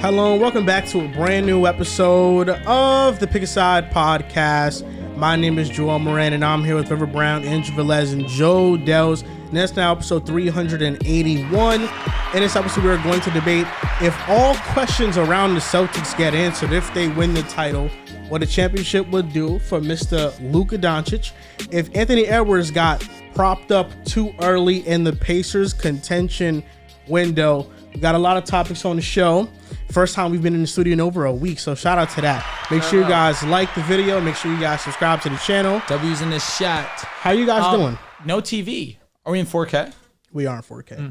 Hello and welcome back to a brand new episode of the Pick a Side podcast. My name is Joel Moran and I'm here with River Brown, Andrew Velez, and Joe Dehls. And that's now episode 381. In this episode, we're going to debate if all questions around the Celtics get answered, if they win the title, what a championship would do for Mr. Luka Doncic, if Anthony Edwards got propped up too early in the Pacers contention window. We got a lot of topics on the show. First time we've been in the studio in over a week, so shout out to that. Make sure you guys like the video. Make sure you guys subscribe to the channel. W's in the chat. How you guys doing? No TV. Are we in 4K? We are in 4K. Okay.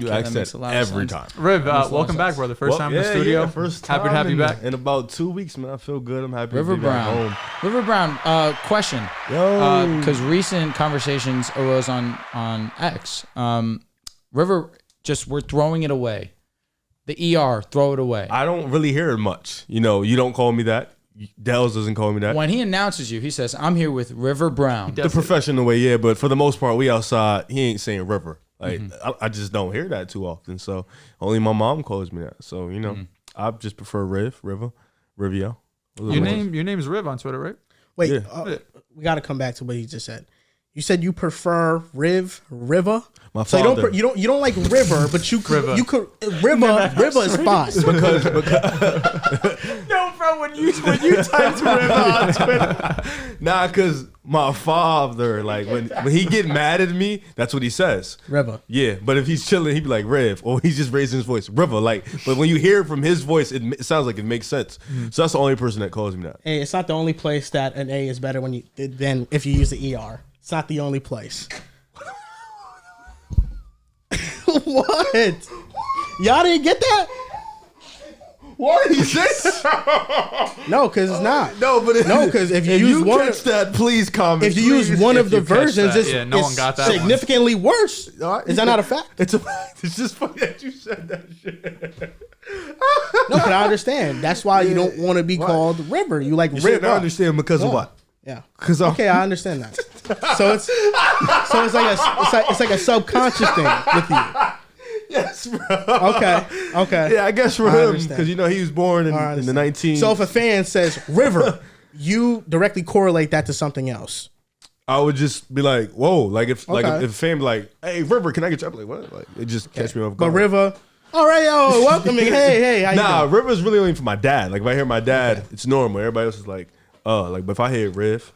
You ask that every time. Riv, welcome back, brother. First time in the studio. First time. Happy to have you back. In about 2 weeks, man. I feel good. I'm happy River to be back home. River Brown, question. Because recent conversations arose on X. River, we're throwing it away. The ER, throw it away. I don't really hear it much. You know, you don't call me that. Dehls doesn't call me that. When he announces you, he says, I'm here with River Brown. The professional way, yeah, but for the most part, we outside. He ain't saying River. Like, I just don't hear that too often. So only my mom calls me that. So, you know, I just prefer River. Your name's Riv on Twitter, right? Wait, we got to come back to what he just said. You said you prefer River. My so father. you don't like River, but you could River is fine. because No, bro, when you typed Riv on Twitter. Nah, because my father, like when he get mad at me, that's what he says. River. Yeah, but if he's chilling, he'd be like Rev, or he's just raising his voice, River. Like, but when you hear it from his voice, it sounds like it makes sense. So that's the only person that calls me that. Hey, it's not the only place that an A is better than if you use the ER. It's not the only place. What? Y'all didn't get that? Why did you say that? No, because it's not. No, but because if you use one, catch that, please comment. If you use one of the versions, it's one got that significantly worse. Is that not a fact? It's a fact. It's just funny that you said that shit. No, but I understand. That's why you don't want to be called River. You like River. I understand because of what? Yeah. Okay, I understand that. So it's like a subconscious thing with you. Yes, bro. Okay. Yeah, I guess for him, because he was born in the 19. So if a fan says River, you directly correlate that to something else. I would just be like, whoa, like if a fan be like, hey, River, can I get you up? Like, what? Like, it just catch me off guard. But River, all right, yo, welcoming. Hey, how you doing? River's really only for my dad. Like if I hear my dad, it's normal. Everybody else is like, but if I hear Riv,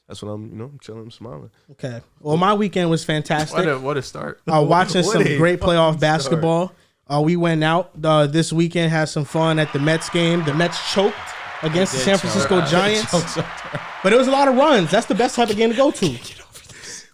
that's when I'm chilling, smiling. Okay. Well, my weekend was fantastic. What a start. Watching some great playoff basketball. We went out this weekend, had some fun at the Mets game. The Mets choked against the San Francisco Giants. But it was a lot of runs. That's the best type of game to go to.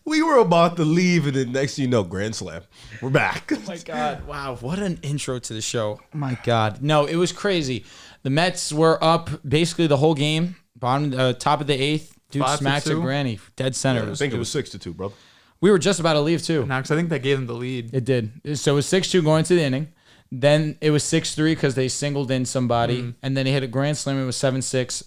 We were about to leave, and then next thing you know, Grand Slam. We're back. Oh, my God. Wow, what an intro to the show. Oh, my God. No, it was crazy. The Mets were up basically the whole game. Top of the eighth, dude smacks a granny, dead center. Yeah, I think it was 6-2, bro. We were just about to leave too. No, because I think that gave them the lead. It did. So it was 6-2 going to the inning. Then it was 6-3 because they singled in somebody, and then he hit a grand slam. It was 7-6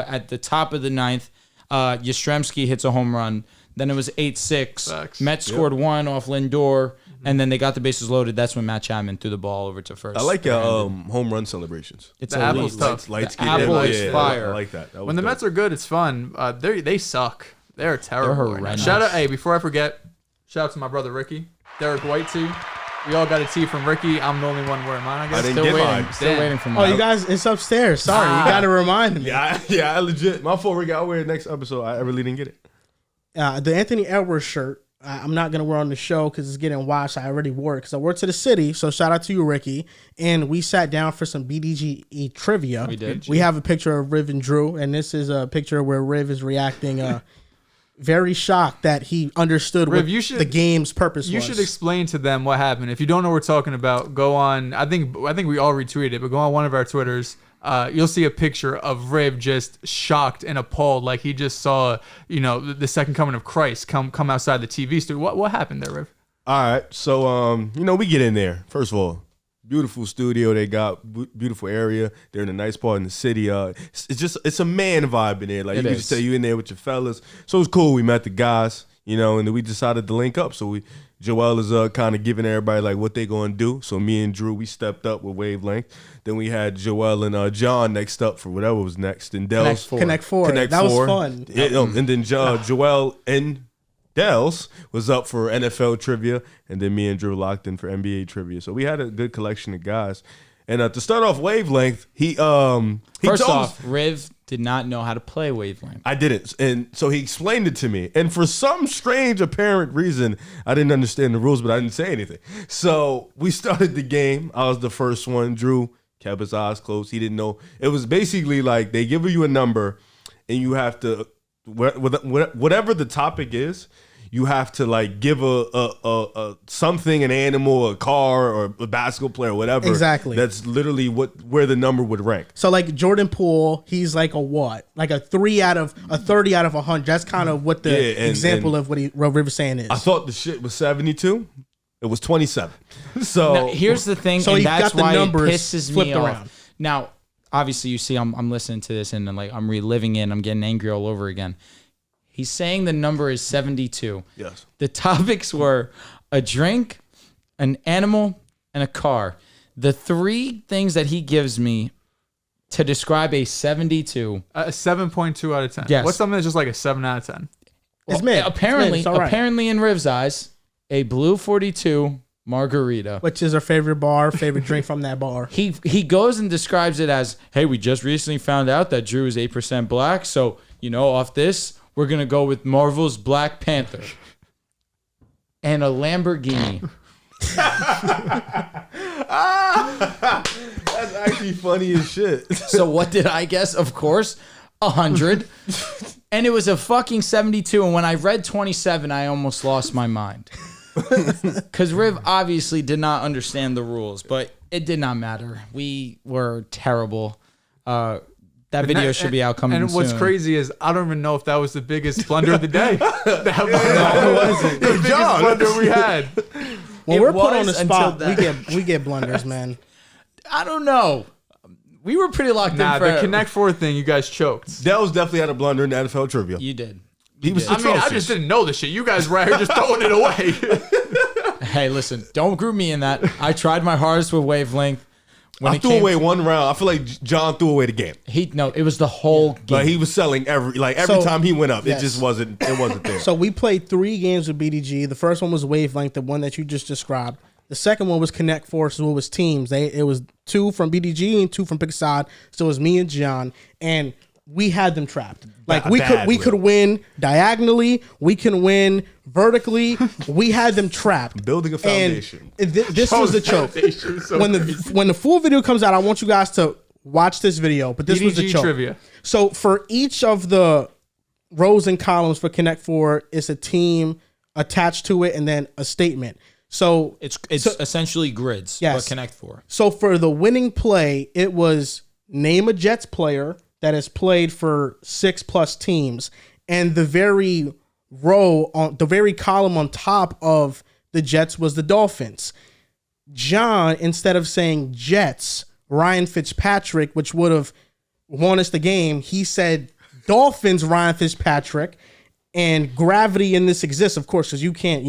at the top of the ninth. Yastrzemski hits a home run. Then it was 8-6. Mets scored one off Lindor, and then they got the bases loaded. That's when Matt Chapman threw the ball over to first. I like your home run celebrations. It's the Apple's tough. Lights the Apple is fire. I like that. When the Mets are good, it's fun. They suck. They're terrible. They're horrendous. Shout out, before I forget, shout out to my brother Ricky. Derek White tee. We all got a tee from Ricky. I'm the only one wearing mine, I guess. I didn't get mine. Still waiting for mine. Oh, you guys, it's upstairs. Sorry, you got to remind me. Yeah, I legit. My fault, Ricky. I'll wear it next episode. I really didn't get it. The Anthony Edwards shirt, I'm not going to wear on the show because it's getting washed. I already wore it because I wore it to the city. So shout out to you, Ricky. And we sat down for some BDGE trivia. We did. We have a picture of Riv and Drew. And this is a picture where Riv is reacting very shocked that he understood Riv, what the game's purpose was. You should explain to them what happened. If you don't know what we're talking about, go on. I think we all retweeted it, but go on one of our Twitters. You'll see a picture of Riv just shocked and appalled, like he just saw, the second coming of Christ come outside the TV studio. What happened there, Riv? All right, so we get in there. First of all, beautiful studio they got, beautiful area. They're in a nice part in the city. It's a man vibe in there. Like you can just tell you in there with your fellas. So it was cool. We met the guys. and then we decided to link up. So Joel is kind of giving everybody like what they going to do. So me and Drew, we stepped up with Wavelength. Then we had Joel and John next up for whatever was next. And Dehls. Connect Four. That was fun. Yeah, and then Joel and Dehls was up for NFL trivia. And then me and Drew locked in for NBA trivia. So we had a good collection of guys. And to start off Wavelength, First off, Riv did not know how to play Wavelength. I didn't. And so he explained it to me. And for some strange apparent reason, I didn't understand the rules, but I didn't say anything. So we started the game. I was the first one. Drew kept his eyes closed. He didn't know. It was basically like they give you a number and you have to, whatever the topic is, you have to like give a something, an animal, a car, or a basketball player, whatever. Exactly. That's literally where the number would rank. So like Jordan Poole, he's like a what? Like a 30 out of 100. That's kind of what the example of what River's saying is. I thought the shit was 72. It was 27. So now, here's the thing, so and that's why it numbers pisses me off. Now, obviously, you see, I'm listening to this and like I'm reliving it. And I'm getting angry all over again. He's saying the number is 72. Yes. The topics were a drink, an animal, and a car. The three things that he gives me to describe a 72. A 7.2 out of 10. Yes. What's something that's just like a 7 out of 10? It's mid. Apparently, It's all right. apparently in Riv's eyes, a Blue 42 margarita. Which is our favorite bar, favorite drink from that bar. He goes and describes it as, hey, we just recently found out that Drew is 8% black. So, off this, we're going to go with Marvel's Black Panther and a Lamborghini. That's actually funny as shit. So what did I guess? Of course, 100. And it was a fucking 72. And when I read 27, I almost lost my mind. Because Riv obviously did not understand the rules, but it did not matter. We were terrible. That video should be out coming soon. And what's crazy is I don't even know if that was the biggest blunder of the day. That wasn't the biggest blunder we had. When we're put on the spot, we get blunders, man. I don't know. We were pretty locked in for the Connect Four thing, you guys choked. Dehls definitely had a blunder in the NFL trivia. You did. He was I just didn't know this shit. You guys were out here just throwing it away. Hey, listen, don't group me in that. I tried my hardest with Wavelength. I threw away one round. I feel like John threw away the game. It was the whole game. Like he was selling every time he went up, yes. it just wasn't there. So we played 3 games with BDG. The first one was Wavelength, the one that you just described. The second one was Connect Four, so it was teams. It was 2 from BDG and 2 from Pick a Side. So it was me and John, and we had them trapped. Like we could win diagonally, we can win vertically. We had them trapped. Building a foundation. And this was the choke. So when the full video comes out, I want you guys to watch this video. But this was the choke. Trivia. So for each of the rows and columns for Connect Four, it's a team attached to it, and then a statement. So it's essentially grids. Yes. But Connect Four. So for the winning play, it was name a Jets player that has played for 6+ teams, and the very column on top of the Jets was the Dolphins. John, instead of saying Jets, Ryan Fitzpatrick, which would have won us the game, he said Dolphins, Ryan Fitzpatrick. And gravity in this exists, of course, because you can't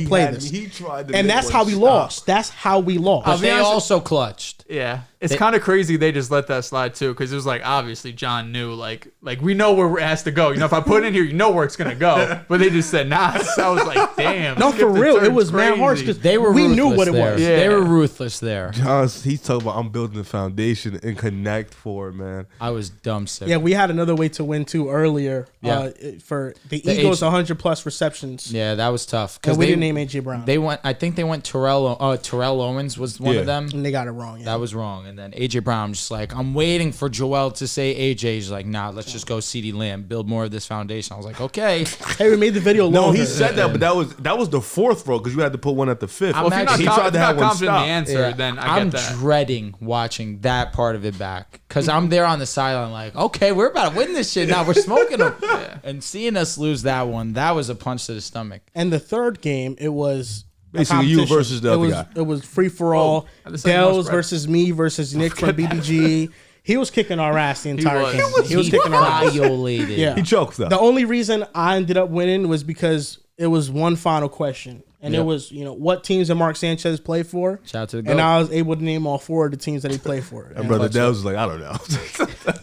play this. He tried to and that's how we lost. That's how we lost. But they also clutched. Yeah, it's kind of crazy they just let that slide too, because it was like obviously John knew like we know where it has to go. If I put it in here, where it's gonna go. But they just said nah. So I was like, damn. No, for real, it was mad harsh because we knew what it was. Yeah. They were ruthless there. He's talking about I'm building a foundation and Connect Four, man. I was dumb sick. Yeah, we had another way to win too earlier. Yeah. For the Eagles, 100+ receptions. Yeah, that was tough because we didn't name AJ Brown. I think they went Terrell Owens was one of them. And they got it wrong. Yeah. That was wrong. And then AJ Brown just like, I'm waiting for Joel to say AJ. He's like, nah, let's just go CeeDee Lamb, build more of this foundation. I was like, okay. Hey, we made the video longer. No, he said that, but that was the 4th row because you had to put one at the 5th. Well, if you're not confident in the answer, then I'm get that. dreading watching that part of it back because I'm there on the sideline like, okay, we're about to win this shit now. We're smoking them. And seeing us lose that one, that was a punch to the stomach. And the third game, it was basically you versus the other guy. It was free for all. Dehls versus me versus Nick from BDG. He was kicking our ass the entire game. He was kicking our ass. Violated. Yeah. He choked though. The only reason I ended up winning was because it was one final question. And it was, what teams did Mark Sanchez play for? Shout out to the GOAT. And I was able to name all 4 of the teams that he played for. And brother Dehls was like, I don't know.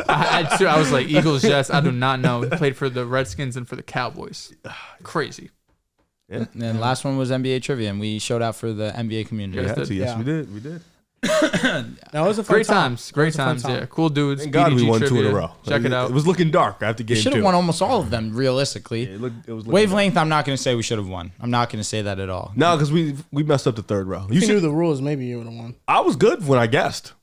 I was like, Eagles, Jets. I do not know. He played for the Redskins and for the Cowboys. Crazy. Yeah. And then last one was NBA trivia, and we showed out for the NBA community. Yes, we did. We did. That was a fun Great time. times. Great times. Yeah. Cool dudes. Thank God we BDG won 2 in a trivia. row. Check it out. It was looking dark after game 2. Should have won almost all of them, realistically. Yeah, it was looking Wavelength, I'm not going to say we should have won. I'm not going to say that at all. No, because we messed up the 3rd row. If you knew the rules, maybe you would have won. I was good when I guessed.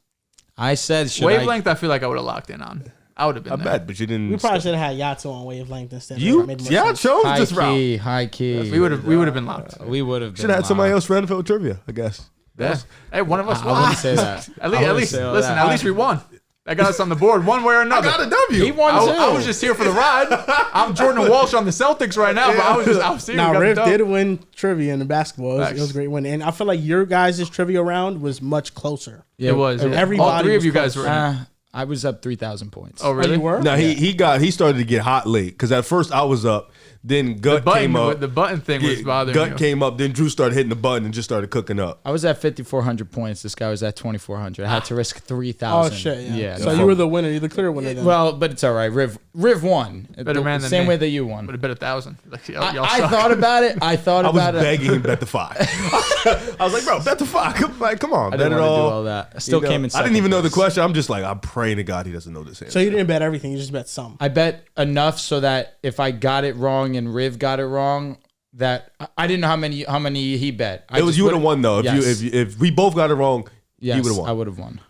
I said, Wavelength, I feel like I would have locked in on. I would have been I there. bet, but you didn't. We probably should have had Yato on Wavelength instead. You, That made more yeah, sense. chose high this route. key, high key. We would have been locked. We would have been. Should have had somebody else run for trivia, I guess. Yeah. Hey, one of us I won. wouldn't say that. At least, listen. At least we won. That got us on the board one way or I another. got a W. He won too. I was just here for the ride. I'm Jordan Walsh on the Celtics right now, but I was here. Now, We got Riv the dub. did win trivia in the basketball. It Facts. was a great win. And I feel like your guys' trivia round was much closer. Yeah, It was. Yeah. Everybody All 3 of was you guys close. were in it. I was up 3,000 points. Oh, really? You were? No, he started to get hot late because at first I was up, then Gut came up. The button thing was bothering Gut you. came up, then Drew started hitting the button and just started cooking up. I was at 5,400 points. This guy was at 2,400. I had to risk 3,000. Oh, shit. Yeah. Yeah. So you were the winner. You're the clear winner then. Well, but it's all right. Riv won. Better man than Same me. way that you won. Would have bet 1,000. Like, y'all I suck. thought about it. I was begging him bet the 5. I was like, bro, bet the 5. Like, come on, I bet didn't it want to do all. all that. I still came in I second didn't even know the place. question. I'm just like, I'm praying to God he doesn't know this answer. So you didn't bet everything. You just bet some. I bet enough so that if I got it wrong and Riv got it wrong, that I didn't know how many he bet. It was you would have won though. Yes. If we both got it wrong, Yes, he would have won. I would have won.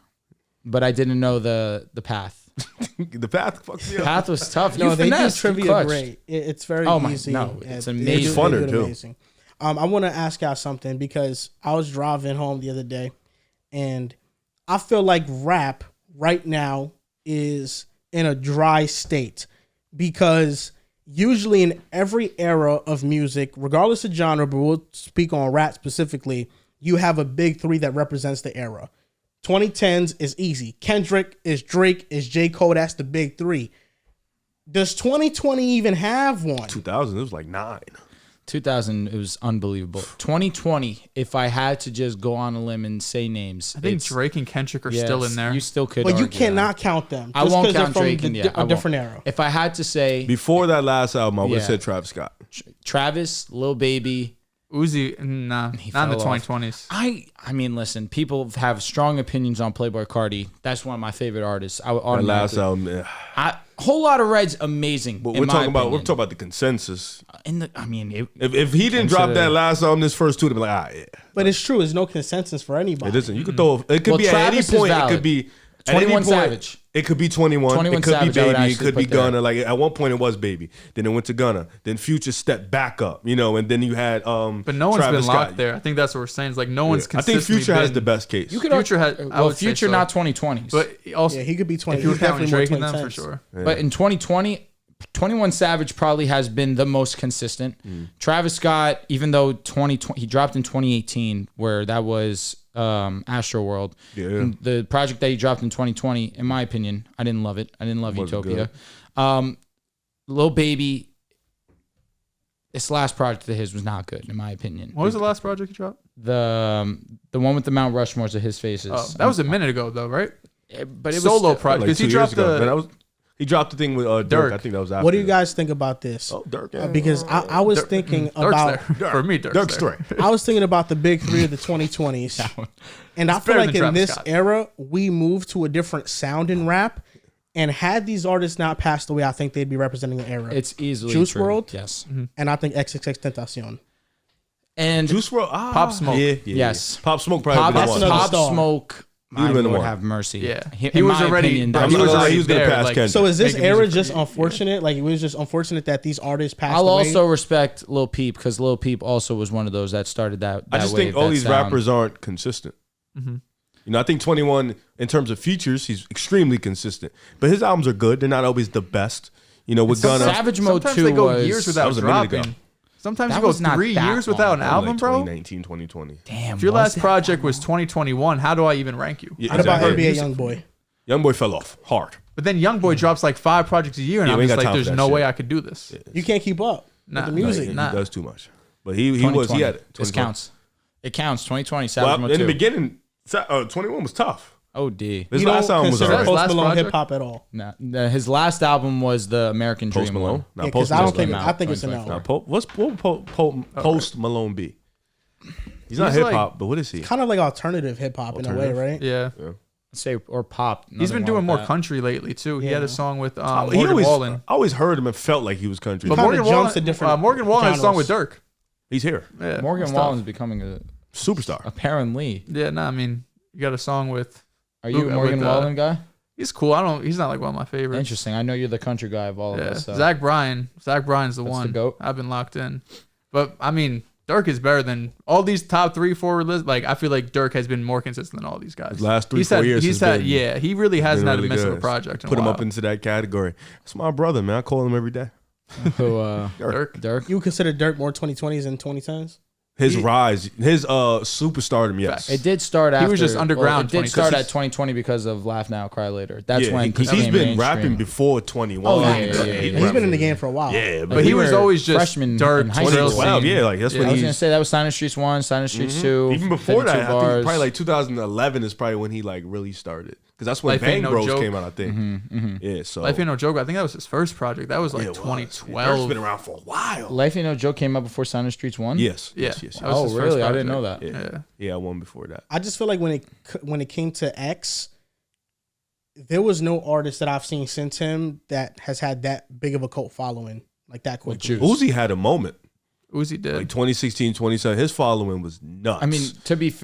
But I didn't know the path. The path fucked me up. Path was tough. No, You they do finessed, you trivia clutched. great. It's very Oh my- easy. no, it's and amazing. It's funner, they do it too. amazing. I want to ask y'all something because I was driving home the other day, and I feel like rap right now is in a dry state because usually in every era of music, regardless of genre, but we'll speak on rap specifically, you have a big 3 that represents the era. 2010s is easy. Kendrick is Drake is J. Cole. That's the big 3. Does 2020 even have one? 2000, it was like 9. 2000, it was unbelievable. 2020, if I had to just go on a limb and say names, I think it's- Drake and Kendrick are yes, still in there. You still could, But you argue cannot count them. I just won't 'cause they're count from Drake. the- And yeah, I a won't. different era. If I had to say Before that last album, I would have Yeah. said Travis Scott. Travis, Lil Baby, Uzi, nah, He not in the fell off. 2020s. I mean, listen, people have strong opinions on Playboi Carti. That's one of my favorite artists. I would That last automatically. album, Whole lot of Reds, amazing. but in we're my talking opinion. about the consensus. I mean, If he didn't drop Consider- that last album, this first 2, they'd be like, yeah. But it's true. There's no consensus for anybody. It isn't. You could throw. It could Well, be at any Travis is point. It valid. could be at 21 any point, Savage. It could be 21. 21 It could Savage, be I would Baby. It actually could be put there. Gunna. Like at one point it was Baby. Then it went to Gunna. Then Future stepped back up. And then you had But no one's Travis been locked Scott. there. I think that's what we're saying. It's like no one's I think consistently Future has been- the best case. You could Future had- I well, would say Future so. not 2020s, But also, Yeah, he could be 20. if you were He's counting definitely more Drake in them, 2010s. for sure. But in 2020, 21 Savage probably has been the most consistent. Travis Scott, even though 2020 he dropped in 2018, where that was Astro World. Yeah. The project that he dropped in 2020, in my opinion, I didn't love it. I didn't love Wasn't Utopia. Lil Baby, this last project of his was not good, in my opinion. What was the last project you dropped? The one with the Mount Rushmores of his faces. Oh, that was a minute ago, though, right? but it was Solo still- project. like Because 2 he years dropped ago. the. Man, he dropped the thing with Dirk. Dirk. I think that was after. What do you guys think about this? Oh, Dirk. Yeah. Because I was thinking Dirk's about there. For me, Dirk's Dirk's there. three. I was thinking about the big 3 of the 2020s. And I feel better like than in Travis this Scott. era, we moved to a different sound in rap. And had these artists not passed away, I think they'd be representing the era. It's easily Juice true. WRLD? Yes. And I think XXX Tentacion. And Juice WRLD. Pop Smoke. Yeah, Yes. Pop Smoke probably Pop, been That's one. another Pop star. Smoke, my You'd have been the Lord one. have mercy. Yeah. In He was my already- opinion, he I'm was not gonna lie, already he was gonna there, pass like- Kendrick. So is this Making era music just for- unfortunate? Like, it was just unfortunate that these artists passed I'll away? also respect Lil Peep because Lil Peep also was one of those that started that. I just think all these rappers aren't consistent. I think 21 in terms of features, he's extremely consistent. But his albums are good. They're not always the best. With Gunna. Savage Mode Sometimes 2 they go was years That without was a minute dropping. ago. Sometimes That you go was not 3 that years without an long. album, bro. 2019, 2020. Damn. If your was last it? project was 2021, how do I even rank you? Yeah, What about exactly. NBA Youngboy? Youngboy fell off hard. But then YoungBoy drops like 5 projects a year, and Yeah, I'm we ain't just got like, time for there's that no shit. way I could do this. You can't keep up. Nah, the music. He Nah. does too much. But he had it. This 2020. counts. It counts. 2020. Savage Well, Mode in the 2. beginning, 21 was tough. OD. His You last don't album was consider alright. Post Post last Malone project? hip hop at all. Nah, his last album was the American Post Dream Malone. one. Nah, Yeah, Post because I don't Malone. think I think it's an L. Nah, Post Malone be? He's not He's hip like- hop, but what is he? Kind of like alternative hip hop in a way, right? Yeah. Say or pop. He's been nothing doing wrong more with that. country lately too. He had Yeah. a song with He Morgan always, Wallen. I always heard him and felt like he was country. But kinda Morgan jumps Wallen, to different Morgan Wallen had a song with genres. Dirk. He's here, Yeah, Morgan that's Wallen's tough. becoming a superstar. apparently. Yeah, no, I mean, you got a song with. Are you a Luka Morgan with, Wallen guy? He's cool. He's not like one of my favorites. Interesting. I know you're the country guy of all of Yeah, us. So. Zach Bryan's the That's one. the GOAT. I've been locked in, but I mean, Dirk is better than all these top 3, 4 lists. Like I feel like Dirk has been more consistent than all these guys. His last 3, He's 4 had- years, He's has had, been- yeah, he really hasn't had a really miss of a good. project. In Put a him while. up into that category. That's my brother, man. I call him every day. Who, Dirk. Dirk. You would consider Dirk more 2020s than 2010s? His rise, his superstardom, yes. It did start after. was just underground It did 20, start 'cause at 2020 because of Laugh Now, Cry Later. That's yeah, when because he he's came been mainstream. rapping before 21. Oh, yeah. He's been in the game for a while. Yeah, But he we was were always just freshmen Dirk, in high school. 2012, yeah, like that's Yeah. when I was he's gonna say that was Silent Streets 1, Silent Streets 2. even before 52 that. I think bars. probably like 2011 is probably when he like really started because that's when Life Ain't Bang No Bros Joke. came out. I think. Yeah, so Life Ain't No Joke. I think that was his first project. That was like Yeah, it was. 2012. Dirk's been around for a while. Life Ain't No Joke came out before Silent Streets 1? Yes, Yeah. yes, yes. That was Oh, his first really? I didn't know project. that. Yeah. Yeah, one before that. I just feel like when it came to X, there was no artist that I've seen since him that has had that big of a cult following like that quickly. Juice. Uzi had a moment Uzi did. like 2016, 2017. His following was nuts. I mean, to be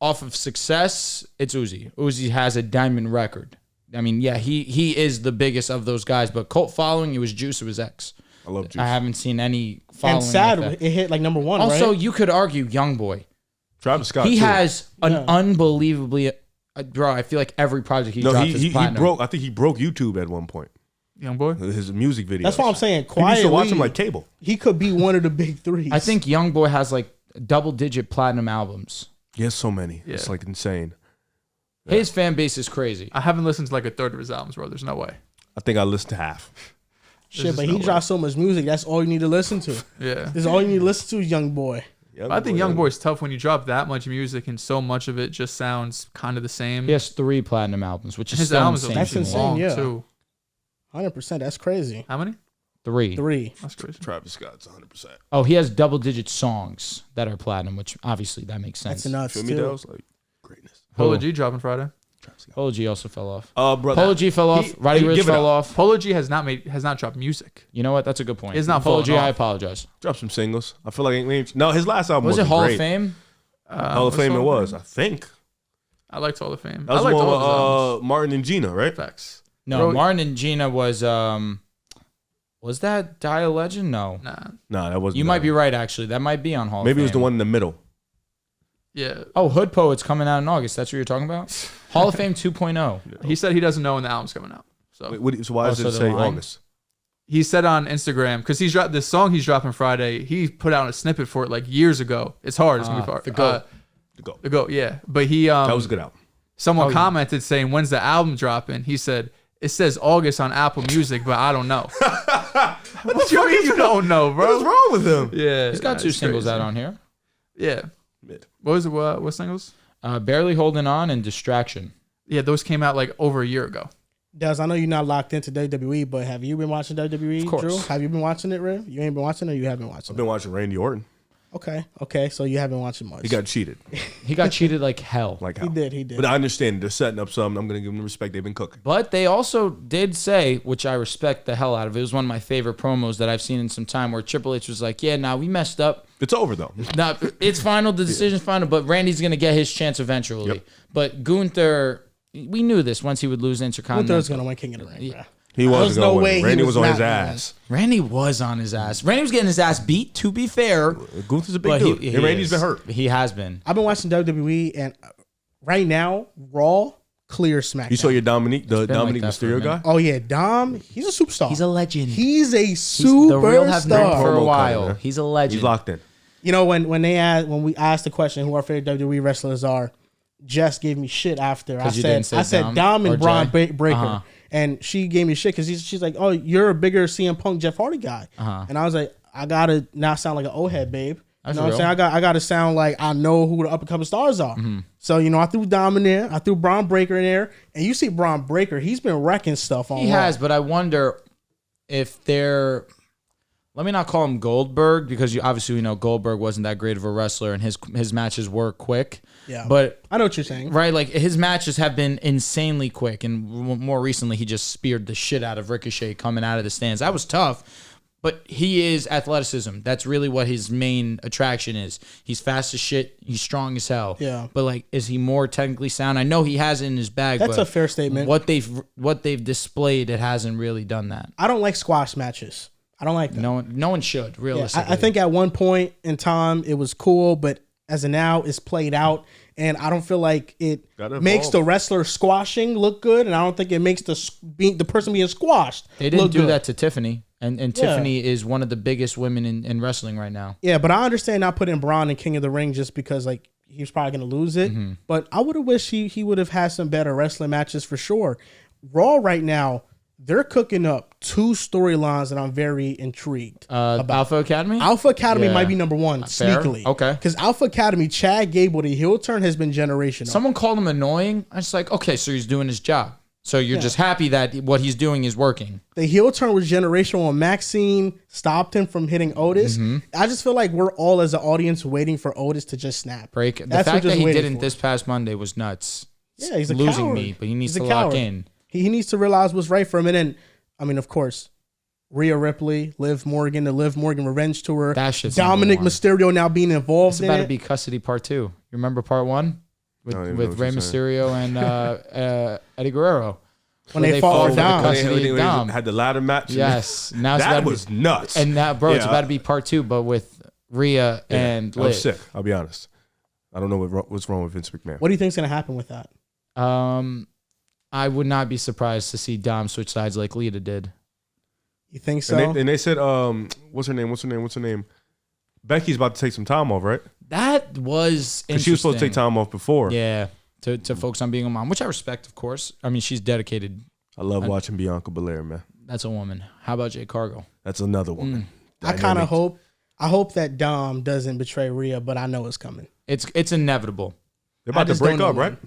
off of success, it's Uzi. Uzi has a diamond record. I mean, yeah, he is the biggest of those guys, but cult following, it was Juice, it was X. I love Juice. I haven't seen any following. And sad, like that. it hit like number one. Also, right? you could argue Youngboy. Travis Scott. He too. has an Yeah. unbelievably, bro. I feel like every project he drops is he platinum. broke. I think he broke YouTube at one point. Young boy. His music videos. That's what I'm saying. People used to watch him Quietly, like cable. he could be one of the big threes. I think Youngboy has like double-digit platinum albums. He has so many. It's Yeah. like insane. His fan base is crazy. I haven't listened to like a third of his albums, bro. There's no way. I think I listened to half. Shit, There's but just he no way. dropped so much music. That's all you need to listen to. Yeah. This is all you need to listen to, Young Boy. Young I think boy, Young Boy's tough when you drop that much music and so much of it just sounds kind of the same. He has 3 platinum albums, which is His still albums insane. are That's insane, long yeah. too. 100%. That's crazy. How many? 3. 3. That's crazy. Travis Scott's 100%. Oh, he has double-digit songs that are platinum, which obviously that makes sense. That's nuts, Feel me, too. Dehls? Like greatness. Polo G dropping Friday. Travis Scott. Polo G also fell off. Brother. Polo G fell off. Roddy hey, Ricch give it fell up. off. Polo G has not dropped music. You know what? That's a good point. It's not Polo falling G. I off. apologize. Drop some singles. I feel like no, his last album Was it wasn't Hall great. of Fame? Hall of what's Fame it Hall of was. Fame? I think I liked Hall of Fame. that I was liked one all his albums. with Martin and Gina, right? Facts. No, Bro, Martin and Gina was that Die a Legend? No. Nah. Nah, that wasn't. You that might be one. right, actually. That might be on Hall Maybe it of was the Fame. one in the middle. Yeah. Oh, Hood Poet's coming out in August. That's what you're talking about? Hall of Fame 2.0. He said he doesn't know when the album's coming out. So So why does so it the say line? August? he said on Instagram, because he's dropped this song he's dropping Friday. He put out a snippet for it like years ago. It's hard. It's gonna be hard. The Goat. The Go. The Goat. Yeah. But he That was a good album. someone commented saying, "When's the album dropping?" He said, "It says August on Apple Music, but I don't know." What do you mean you don't know, bro? What's wrong with him? Yeah, He's got 2 it's singles crazy. out on here. Yeah. Mid. What was it? What singles? Barely Holding On and Distraction. Yeah, those came out like over a year ago. Des, I know you're not locked into WWE, but have you been watching WWE, Of course. Drew? Have you been watching it, Riv? You ain't been watching it or you have been watching I've it? been watching Randy Orton. Okay. So you haven't watched it much. He got cheated. He got cheated like hell. Like how? He did. But I understand they're setting up something. I'm gonna give them the respect they've been cooking. But they also did say, which I respect the hell out of, it was one of my favorite promos that I've seen in some time, where Triple H was like, yeah, nah, we messed up. It's over though. Nah, it's final, the decision's final, but Randy's going to get his chance eventually. Yep. But Gunther, we knew this once he would lose Intercontinental. Gunther's gonna win King of the Ring, bro. He There's wasn't no going. way he Randy was on was his not ass. Randy was on his ass. Randy was getting his ass beat, to be fair. Gunther's a big But dude. he And Randy's is. been hurt. He has been. I've been watching WWE, and right now, Raw clear SmackDown. You saw your Dominique, the been like Dominique that for a Mysterio minute. guy. Oh yeah, Dom. He's a superstar. He's a legend. He's a He's the real have been for superstar. a Promo while. coming, huh? He's a legend. He's locked in. You know when we asked the question who our favorite WWE wrestlers are, Jess gave me shit after I 'Cause you didn't said say Dom Dom and or Braun Jay? Breaker, and she gave me shit because she's like, oh, you're a bigger CM Punk Jeff Hardy guy, and I was like, I gotta not sound like an old head, babe. That's You know what I'm real. saying? I got to sound like I know who the up and coming stars are. So I threw Dom in there, I threw Braun Breaker in there, and you see Braun Breaker, he's been wrecking stuff on. He has, but I wonder if they're. Let me not call him Goldberg because obviously we know Goldberg wasn't that great of a wrestler and his matches were quick. Yeah, but I know what you're saying. right, like his matches have been insanely quick, and more recently he just speared the shit out of Ricochet coming out of the stands. That was tough. But he is athleticism. That's really what his main attraction is. He's fast as shit. He's strong as hell. Yeah. But like, is he more technically sound? I know he has it in his bag. That's but a fair statement. What they've displayed, it hasn't really done that. I don't like squash matches. I don't like them. No one should Yeah, realistically. I think at one point in time it was cool, but as of now, it's played out, and I don't feel like it Gotta makes evolve. the wrestler squashing look good, and I don't think it makes the person being squashed they didn't look do good. that to Tiffany, and Tiffany is one of the biggest women in wrestling right now. Yeah, but I understand not putting Braun in King of the Ring just because like he was probably going to lose it. Mm-hmm. But I would have wished he would have had some better wrestling matches for sure. Raw right now, they're cooking up 2 storylines that I'm very intrigued. Alpha Academy. Alpha Academy Yeah. might be number 1 Fair. sneakily. Okay. Because Alpha Academy, Chad Gable, the heel turn has been generational. Someone called him annoying. I was like, okay, so he's doing his job. So you're just happy that what he's doing is working. The heel turn was generational when Maxine stopped him from hitting Otis. I just feel like we're all as an audience waiting for Otis to just snap. Break. The That's what fact we're that just he waiting didn't for. this past Monday was nuts. Yeah, he's a losing coward. me, but he needs He's to a lock coward. in. He needs to realize what's right for him. And then, I mean, of course, Rhea Ripley, Liv Morgan, the Liv Morgan Revenge Tour. That shit's Dominic number one. Mysterio now being involved It's in about to it. be Custody Part 2. You remember Part 1 I don't even know with what Rey you're saying. Mysterio and Eddie Guerrero When where they fought fought for for the Dom. custody of Dom. Had the ladder match. Yes, now it's that about was to be, nuts. and now, bro, it's Yeah. about to be Part 2, but with Rhea and I was Liv. sick. I'll be honest. I don't know what's wrong with Vince McMahon. What do you think's going to happen with that? I would not be surprised to see Dom switch sides like Lita did. You think so? And they said, what's her name? Becky's about to take some time off, right? That was Because she was supposed to take interesting. time off before. Yeah, to focus on being a mom, which I respect, of course. I mean, she's dedicated. I love watching Bianca Belair, man. That's a woman. How about Jay Cargill? That's another woman. I kind of hope. I hope that Dom doesn't betray Rhea, but I know it's coming. It's inevitable. They're about to just break don't know up, right?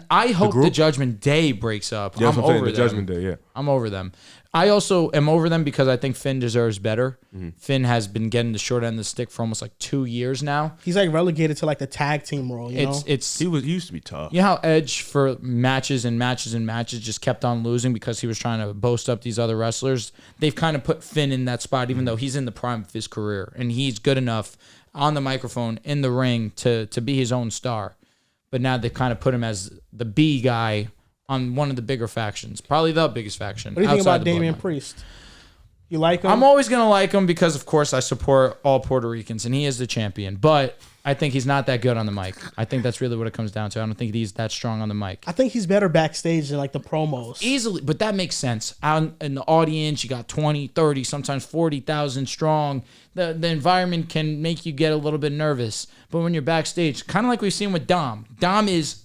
I hope the group? Judgment Day breaks up. Yeah, that's I'm what I'm saying. over The them. Judgment Day, yeah. I'm over them. I also am over them because I think Finn deserves better. Mm-hmm. Finn has been getting the short end of the stick for almost like 2 years now. He's like relegated to like the tag team role. You know? It's He used to be tough. you know how Edge for matches and matches and matches just kept on losing because he was trying to boast up these other wrestlers. They've kind of put Finn in that spot, even though he's in the prime of his career and he's good enough on the microphone in the ring to be his own star. But now they kind of put him as the B guy on one of the bigger factions, probably the biggest faction. What do you think outside about the Damian bloodline. Priest? You like him? I'm always going to like him because, of course, I support all Puerto Ricans, and he is the champion. But I think he's not that good on the mic. I think that's really what it comes down to. I don't think he's that strong on the mic. I think he's better backstage than like the promos. Easily, but that makes sense. Out in the audience, you got 20, 30, sometimes 40,000 strong. The environment can make you get a little bit nervous. But when you're backstage, kind of like we've seen with Dom. Dom is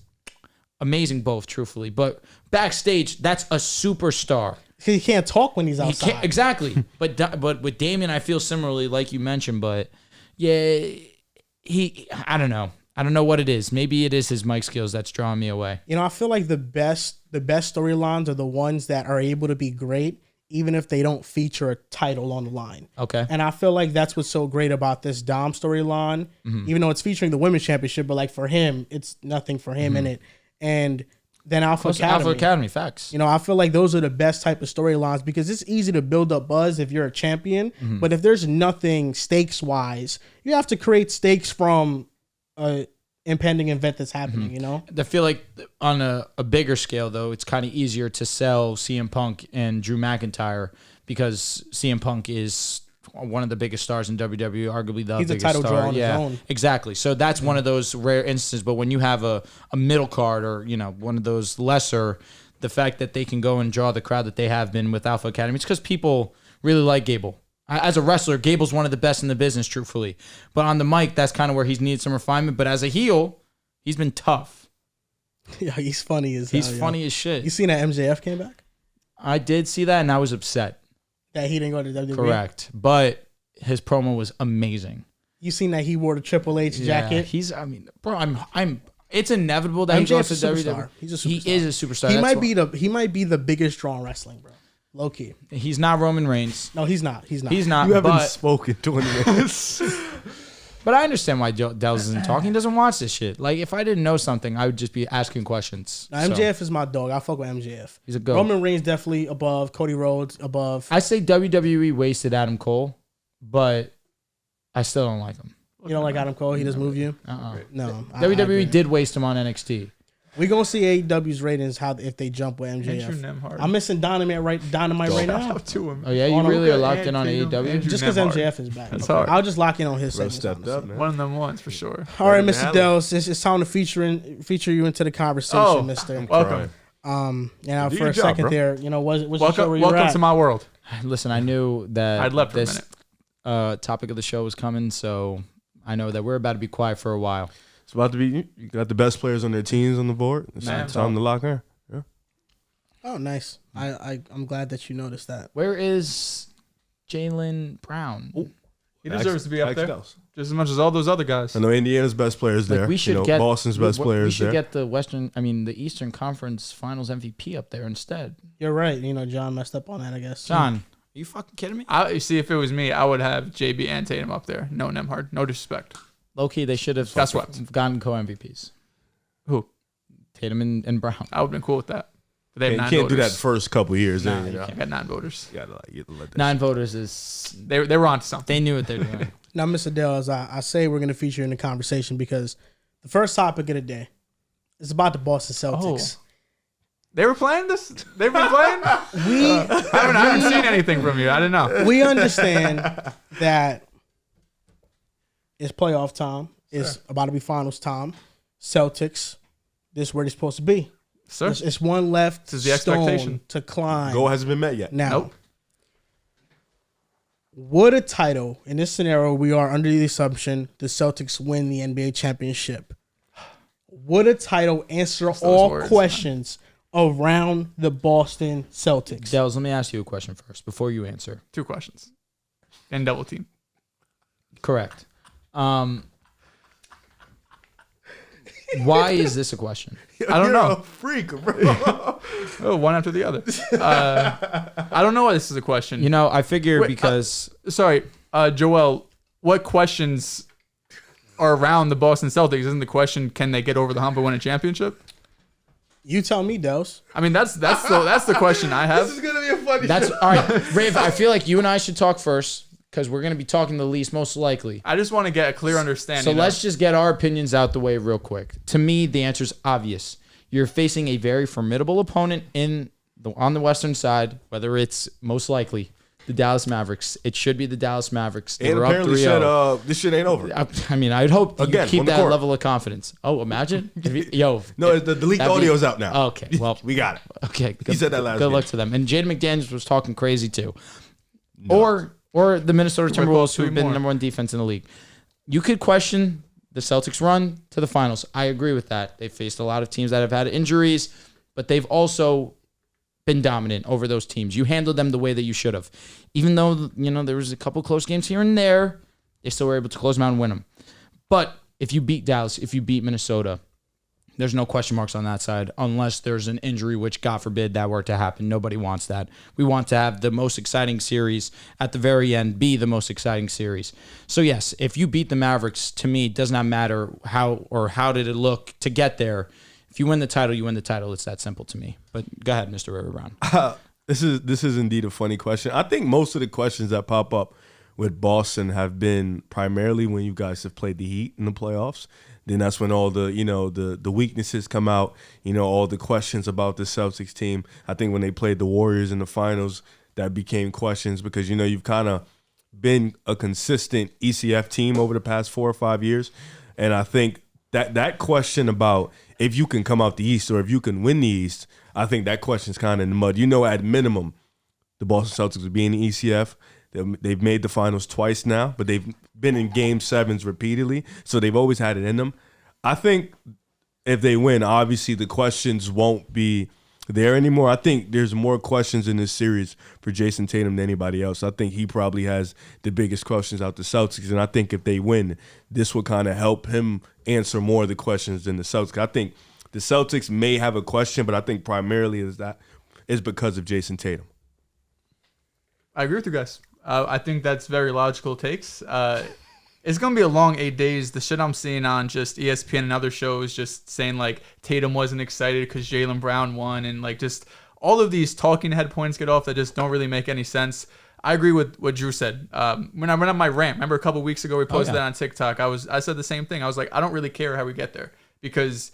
amazing both, truthfully. But backstage, that's a superstar. He can't talk when he's He outside. can't, exactly. But with Damien, I feel similarly, like you mentioned. But yeah, I don't know. I don't know what it is. Maybe it is his mic skills that's drawing me away. You know, I feel like the best storylines are the ones that are able to be great, even if they don't feature a title on the line. Okay. And I feel like that's what's so great about this Dom storyline, even though it's featuring the women's championship, but like for him, it's nothing for him in it. And then Alpha Academy. Alpha Academy, facts. You know, I feel like those are the best type of storylines because it's easy to build up buzz if you're a champion. But if there's nothing stakes wise, you have to create stakes from a impending event that's happening, you know? I feel like on a bigger scale, though, it's kind of easier to sell CM Punk and Drew McIntyre because CM Punk is one of the biggest stars in WWE, arguably the He's a biggest title star. draw on his own. Exactly. So that's one of those rare instances. But when you have a middle card or, you know, one of those lesser, the fact that they can go and draw the crowd that they have been with Alpha Academy, it's because people really like Gable. As a wrestler, Gable's one of the best in the business, truthfully. But on the mic, that's kind of where he's needed some refinement. But as a heel, he's been tough. Yeah, he's funny as He's hell, yo. funny as shit. You seen that MJF came back? I did see that, and I was upset. That he didn't go to WWE? Correct. But his promo was amazing. You seen that he wore the Triple H jacket? It's inevitable that he goes to MJF's a WWE. superstar. He's a superstar. He is a superstar. He might be the biggest draw in wrestling, bro. Low key. He's not Roman Reigns. No, he's not. He's not. He's not. You haven't but, spoken 20 minutes. but I understand why Dehls isn't talking. He doesn't watch this shit. Like, if I didn't know something, I would just be asking questions. Now, MJF is my dog. I fuck with MJF. He's a goat. Roman Reigns definitely above. Cody Rhodes above. I say WWE wasted Adam Cole, but I still don't like him. You don't like Adam Cole? He doesn't move you? No. I WWE agree. did waste him on NXT. We gonna see AEW's ratings if they jump with MJF. Andrew Nemhard. I'm missing Dynamite right now. Up to him. Oh, yeah? You On really him. are locked in on Andrew AEW? Just because Nemhard. MJF is back. That's hard. I'll just lock in on his Bro segments. stepped honestly. up, man. One of them ones for sure. All right, Better Mr. than Dehls, it's time to feature you into the conversation, Oh, Mister. welcome. And Do for your a job, second bro. there, what's the show where you're Welcome at? to my world. Listen, I knew that I'd left for a this topic of the show was coming, so I know that we're about to be quiet for a while. It's about to be. You got the best players on their teams on the board. It's Man. time to lock in. Yeah. Oh, nice. I'm glad that you noticed that. Where is Jaylen Brown? He deserves to be up Ask there Dehls. just as much as all those other guys. I know Indiana's best players Like, there. we should get Boston's best we players should there. get the Eastern Conference Finals MVP up there instead. You're right. John messed up on that, I guess. John, are you fucking kidding me? You see, if it was me, I would have JB and Tatum up there. No Nemhard. No disrespect. Low key, they should have Got swept. gotten co-MVPs. Who? Tatum and Brown. I would have been cool with that. But they have You 9 can't do voters. that first couple years. Nah, then, you know. I got 9 voters. You gotta let that 9 voters is They were onto something. they knew what they're doing. Now, Mr. Dehls, I say we're going to feature you in the conversation because the first topic of the day is about the Boston Celtics. They were playing this? They've been playing? I haven't seen anything from you. I didn't know. We understand that it's playoff time. It's about to be finals time. Celtics, this is where they're supposed to be. Sir? It's one left This is the stone expectation. to climb. Goal hasn't been met yet. Now, Nope. would a title, in this scenario, we are under the assumption the Celtics win the NBA championship. Would a title answer all words, questions around the Boston Celtics? Dehls, let me ask you a question first before you answer. 2 questions. And double team. Correct. Why is this a question? I don't You're know. a freak, bro. Oh, one after the other. I don't know why this is a question. You know, I figure Wait, because Sorry, Joel, what questions are around the Boston Celtics? Isn't the question, can they get over the hump and win a championship? You tell me, Dehls. I mean, that's the question I have. This is gonna be a funny. that's all right. Rafe, I feel like you and I should talk first because we're going to be talking the least, most likely. I just want to get a clear understanding. So let's just get our opinions out the way real quick. To me, the answer is obvious. You're facing a very formidable opponent on the Western side, whether it's most likely the Dallas Mavericks. It should be the Dallas Mavericks. They and were up apparently 3-0. said this shit ain't over. I mean, I'd hope you Again, keep on the that court. level of confidence. Oh, imagine. Yo. No, the leaked that'd be- audio's out now. Okay, well. We got it. Okay. He said that last Good game. luck to them. And Jaden McDaniels was talking crazy too. Or the Minnesota We're Timberwolves, both who've three been more. the number 1 defense in the league. You could question the Celtics' run to the finals. I agree with that. They faced a lot of teams that have had injuries, but they've also been dominant over those teams. You handled them the way that you should have. Even though, there was a couple close games here and there, they still were able to close them out and win them. But if you beat Dallas, if you beat Minnesota, there's no question marks on that side unless there's an injury, which God forbid that were to happen. Nobody wants that. We want to have the most exciting series at the very end be the most exciting series. So yes, if you beat the Mavericks, to me, it does not matter how did it look to get there. If you win the title, you win the title. It's that simple to me. But go ahead, Mr. River Brown. This is indeed a funny question. I think most of the questions that pop up with Boston have been primarily when you guys have played the Heat in the playoffs. Then that's when all the the weaknesses come out. All the questions about the Celtics team. I think when they played the Warriors in the finals, that became questions because you've kind of been a consistent ECF team over the past 4 or 5 years, and I think that question about if you can come out the East or if you can win the East, I think that question's kind of in the mud. At minimum, the Boston Celtics would be in the ECF. They've made the finals twice now, but they've been in Game 7s repeatedly, so they've always had it in them. I think if they win, obviously the questions won't be there anymore. I think there's more questions in this series for Jason Tatum than anybody else. I think he probably has the biggest questions out the Celtics, and I think if they win, this will kind of help him answer more of the questions than the Celtics. I think the Celtics may have a question, but I think primarily is because of Jason Tatum. I agree with you guys. I think that's very logical takes. It's going to be a long 8 days. The shit I'm seeing on just ESPN and other shows just saying like Tatum wasn't excited because Jaylen Brown won, and like just all of these talking head points get off that just don't really make any sense. I agree with what Drew said. When I went on my rant, remember a couple weeks ago we posted that on TikTok. I said the same thing. I was like, I don't really care how we get there, because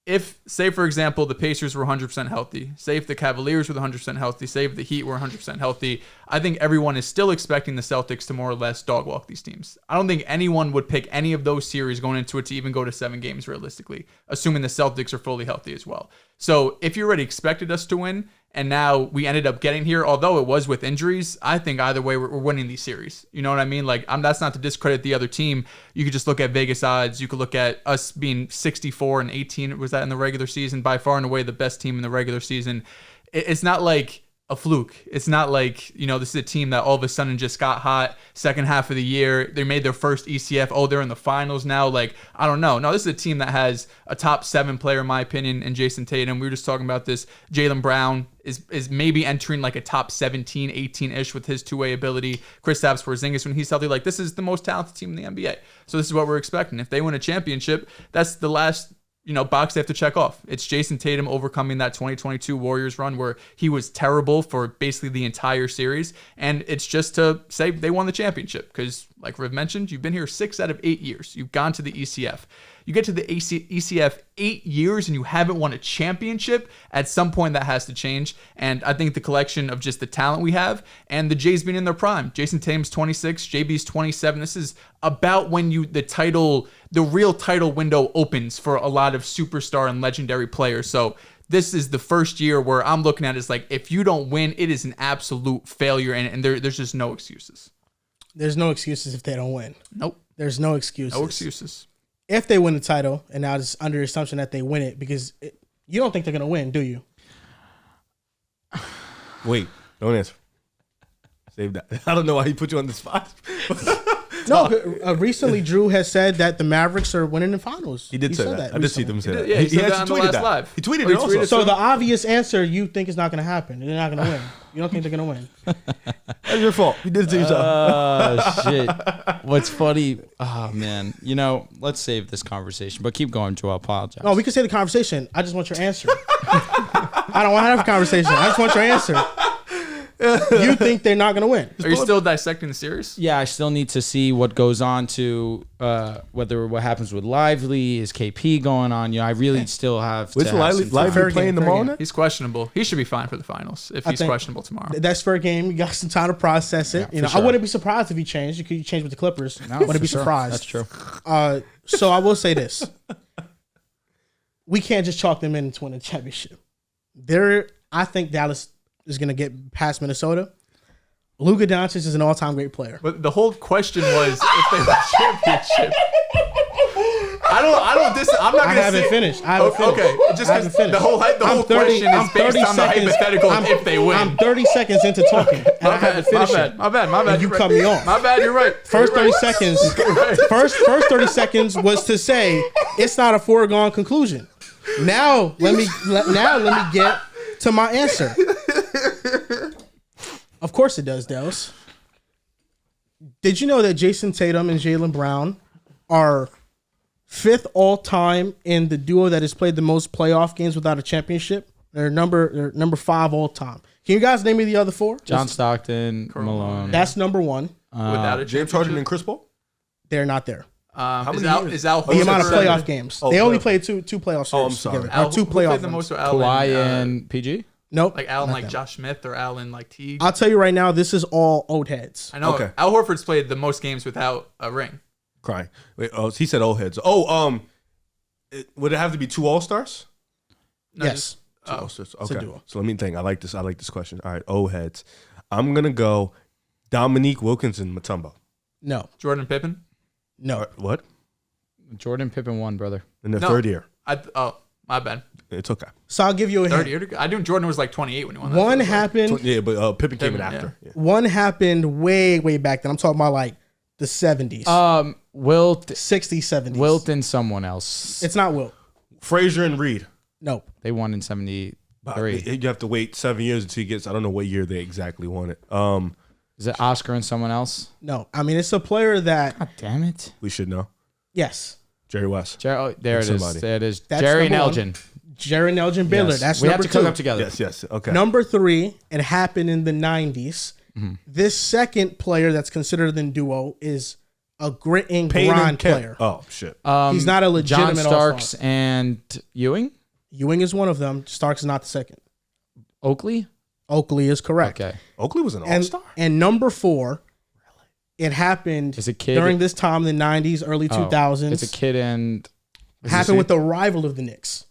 if, say, for example, the Pacers were 100% healthy, say if the Cavaliers were 100% healthy, say if the Heat were 100% healthy, I think everyone is still expecting the Celtics to more or less dog walk these teams. I don't think anyone would pick any of those series going into it to even go to 7 games realistically, assuming the Celtics are fully healthy as well. So if you already expected us to win, and now we ended up getting here, although it was with injuries, I think either way we're winning these series. You know what I mean? Like, that's not to discredit the other team. You could just look at Vegas odds. You could look at us being 64-18. Was that in the regular season? By far and away the best team in the regular season. It's not like a fluke. It's not like, this is a team that all of a sudden just got hot second half of the year. They made their first ECF. Oh, they're in the finals now. Like, I don't know. No, this is a team that has a top 7 player, in my opinion, in Jason Tatum. We were just talking about this. Jaylen Brown is maybe entering like a top 17, 18-ish with his two-way ability. Kristaps Porzingis, when he's healthy, like, this is the most talented team in the NBA. So this is what we're expecting. If they win a championship, that's the last box they have to check off. It's Jason Tatum overcoming that 2022 Warriors run where he was terrible for basically the entire series. And it's just to say they won the championship because, like Riv mentioned, you've been here 6 out of 8 years. You've gone to the ECF. You get to the ECF 8 years and you haven't won a championship. At some point that has to change. And I think the collection of just the talent we have and the Jays being in their prime. Jason Tatum's 26, JB's 27. This is about when the real title window opens for a lot of superstar and legendary players. So this is the first year where I'm looking at it as like, if you don't win, it is an absolute failure. And there's just no excuses. There's no excuses if they don't win. Nope. There's no excuses. No excuses. If they win the title, and now it's under the assumption that they win it, because you don't think they're going to win, do you? Wait, don't answer. Save that. I don't know why he put you on the spot. No, recently Drew has said that the Mavericks are winning the finals. He did say that. I did see them say that. Yeah, he said that on the last that. live. He tweeted it also. So the obvious answer, you think is not going to happen. They're not going to win. You don't think they're going to win. That's your fault. You did it to yourself. Oh, shit. What's funny, oh, man. Let's save this conversation, but keep going, Joe. I apologize. No, we can say the conversation. I just want your answer. I don't want to have a conversation. I just want your answer. You think they're not going to win. Are you still dissecting the series? Yeah, I still need to see what goes on to what happens with Lively. Is KP going on? I really still have to. What's Lively playing tomorrow night? He's questionable. He should be fine for the finals if he's questionable tomorrow. That's fair game. You got some time to process it. Yeah, I wouldn't be surprised if he changed. You could change with the Clippers. No, wouldn't be sure. surprised. That's true. So I will say this: we can't just chalk them in to win a championship. I think Dallas is going to get past Minnesota. Luka Doncic is an all-time great player. But the whole question was if they win championship. I'm not I haven't finished. Okay, just because the whole question is based on the hypothetical if they win. I'm 30 seconds into talking, and I haven't finished it. My bad. And you cut me off. My bad, you're right. First 30 seconds. First 30 seconds was to say it's not a foregone conclusion. Now let me get to my answer. Of course it does, Dehls. Did you know that Jason Tatum and Jaylen Brown are 5th all-time in the duo that has played the most playoff games without a championship? They're number 5 all-time. Can you guys name me the other 4? John Stockton, Malone. That's number 1. Without a James Harden and Chris Paul? They're not there. How many years? Is Al The amount of Horford- playoff games. They only played two playoff series I'm sorry. together. Al, Or 2 who played playoff the ones. most with Allen? Kawhi and PG? Nope. Like Allen, not like them. Josh Smith or Allen, like Teague. I'll tell you right now, this is all old heads. I know. Okay. Al Horford's played the most games without a ring. Crying. Wait, he said old heads. Would it have to be 2 All-Stars? No, Yes. 2 All-Stars. a Okay. duo. So let me think. I like this question. All right, old heads. I'm going to go Dominique Wilkinson Mutombo. No. Jordan Pippen. No. What? Jordan Pippen won, brother. In the No. third year. My bad. It's okay. So I'll give you a 30 hint. years ago. I knew Jordan was like 28 when he won that. One happened. Yeah, but Pippen came in Pippen, after. Yeah. One happened way back then. I'm talking about like the 70s, Wilt, 60s, 70s. Wilt, and someone else. It's not Wilt. Frazier and Reed. Nope. They won in 73. You have to wait 7 years until he gets. I don't know what year they exactly won it. Is it Oscar and someone else? No. I mean, it's a player that. God damn it. We should know. Yes. Jerry West. There it is. Somebody. There it is. That's Jerry and number Elgin. Jerry and Elgin Baylor. Yes. That's we have number to two. cook up together. Yes. Okay. Number 3, it happened in the 90s. This second player that's considered in duo is a grit and Payne grind and Kemp. player. Oh shit. He's not a legitimate John Starks all-star. and Ewing? Ewing is one of them. Starks is not the second. Oakley? Oakley is correct. Okay. Oakley was an And, all-star. and number 4, it happened Is a kid during this time in the 90s, early 2000s. It's a kid and Happened with the rival of the Knicks.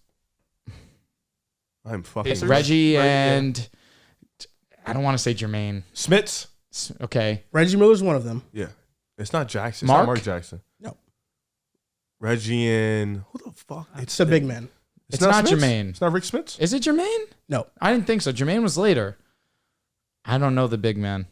I'm fucking Pacers? Reggie Right, and I don't want to say Jermaine. Smits. Okay. Reggie Miller's one of them. Yeah. It's not Jackson. It's Mark? not Mark Jackson. No. Reggie and who the fuck? It's a big man. It's not Smits? Jermaine. It's not Rick Smits. Is it Jermaine? No. I didn't think so. Jermaine was later. I don't know the big man.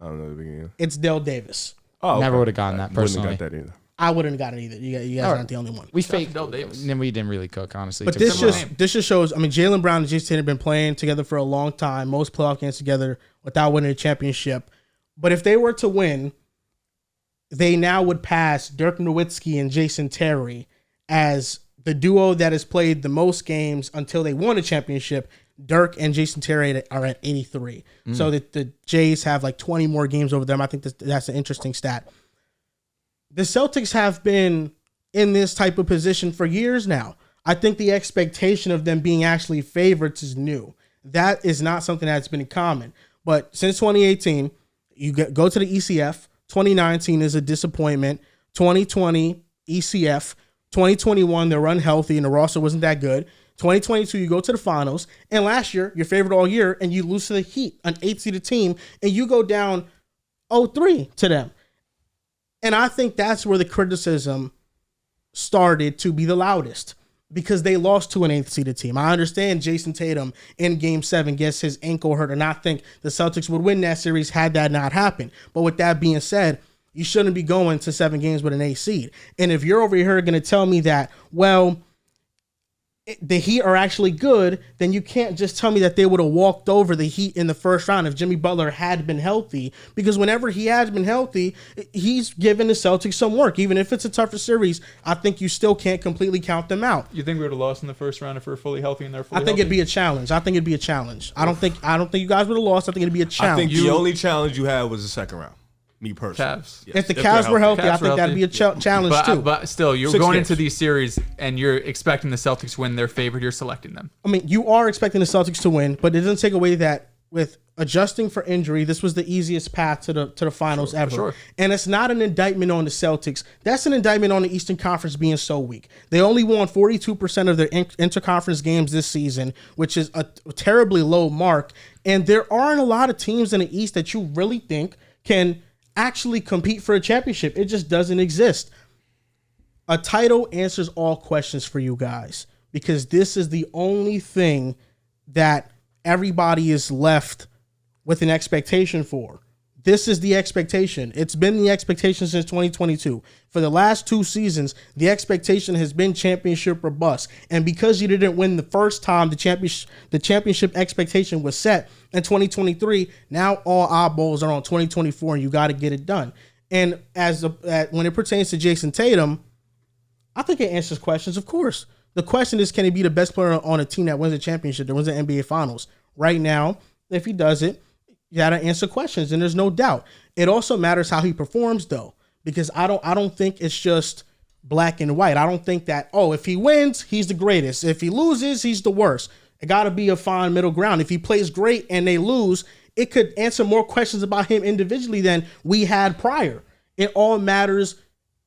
I don't know the beginning. It's Dale Davis. Oh, Never would have gotten that Wouldn't personally. have got that either. I wouldn't have gotten it either. You guys aren't the only one. We Shout out to faked. Dale Davis. Then we didn't really cook, honestly. But Took this some just time. this just shows. I mean, Jaylen Brown and Jason Tatum have been playing together for a long time. Most playoff games together without winning a championship. But if they were to win, they now would pass Dirk Nowitzki and Jason Terry as the duo that has played the most games until they won a championship. Dirk and Jason Terry are at 83. So the Jays have like 20 more games over them. I think that's an interesting stat. The Celtics have been in this type of position for years now. I think the expectation of them being actually favorites is new. That is not something that's been common. But since 2018, you go to the ECF. 2019 is a disappointment. 2020, ECF. 2021, they're unhealthy and the roster wasn't that good. 2022, you go to the finals. And last year, your favorite all year, and you lose to the Heat, an 8-seeded team, and you go down 0-3 to them. And I think that's where the criticism started to be the loudest because they lost to an 8th-seeded team. I understand Jason Tatum in Game 7 gets his ankle hurt, and I think the Celtics would win that series had that not happened. But with that being said, you shouldn't be going to 7 games with an 8 seed. And if you're over here going to tell me that, well, the Heat are actually good, then you can't just tell me that they would have walked over the Heat in the first round if Jimmy Butler had been healthy. Because whenever he has been healthy, he's given the Celtics some work. Even if it's a tougher series, I think you still can't completely count them out. You think we would have lost in the first round if we were fully healthy and they're fully I think healthy? it'd be a challenge. I think don't think you guys would have lost. I think it'd be a I challenge. think the only challenge you had was the second round. Me personally. Cavs. Yes. If the they're Cavs were healthy, I Cavs were think that'd be a challenge too. But still, you're 6 going games. into these series and you're expecting the Celtics win. They're favored. You're selecting them. I mean, you are expecting the Celtics to win, but it doesn't take away that with adjusting for injury, this was the easiest path to the finals ever. sure. And it's not an indictment on the Celtics. That's an indictment on the Eastern Conference being so weak. They only won 42% of their interconference games this season, which is a terribly low mark. And there aren't a lot of teams in the East that you really think can actually compete for a championship. It just doesn't exist. A title answers all questions for you guys because this is the only thing that everybody is left with an expectation for. This is the expectation. It's been the expectation since 2022. For the last 2 seasons, the expectation has been championship or bust. And because you didn't win the first time the championship expectation was set in 2023, now all eyeballs are on 2024 and you got to get it done. And when it pertains to Jason Tatum, I think it answers questions, of course. The question is, can he be the best player on a team that wins a championship, that wins the NBA Finals? Right now, if he does it, you got to answer questions, and there's no doubt. It also matters how he performs, though, because I don't think it's just black and white. I don't think that, if he wins, he's the greatest. If he loses, he's the worst. It got to be a fine middle ground. If he plays great and they lose, it could answer more questions about him individually than we had prior. It all matters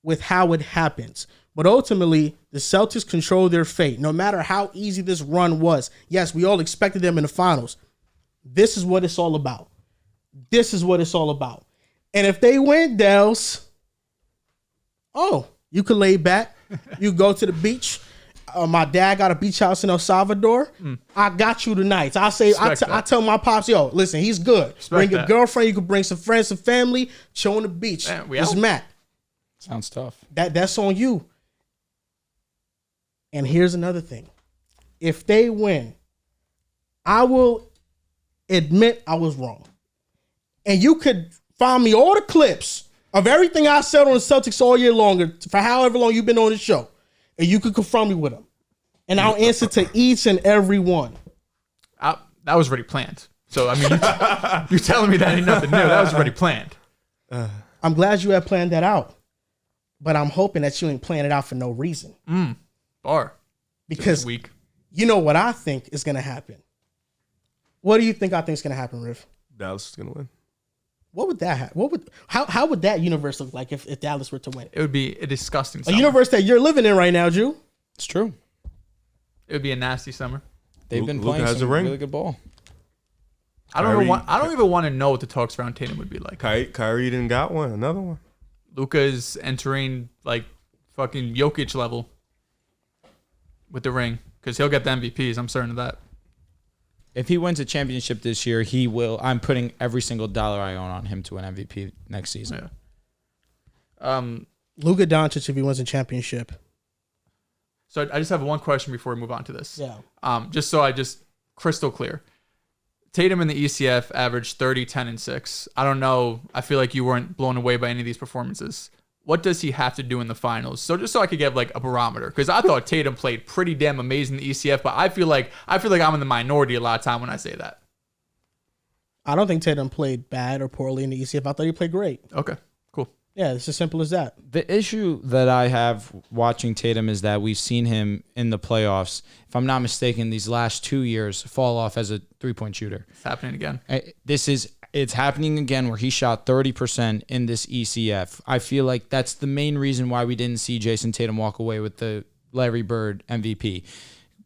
with how it happens. But ultimately, the Celtics control their fate, no matter how easy this run was. Yes, we all expected them in the finals. This is what it's all about. This is what it's all about. And if they win, Dehls, you can lay back. You go to the beach. my dad got a beach house in El Salvador. I got you tonight. I tell my pops, yo, listen, he's good. Bring your girlfriend. You can bring some friends, some family. Chill on the beach. Man, This is Matt. Sounds tough. That's on you. And here's another thing. If they win, I will admit I was wrong. And you could find me all the clips of everything I said on the Celtics all year long, for however long you've been on the show. And you could confront me with them. And I'll answer to each and every one. That was already planned. So, I mean, you're telling me that ain't nothing new. That was already planned. I'm glad you had planned that out. But I'm hoping that you ain't playing it out for no reason. Bar. Because weak. You know what I think is going to happen. What do you think I think is going to happen, Riff? Dallas is going to win. What would that happen? How would that universe look like if Dallas were to win? It would be a disgusting summer. A universe that you're living in right now, Drew. It's true. It would be a nasty summer. They've been Luka playing has some a ring. really good ball. I don't even want to know what the talks around Tatum would be like. Kyrie didn't got one. Another one. Luka is entering like fucking Jokic level with the ring because he'll get the MVPs. I'm certain of that. If he wins a championship this year, he will. I'm putting every single dollar I own on him to an MVP next season. Yeah. Luka Doncic if he wins a championship. So I just have one question before we move on to this. Yeah. Just crystal clear. Tatum in the ECF averaged 30, 10, and 6. I don't know. I feel like you weren't blown away by any of these performances. What does he have to do in the finals? So just so I could get like a barometer, because I thought Tatum played pretty damn amazing in the ECF, but I feel like I'm in the minority a lot of time when I say that. I don't think Tatum played bad or poorly in the ECF. I thought he played great. Okay, cool. Yeah, it's as simple as that. The issue that I have watching Tatum is that we've seen him in the playoffs, if I'm not mistaken, these last 2 years fall off as a three-point shooter. It's happening again. It's happening again where he shot 30% in this ECF. I feel like that's the main reason why we didn't see Jason Tatum walk away with the Larry Bird MVP.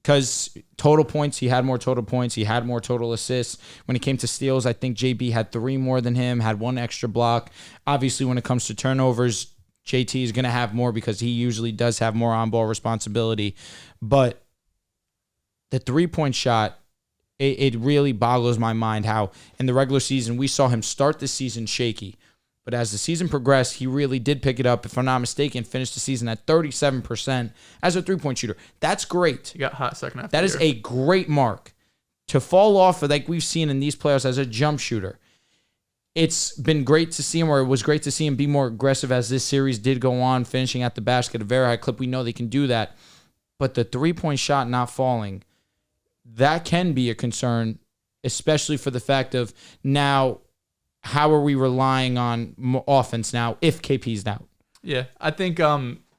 Because total points, he had more total points. He had more total assists. When it came to steals, I think JB had 3 more than him, had 1 extra block. Obviously, when it comes to turnovers, JT is going to have more because he usually does have more on-ball responsibility. But the three-point shot, it really boggles my mind how in the regular season, we saw him start the season shaky. But as the season progressed, he really did pick it up. If I'm not mistaken, finished the season at 37% as a three-point shooter. That's great. He got hot second half. That is a great mark. To fall off of like we've seen in these playoffs as a jump shooter, it's been great to see him, or it was great to see him be more aggressive as this series did go on, finishing at the basket, a very high clip. We know they can do that. But the three-point shot not falling, that can be a concern, especially for the fact of now, how are we relying on offense now if KP's out? Yeah, I think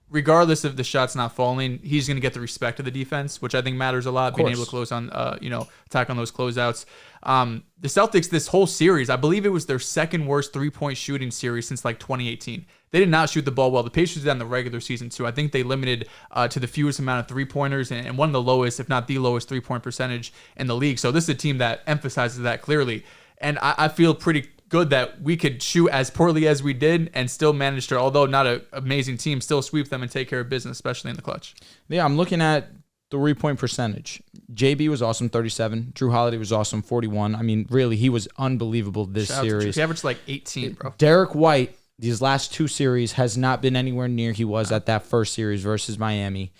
regardless of the shots not falling, he's going to get the respect of the defense, which I think matters a lot, being able to close on, attack on those closeouts. The Celtics, this whole series, I believe it was their second worst three-point shooting series since like 2018. They did not shoot the ball well. The Pacers did in the regular season too. I think they limited to the fewest amount of three-pointers and one of the lowest, if not the lowest, three-point percentage in the league. So this is a team that emphasizes that clearly. And I feel pretty good that we could shoot as poorly as we did and still manage to, although not an amazing team, still sweep them and take care of business, especially in the clutch. Yeah, I'm looking at three-point percentage. JB was awesome, 37. Drew Holiday was awesome, 41. I mean, really, he was unbelievable this series. He averaged like 18, bro. Derek White, these last 2 series, has not been anywhere near he was at that first series versus Miami.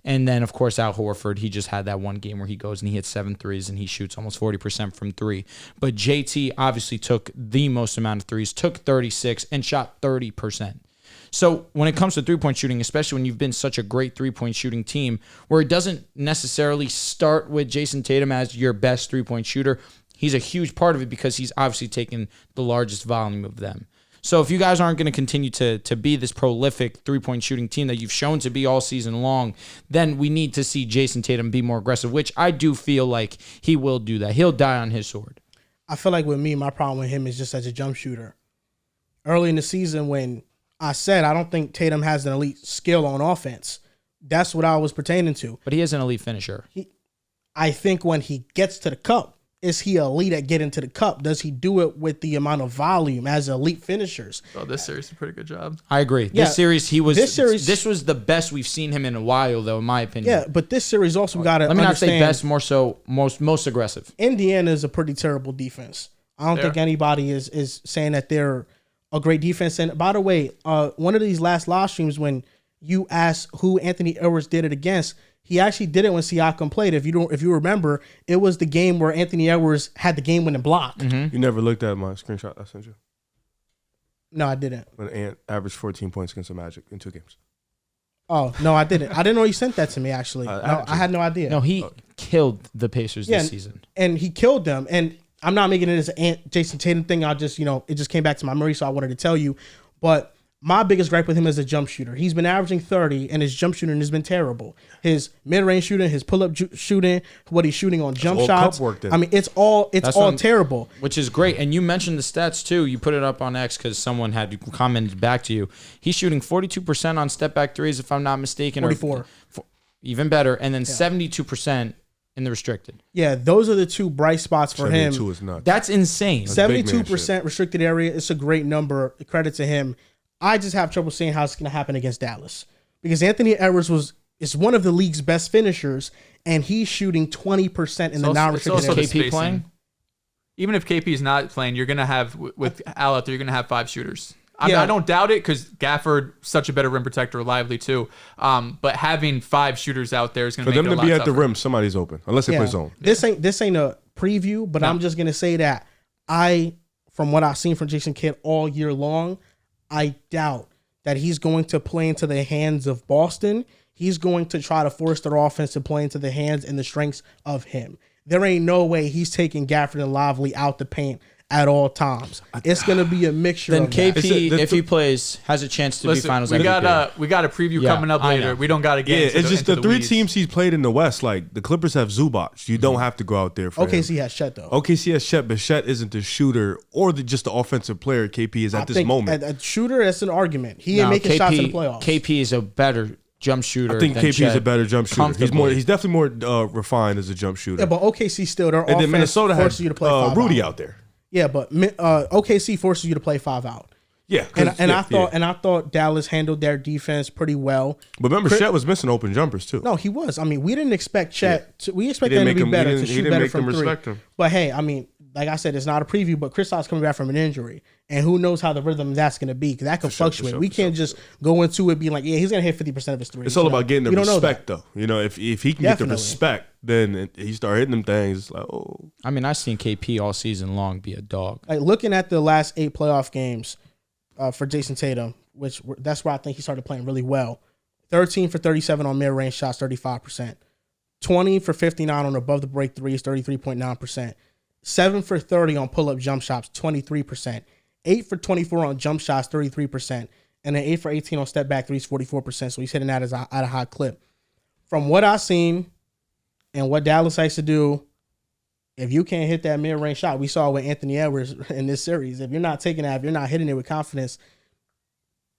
And then, of course, Al Horford, he just had that one game where he goes and he hits 7 threes and he shoots almost 40% from 3. But JT obviously took the most amount of threes, took 36 and shot 30%. So when it comes to three-point shooting, especially when you've been such a great three-point shooting team, where it doesn't necessarily start with Jason Tatum as your best three-point shooter, he's a huge part of it because he's obviously taken the largest volume of them. So if you guys aren't going to continue to be this prolific three-point shooting team that you've shown to be all season long, then we need to see Jason Tatum be more aggressive, which I do feel like he will do that. He'll die on his sword. I feel like with me, my problem with him is just as a jump shooter. Early in the season when I said I don't think Tatum has an elite skill on offense, that's what I was pertaining to. But he is an elite finisher. I think when he gets to the cup, is he elite at getting to the cup? Does he do it with the amount of volume as elite finishers? Oh, this series did a pretty good job. I agree. Yeah, This series, this was the best we've seen him in a while, though, in my opinion. Yeah, but this series also got to Let me not understand. say best, more so most aggressive. Indiana is a pretty terrible defense. I don't think anybody is saying that they're a great defense. And by the way, one of these last live streams when you asked who Anthony Edwards did it against, he actually did it when Siakam played. If you remember, it was the game where Anthony Edwards had the game-winning block. You never looked at my screenshot I sent you? No, I didn't. When Ant averaged 14 points against the Magic in 2 games. Oh, no, I didn't. I didn't know you sent that to me, actually. I had no idea. No, he killed the Pacers this season. And he killed them. And I'm not making it as an Jason Tatum thing. I just, it just came back to my memory, so I wanted to tell you. But my biggest gripe with him is a jump shooter. He's been averaging 30, and his jump shooting has been terrible. His mid-range shooting, his pull-up shooting, what he's shooting on jump shots. I mean, it's all terrible. Which is great. And you mentioned the stats, too. You put it up on X because someone had commented back to you. He's shooting 42% on step-back threes, if I'm not mistaken. 44. Even better. And then 72% in the restricted. Yeah, those are the two bright spots for him. 72 is nuts. That's insane. 72% restricted area. It's a great number. Credit to him. I just have trouble seeing how it's going to happen against Dallas because Anthony Edwards is one of the league's best finishers, and he's shooting 20% in the non-restricted area. Is KP playing? Even if KP is not playing, you're going to have, with Al out there, you're going to have 5 shooters. I don't doubt it because Gafford, such a better rim protector, Lively too. But having 5 shooters out there is going to make it a lot For them to be at tougher. the rim, somebody's open, unless they play zone. This ain't a preview, but I'm just going to say that from what I've seen from Jason Kidd all year long, I doubt that he's going to play into the hands of Boston. He's going to try to force their offense to play into the hands and the strengths of him. There ain't no way he's taking Gafford and Lively out the paint at all times. It's going to be a mixture then of KP, that. if he plays, has a chance to be finals MVP. We got a preview coming up later. We don't got to get it's just the 3 teams he's played in the West. Like the Clippers have Zubac. You don't have to go out there for him. OKC has Chet though. OKC has Chet, but Chet isn't the shooter or just the offensive player KP is at this moment. A shooter, that's an argument. He ain't making shots in the playoffs. KP is a better jump shooter. I think KP is a better jump shooter. He's definitely more refined as a jump shooter. Yeah, but OKC still their offense then Minnesota forces you to play 5 Rudy out. out there. Yeah, but OKC forces you to play 5 out. Yeah, I thought Dallas handled their defense pretty well. But remember, Chet was missing open jumpers too. No, he was. I mean, we didn't expect Chet. We expected him to be better, to shoot better from 3. But hey, I mean, like I said, it's not a preview. But Kristaps coming back from an injury, and who knows how the rhythm that's going to be? Because that could fluctuate. We can't just go into it being like, yeah, he's going to hit 50% of his threes. It's all about getting the respect, though. If he can get the respect, then he start hitting them things. It's like, oh. I mean, I've seen KP all season long be a dog. Like looking at the last 8 playoff games for Jason Tatum, that's where I think he started playing really well. 13 for 37 on mid-range shots, 35%. 20 for 59 on above the break threes, 33.9%. 7 for 30 on pull-up jump shots, 23%. 8 for 24 on jump shots, 33%. And then 8 for 18 on step back threes, 44%. So he's hitting that at a high clip. From what I've seen and what Dallas likes to do, if you can't hit that mid-range shot, we saw with Anthony Edwards in this series. If you're not taking that, if you're not hitting it with confidence,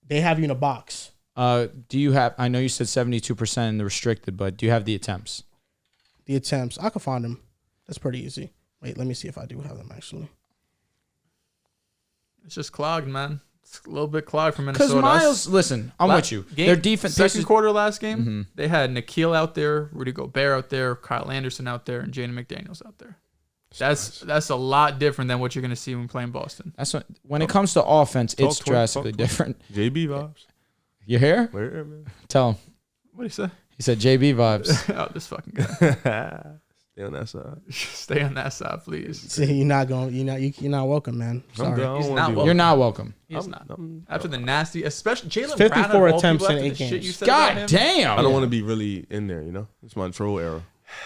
they have you in a box. Do you have, I know you said 72% in the restricted, but do you have the attempts? The attempts. I can find them. That's pretty easy. Wait, let me see if I do have them actually. It's just clogged, man. It's a little bit clogged from Minnesota. Because Miles, listen, I'm with you. Their defense. Second quarter last game, they had Nikhil out there, Rudy Gobert out there, Kyle Anderson out there, and Jaden McDaniels out there. That's a lot different than what you're going to see when playing Boston. That's when it comes to offense, it's drastically different. JB vibes. You hear? Where, man? Tell him. What did he say? He said JB vibes. Oh, this fucking guy. Stay on that side. Stay on that side, please. See, you're not welcome, man. Sorry. He's not welcome. You're not welcome. He's not. After the nasty, especially Jalen 54 Brown, attempts in after 8 the shit games. you said about God him. damn. I don't want to be really in there, It's my troll era.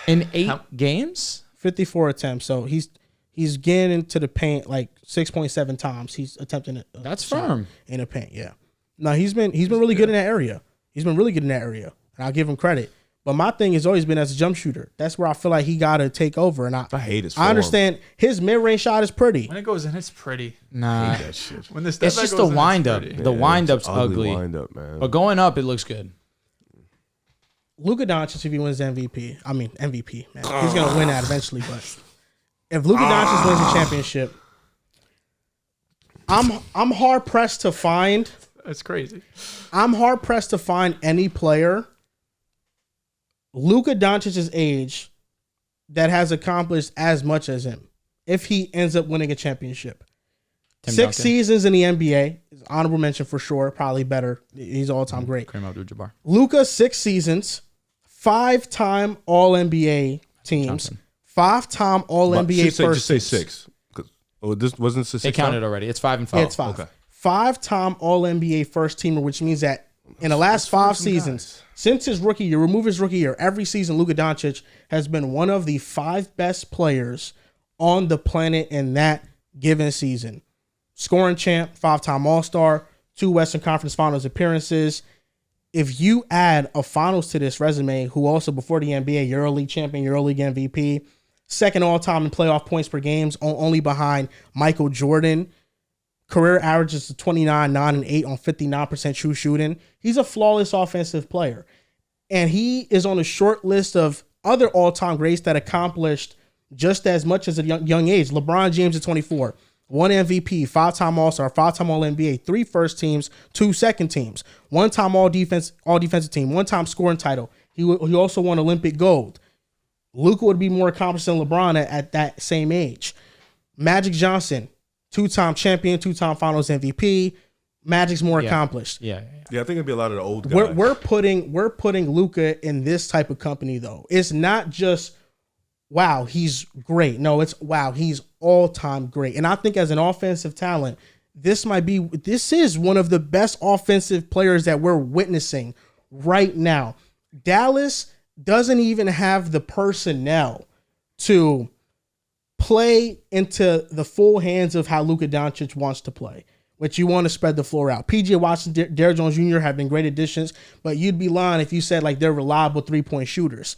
In 8 games? 54 attempps. So he's getting into the paint like 6.7 times. He's attempting it. That's firm. In the paint, yeah. No, he's been really good in that area. He's been really good in that area. And I'll give him credit. But my thing has always been as a jump shooter. That's where I feel like he got to take over. And I hate his form. I understand his mid-range shot is pretty. When it goes in, it's pretty. Nah. I hate that shit. When the It's just the wind-up. The wind-up's ugly. Wind-up, man. But going up, it looks good. Luka Doncic, if he wins MVP, man. He's going to win that eventually. But If Luka Doncic wins a championship, I'm hard pressed to find. That's crazy. I'm hard pressed to find any player Luka Doncic's age that has accomplished as much as him if he ends up winning a championship. Tim 6 Duncan. seasons in the NBA, honorable mention for sure, probably better. He's all-time great. Kareem Abdul-Jabbar. Luka, 6 seasons, 5-time All-NBA teams, Johnson. 5-time All-NBA first. Just say teams. 6. This wasn't the 6. They counted already. It's 5 and 5. Yeah, it's 5. Okay. 5-time All-NBA first teamer, which means that in the last 5 seasons, since his rookie year, remove his rookie year, every season Luka Doncic has been one of the 5 best players on the planet in that given season. Scoring champ, 5-time All-Star, 2 Western Conference Finals appearances. If you add a finals to this resume, who also before the NBA, EuroLeague champion, EuroLeague MVP, second all-time in playoff points per games, only behind Michael Jordan. Career averages of 29, 9, and 8 on 59% true shooting. He's a flawless offensive player. And he is on a short list of other all-time greats that accomplished just as much as a young age. LeBron James at 24. 1 MVP, 5-time All-Star, 5-time All-NBA, 3 first teams, 2 second teams, 1-time all-defensive team, 1-time scoring title. He also won Olympic gold. Luka would be more accomplished than LeBron at that same age. Magic Johnson, 2-time champion, 2-time Finals MVP. Magic's more accomplished. Yeah. Yeah, I think it'd be a lot of the old guys. We're putting Luka in this type of company though. It's not just wow, he's great. No, it's wow, he's all-time great. And I think as an offensive talent, this is one of the best offensive players that we're witnessing right now. Dallas doesn't even have the personnel to play into the full hands of how Luka Doncic wants to play, which you want to spread the floor out. PJ Washington, Derrick Jones Jr. have been great additions, but you'd be lying if you said like they're reliable 3-point shooters.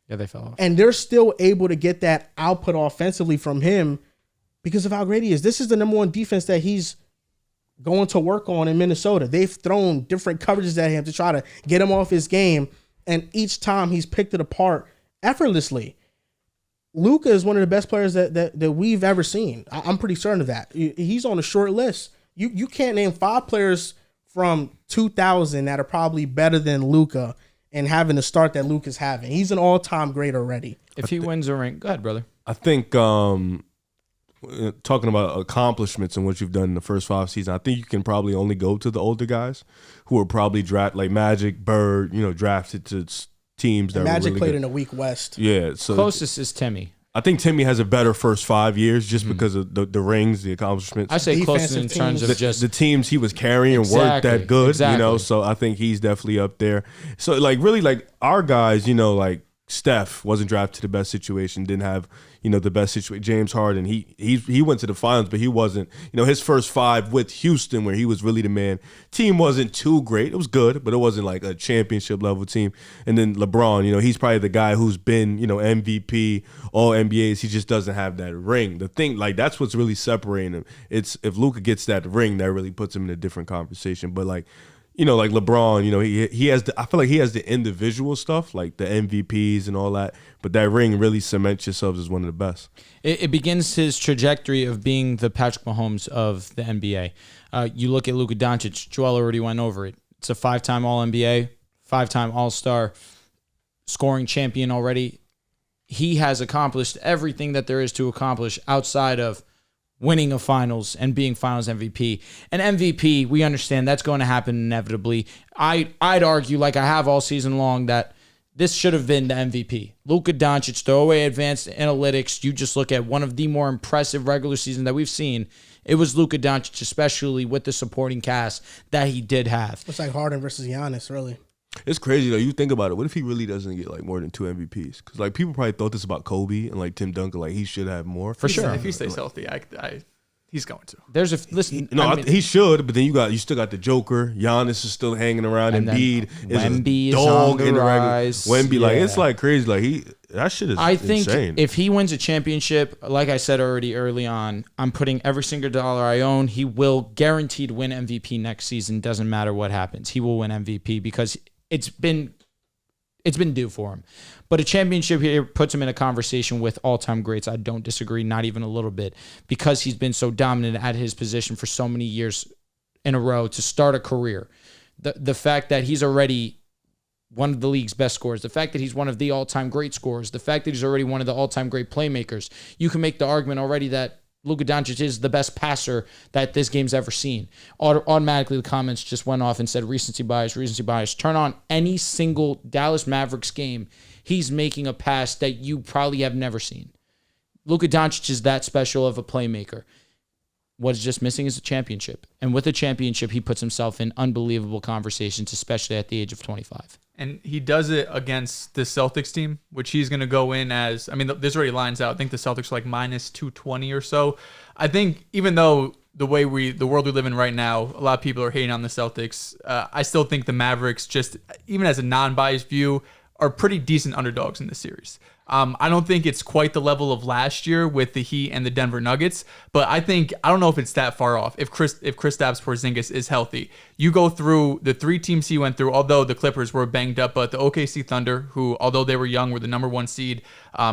Yeah, they fell off. And they're still able to get that output offensively from him because of how great he is. This is the number 1 defense that he's going to work on in Minnesota. They've thrown different coverages at him to try to get him off his game, and each time he's picked it apart effortlessly. Luka is one of the best players that we've ever seen. I'm pretty certain of that. He's on a short list. You can't name 5 players from 2000 that are probably better than Luka and having the start that Luka's having. He's an all-time great already. If he wins a ring, go ahead, brother. I think talking about accomplishments and what you've done in the first 5 seasons, I think you can probably only go to the older guys who are probably drafted, like Magic, Bird, drafted to teams that Magic were really played good. in a weak West. Yeah, so Closest is Timmy. I think Timmy has a better first 5 years just because of the rings, the accomplishments. I say closest Defensive in terms teams. of just the teams he was carrying weren't that good, so I think he's definitely up there. So really our guys, like Steph wasn't drafted to the best situation, didn't have, the best situation. James Harden, he went to the finals, but he wasn't, his first 5 with Houston where he was really the man. Team wasn't too great. It was good, but it wasn't like a championship level team. And then LeBron, he's probably the guy who's been, MVP, all NBAs. He just doesn't have that ring. The thing, that's what's really separating him. It's if Luka gets that ring, that really puts him in a different conversation. But like LeBron, he has I feel like he has the individual stuff, like the MVPs and all that, but that ring really cements yourself as one of the best. It begins his trajectory of being the Patrick Mahomes of the NBA. You look at Luka Doncic, Joel already went over it. It's a 5-time All-NBA, 5-time All-Star, scoring champion already. He has accomplished everything that there is to accomplish outside of winning a finals and being finals MVP. An MVP, we understand that's going to happen inevitably. I'd argue, like I have all season long, that this should have been the MVP. Luka Doncic, throw away advanced analytics. You just look at one of the more impressive regular seasons that we've seen. It was Luka Doncic, especially with the supporting cast that he did have. It's like Harden versus Giannis, really. It's crazy though. You think about it. What if he really doesn't get like more than 2 MVPs? Because people probably thought this about Kobe and like Tim Duncan. Like he should have more For sure. If he stays healthy, he's going to. There's a listen. He should, but then you still got the Joker. Giannis is still hanging around. And Embiid is Wemby a is dog on the in the regular. rise. Wemby, Yeah. it's like crazy. Like that shit is. I think insane. if he wins a championship, like I said already early on, I'm putting every single dollar I own. He will guaranteed win MVP next season. Doesn't matter what happens. He will win MVP because it's it's been due for him. But a championship here puts him in a conversation with all-time greats. I don't disagree, not even a little bit, because he's been so dominant at his position for so many years in a row to start a career. The fact that he's already one of the league's best scorers, the fact that he's one of the all-time great scorers, the fact that he's already one of the all-time great playmakers, you can make the argument already that Luka Doncic is the best passer that this game's ever seen. Automatically, the comments just went off and said recency bias, recency bias. Turn on any single Dallas Mavericks game, he's making a pass that you probably have never seen. Luka Doncic is that special of a playmaker. What's just missing is a championship. And with a championship, he puts himself in unbelievable conversations, especially at the age of 25. And he does it against the Celtics team, which he's going to go in as, I mean, there's already lines out. I think the Celtics are like minus 220 or so. I think even though the world we live in right now, a lot of people are hating on the Celtics, I still think the Mavericks, just even as a non-biased view, are pretty decent underdogs in this series. I don't think it's quite the level of last year with the Heat and the Denver Nuggets, but I don't know if it's that far off. If Kristaps Porzingis is healthy, you go through the three teams he went through, although the Clippers were banged up, but the OKC Thunder, who, although they were young, were the number one seed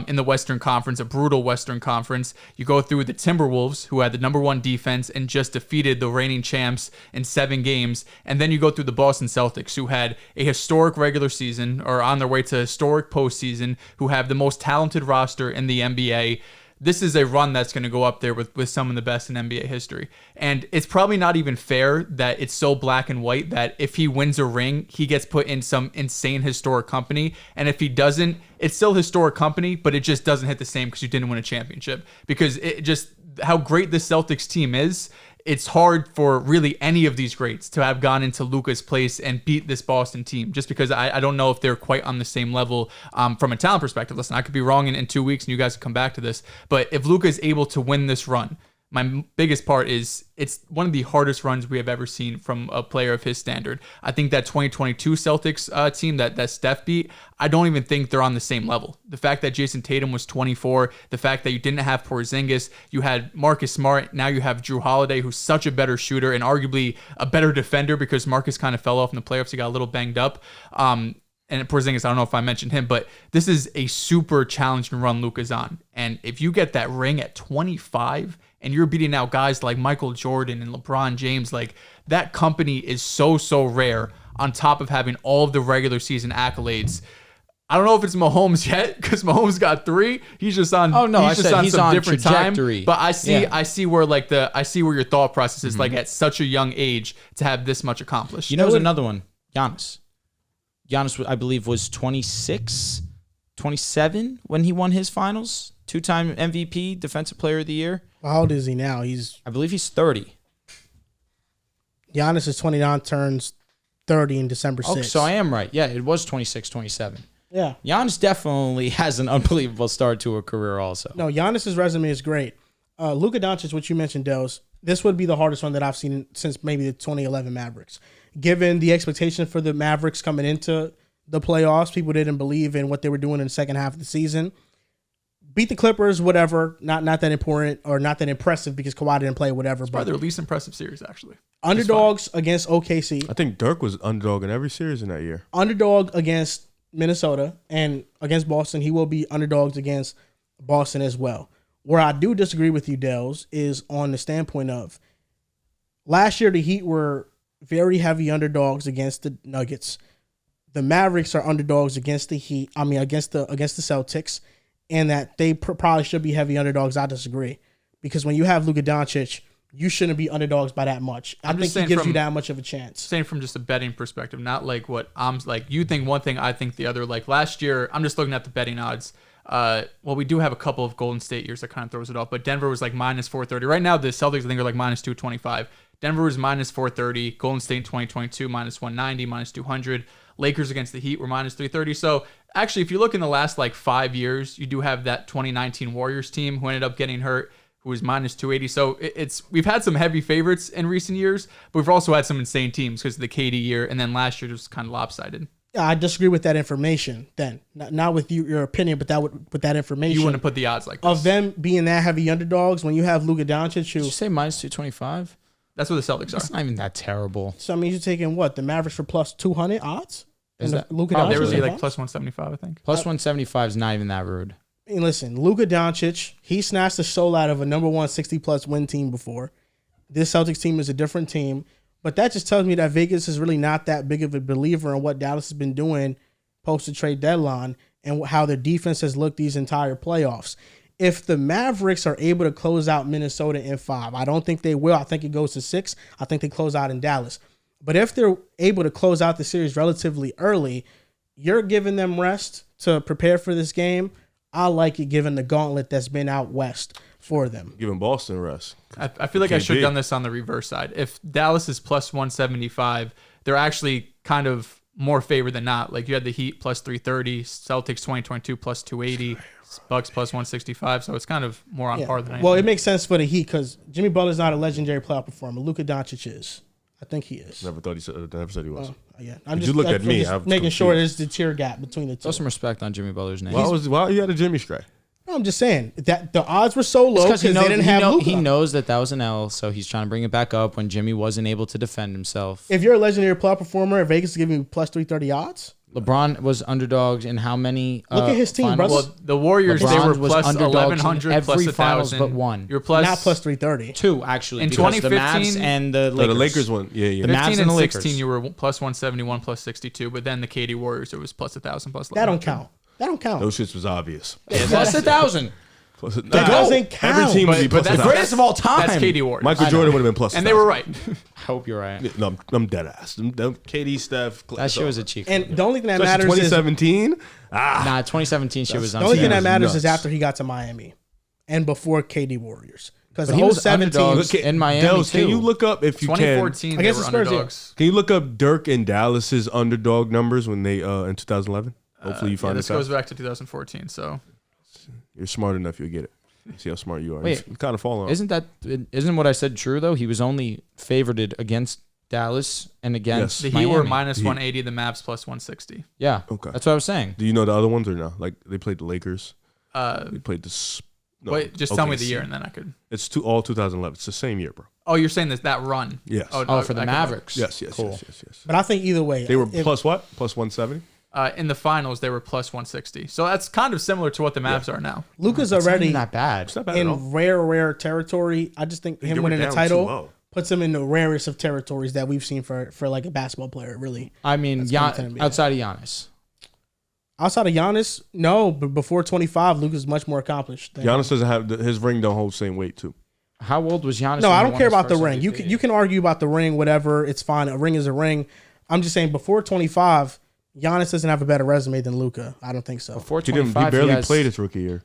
in the Western Conference, a brutal Western Conference. You go through the Timberwolves, who had the number one defense and just defeated the reigning champs in 7 games. And then you go through the Boston Celtics, who had a historic regular season, or on their way to historic postseason, who have the most talented roster in the NBA. This is a run that's going to go up there with some of the best in NBA history. And it's probably not even fair that it's so black and white that if he wins a ring, he gets put in some insane historic company. And if he doesn't, it's still historic company, but it just doesn't hit the same because you didn't win a championship. Because it just, how great the Celtics team is, it's hard for really any of these greats to have gone into Luka's place and beat this Boston team, just because I don't know if they're quite on the same level from a talent perspective. Listen, I could be wrong in 2 weeks and you guys can come back to this, but if Luka is able to win this run, my biggest part is it's one of the hardest runs we have ever seen from a player of his standard. I think that 2022 Celtics team that Steph beat, I don't even think they're on the same level. The fact that Jason Tatum was 24, the fact that you didn't have Porzingis, you had Marcus Smart, now you have Drew Holiday, who's such a better shooter and arguably a better defender because Marcus kind of fell off in the playoffs. He got a little banged up. And Porzingis, I don't know if I mentioned him, but this is a super challenging run Luka's on. And if you get that ring at 25 and you're beating out guys like Michael Jordan and LeBron James, like that company is so rare on top of having all of the regular season accolades. I don't know if it's Mahomes yet because Mahomes got 3. He's just on. Oh no, he's on different trajectory. Time. But I see where your thought process is, like at such a young age to have this much accomplished. You know, there's another one, Giannis. Giannis, I believe, was 26, 27 when he won his finals. 2-time MVP, Defensive Player of the Year. Well, how old is he now? I believe he's 30. Giannis is 29, turns 30 in December 6th. Oh, so I am right. Yeah, it was 26, 27. Yeah. Giannis definitely has an unbelievable start to a career also. No, Giannis's resume is great. Luka Doncic, which you mentioned, Dehls, this would be the hardest one that I've seen since maybe the 2011 Mavericks. Given the expectation for the Mavericks coming into the playoffs, people didn't believe in what they were doing in the second half of the season. Beat the Clippers, whatever, not that important or not that impressive because Kawhi didn't play, whatever. It's probably their least impressive series, actually. Underdogs against OKC. I think Dirk was underdog in every series in that year. Underdog against Minnesota and against Boston. He will be underdogs against Boston as well. Where I do disagree with you, Dehls, is on the standpoint of last year the Heat were very heavy underdogs against the Nuggets. The Mavericks are underdogs against the Heat. I mean, against the Celtics, and that they probably should be heavy underdogs. I disagree because when you have Luka Doncic, you shouldn't be underdogs by that much. I think he gives you that much of a chance. Saying from just a betting perspective, not like what I'm like. You think one thing, I think the other. Like last year, I'm just looking at the betting odds. Well, we do have a couple of Golden State years that kind of throws it off, but Denver was like minus 430. Right now, the Celtics I think are like minus 225. Denver was minus 430. Golden State in 2022 minus 190, minus 200. Lakers against the Heat were minus 330. So actually, if you look in the last like 5 years, you do have that 2019 Warriors team who ended up getting hurt, who was minus 280. So we've had some heavy favorites in recent years, but we've also had some insane teams because of the KD year, and then last year it was kind of lopsided. I disagree with that information. Then not with your opinion, but with that information, you wouldn't put the odds like this. Of them being that heavy underdogs when you have Luka Doncic. Did you say minus 225? That's what the Celtics are. It's not even that terrible. So I mean, you're taking what the Mavericks for plus 200 odds. Is that Luka probably They were Doncic? like plus 175, I think. plus 175 is not even that rude. And listen, Luka Doncic, he snatched the soul out of a number one 60-plus win team before. This Celtics team is a different team. But that just tells me that Vegas is really not that big of a believer in what Dallas has been doing post the trade deadline and how their defense has looked these entire playoffs. If the Mavericks are able to close out Minnesota in 5, I don't think they will. I think it goes to 6. I think they close out in Dallas. But if they're able to close out the series relatively early, you're giving them rest to prepare for this game. I like it given the gauntlet that's been out west for them. Giving Boston rest. I feel like I should have done this on the reverse side. If Dallas is plus 175, they're actually kind of more favored than not. Like you had the Heat plus 330, Celtics 2022 plus 280, Bucks plus 165. So it's kind of more on par than anything. Well, it makes sense for the Heat because Jimmy Butler's not a legendary playoff performer. Luka Doncic is. I think he is. Never said he was. Yeah. You look at me. Just making sure there's the tier gap between the two. Throw some respect on Jimmy Butler's name. Why you had a Jimmy strike? No, I'm just saying that the odds were so low because He they didn't have Luka. he knows that was an L, so he's trying to bring it back up when Jimmy wasn't able to defend himself. If you're a legendary playoff performer, Vegas is giving you plus 330 odds. LeBron was underdogs in how many? Look at his team, finals? brother. Well, the Warriors, they LeBron were was plus underdogs 1,100, in plus every finals 1,000. but one. You're plus Not plus 330. 2 actually. In because 2015 the Mavs and the Lakers. No, the Lakers won. Yeah. The Mavs 15 and the and Lakers. 16, you were plus 171, plus 62. But then the KD Warriors, it was plus 1,000, plus 1,100. That don't count. That don't count. Those shits was obvious. Plus 1,000. That doesn't count. Every team would be But plus that's 1,000. Greatest of all time. That's KD Warriors. Michael Jordan would have been plus. And they were right. I hope you're right. No, I'm dead ass. Them KD, Steph. That shit was a cheat. And the only thing that Especially matters is 2017. Nah, 2017 shit was the only thing that was matters nuts. is after he got to Miami and before KD Warriors. Because the he whole was 17 underdogs in Miami Dehls, too. can you look up if you can? 2014, I guess they the were Spurs, yeah. underdogs. Can you look up Dirk and Dallas's underdog numbers when they in 2011? Hopefully you find this this goes out. back to 2014. So You're smart enough, you'll get it. See how smart you are. Wait, you kind of falling off. Isn't what I said true though? He was only favored against Dallas and against the Heat Miami. were minus 180, the Mavs plus 160. Yeah. Okay. That's what I was saying. Do you know the other ones or no? Like they played the Lakers. Uh, They played the. No. Wait, just tell me the OKC. year and then I could. It's all 2011. It's the same year, bro. Oh, you're saying that run? Yes. Oh, for the I could- Mavericks. Yes. Cool. Yes. But I think either way. They were if- plus what? Plus 170. In the finals, they were plus 160. So that's kind of similar to what the Mavs are now. Luka's It's not already even that bad. It's not bad at all. in rare territory. I just think They him were winning the down title 2-0. puts him in the rarest of territories that we've seen for like a basketball player, really. I mean, That's content, yeah. outside of Giannis. Outside of Giannis, no, but before 25, Luka's much more accomplished. Giannis doesn't have his ring. Don't hold the same weight too. How old was Giannis? No, when I he don't won care his about the first ring. MVP? You can argue about the ring, whatever. It's fine. A ring is a ring. I'm just saying before 25, Giannis doesn't have a better resume than Luka. I don't think so. Before He 25, He barely has- played his rookie year.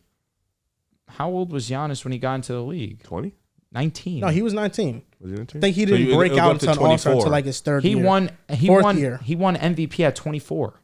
How old was Giannis when he got into the league? 20. 19. No, he was 19. Was he 19? I think he didn't break out until All-Star until like his third He year. won. He Fourth won. year. He won MVP at 24.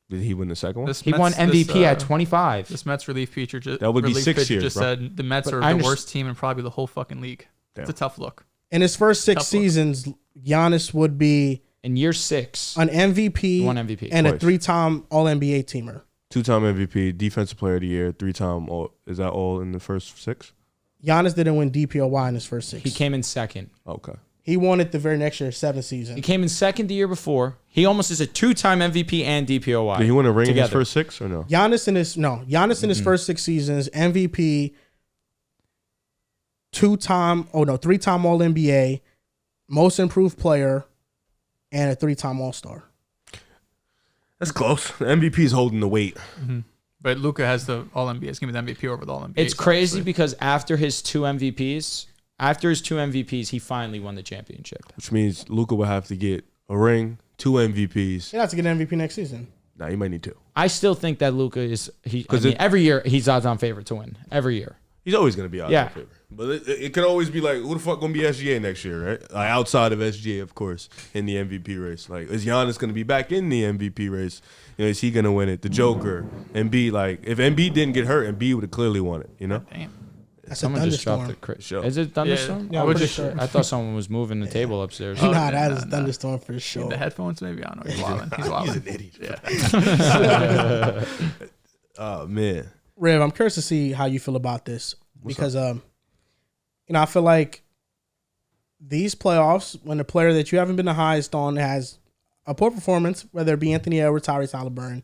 Did he win the second one? This He Mets- won MVP this, at 25. This Mets relief feature just That would be relief 6 pitcher years, just bro. said the Mets But are I the underst- worst team in probably the whole fucking league. Damn. It's a tough look. In his first 6 Tough look. seasons, Giannis would be In year 6, an MVP, he won MVP. and a Twice. 3-time All-NBA teamer. 2-time MVP, Defensive Player of the Year, 3-time. All, is that all in the first 6? Giannis didn't win DPOY in his first 6. He came in second. Okay. He won it the very next year, 7th He season. came in second the year before. He almost is a 2-time MVP and DPOY. Did he win a ring in his together. first 6 or no? Giannis in his first 6 seasons, MVP, 3-time All-NBA, most improved player, and a 3-time All-Star. That's close. The MVP's holding the weight. But Luka has the All NBA. It's gonna be the MVP over the All NBA. It's crazy because after his 2 MVPs, he finally won the championship. Which means Luka will have to get a ring, 2 MVPs. He has to get an MVP next season. Nah, he might need 2. I still think that Luka is every year he's odds-on favorite to win. Every year. He's always going to be out Yeah. of favor. But it could always be like, who the fuck going to be SGA next year, right? Like outside of SGA, of course, in the MVP race. Like, is Giannis going to be back in the MVP race? You know, is he going to win it? The Joker. Embiid, like, if Embiid didn't get hurt, Embiid would have clearly won it, you know? Damn. That's Someone a just dropped thunderstorm. the Sure. Is it thunderstorm? Yeah, I I'm was pretty just sure. I thought someone was moving the table upstairs. Nah, that is a thunderstorm for sure. The headphones, maybe. I don't know. He's wilding. He's wilding. He's an Yeah. idiot. Oh, man. Rev, I'm curious to see how you feel about this because, I feel like these playoffs, when the player that you haven't been the highest on has A poor performance, whether it be Anthony Edwards, Tyrese Halliburton,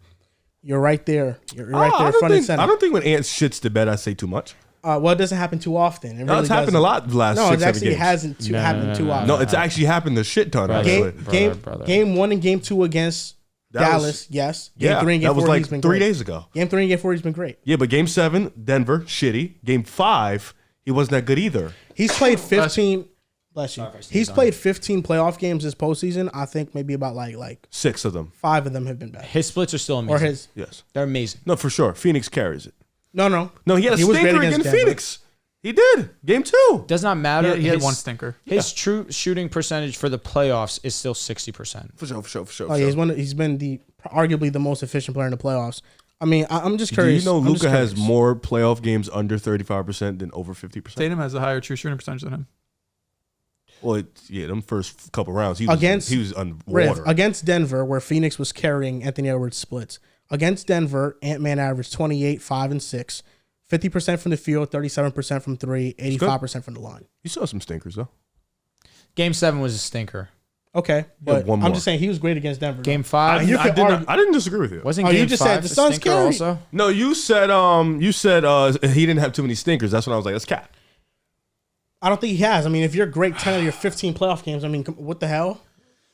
you're right there. You're right there, front and center. I don't think when Ant shits the bed, I say too much. Well, it doesn't happen too often. No, it's happened a lot the last 6-7 games. No, it actually hasn't happened too often. No, it's actually happened a shit ton. Game 1 and game 2 against Dallas, yes. Game 3 and game 4, that was he's been like 3 great. days ago. Game 3 and game 4, he's been great. Yeah, but game 7, Denver, shitty. Game 5, he wasn't that good either. He's played 15. Bless you. He's played 15 playoff games this postseason. I think maybe about like 6 of them. 5 of them have been bad. His splits are still amazing. Or his. Yes. They're amazing. No, for sure. Phoenix carries it. No, he had a was great stinker against against Denver. Phoenix. He did. Game 2. Does not matter. He had one stinker. His true shooting percentage for the playoffs is still 60%. For sure. Oh, yeah, he's been arguably the most efficient player in the playoffs. I mean, I'm just curious. Do you know Luka has more playoff games under 35% than over 50%? Tatum has a higher true shooting percentage than him. Well, them first couple rounds, he was underwater. Against Denver, where Phoenix was carrying Anthony Edwards splits. Against Denver, Ant-Man averaged 28, 5, and 6. 50% from the field, 37% from 3, 85% from the line. You saw some stinkers, though. Game 7 was a stinker. Okay, but I'm just saying he was great against Denver. Game 5, I didn't disagree with you. Wasn't game you just 5 said the Suns stinker carry. also? No, you said he didn't have too many stinkers. That's when I was like, that's cat. I don't think he has. I mean, if you're great 10 of your 15 playoff games, I mean, what the hell?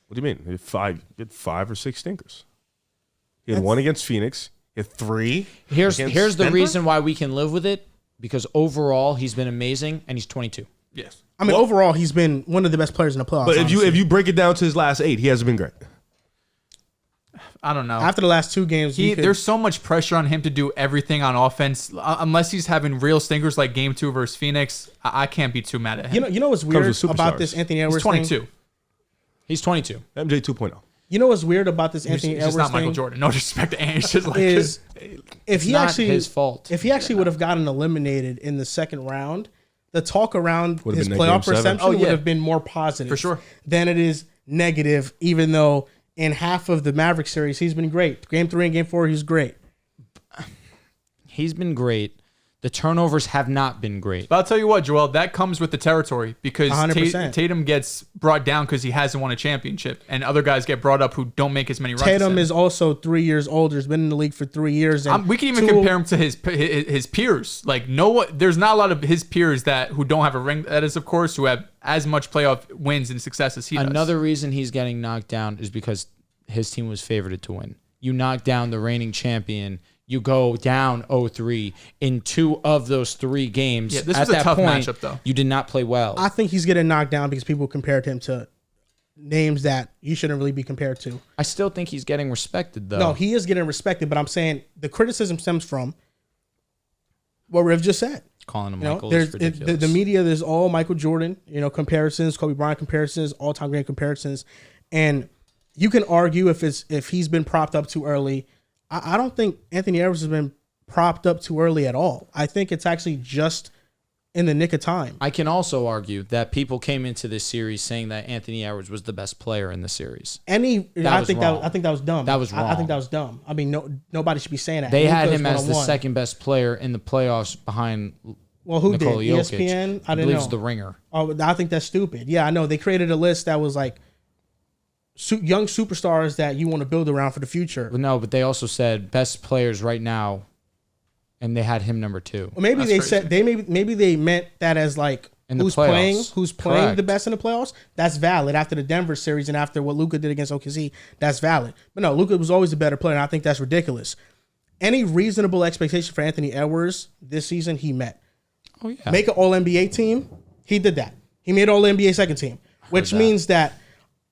What do you mean? He had 5 or 6 stinkers. He had 1 against Phoenix. He had 3. Here's against the Denver? reason why we can live with it, because overall he's been amazing and he's 22. Yes. I mean, overall, he's been one of the best players in the playoffs. But honestly. if you break it down to his last 8, he hasn't been great. I don't know. After the last 2 games, there's so much pressure on him to do everything on offense. Unless he's having real stinkers like game 2 versus Phoenix, I can't be too mad at him. You know what's weird with about superstars. this Anthony Edwards He's 22. thing? He's 22. MJ 2.0. You know what's weird about this Anthony He's Edwards just not thing? Michael Jordan. No disrespect to Ant. It's just like Is if he not actually his fault. If he actually would have gotten eliminated in the second round, the talk around Would've his been that playoff game 7. perception Oh, yeah. would have been more positive For sure. than it is negative. Even though in half of the Maverick series he's been great. Game 3 and game 4 he's great. He's been great. The turnovers have not been great. But I'll tell you what, Joel, that comes with the territory because 100%. Tatum gets brought down because he hasn't won a championship, and other guys get brought up who don't make as many runs. Tatum is also 3 years older. He's been in the league for 3 years. And we can even compare him to his peers. Like there's not a lot of his peers who don't have a ring. That is, of course, who have as much playoff wins and success as he does. Another reason he's getting knocked down is because his team was favored to win. You knock down the reigning champion. You go down 0-3 in 2 of those 3 games. Yeah, this At was a that tough point, matchup, though. You did not play well. I think he's getting knocked down because people compared him to names that you shouldn't really be compared to. I still think he's getting respected, though. No, he is getting respected, but I'm saying the criticism stems from what Riv just said. Calling him You know, Michael there's is ridiculous. the media. There's all Michael Jordan, comparisons, Kobe Bryant comparisons, all-time great comparisons, and you can argue if he's been propped up too early. I don't think Anthony Edwards has been propped up too early at all. I think it's actually just in the nick of time. I can also argue that people came into this series saying that Anthony Edwards was the best player in the series. I think that was dumb. That was wrong. I think that was dumb. I mean, nobody should be saying that. They had Luka's him as the 1-on-1. second best player in the playoffs behind Well, who Nikola did? Jokic. ESPN? I I didn't believe know. it's the Ringer. Oh, I think that's stupid. Yeah, I know. They created a list that was like young superstars that you want to build around for the future. But no, but they also said best players right now, and they had him number 2. Well, maybe That's they crazy. said maybe they meant that as like In the who's playoffs. playing the Correct. best in the playoffs. That's valid after the Denver series and after what Luka did against OKC. That's valid. But no, Luka was always a better player, and I think that's ridiculous. Any reasonable expectation for Anthony Edwards this season, he met. Oh yeah. Make an All NBA team, he did that. He made All NBA second team, which that. means that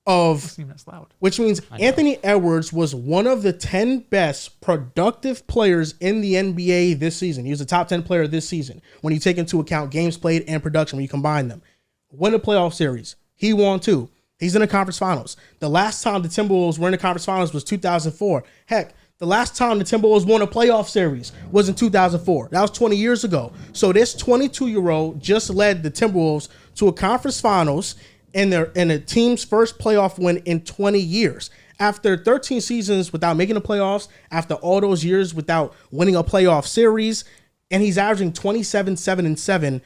That's loud. which means Anthony Edwards was one of the 10 best productive players in the NBA this season. He was a top 10 player this season when you take into account games played and production, when you combine them. Win a playoff series. He won 2. He's in the conference finals. The last time the Timberwolves were in the conference finals was 2004. Heck, the last time the Timberwolves won a playoff series was in 2004. That was 20 years ago. So this 22-year-old just led the Timberwolves to a conference finals in a team's first playoff win in 20 years. After 13 seasons without making the playoffs, after all those years without winning a playoff series, and he's averaging 27, 7, and 7,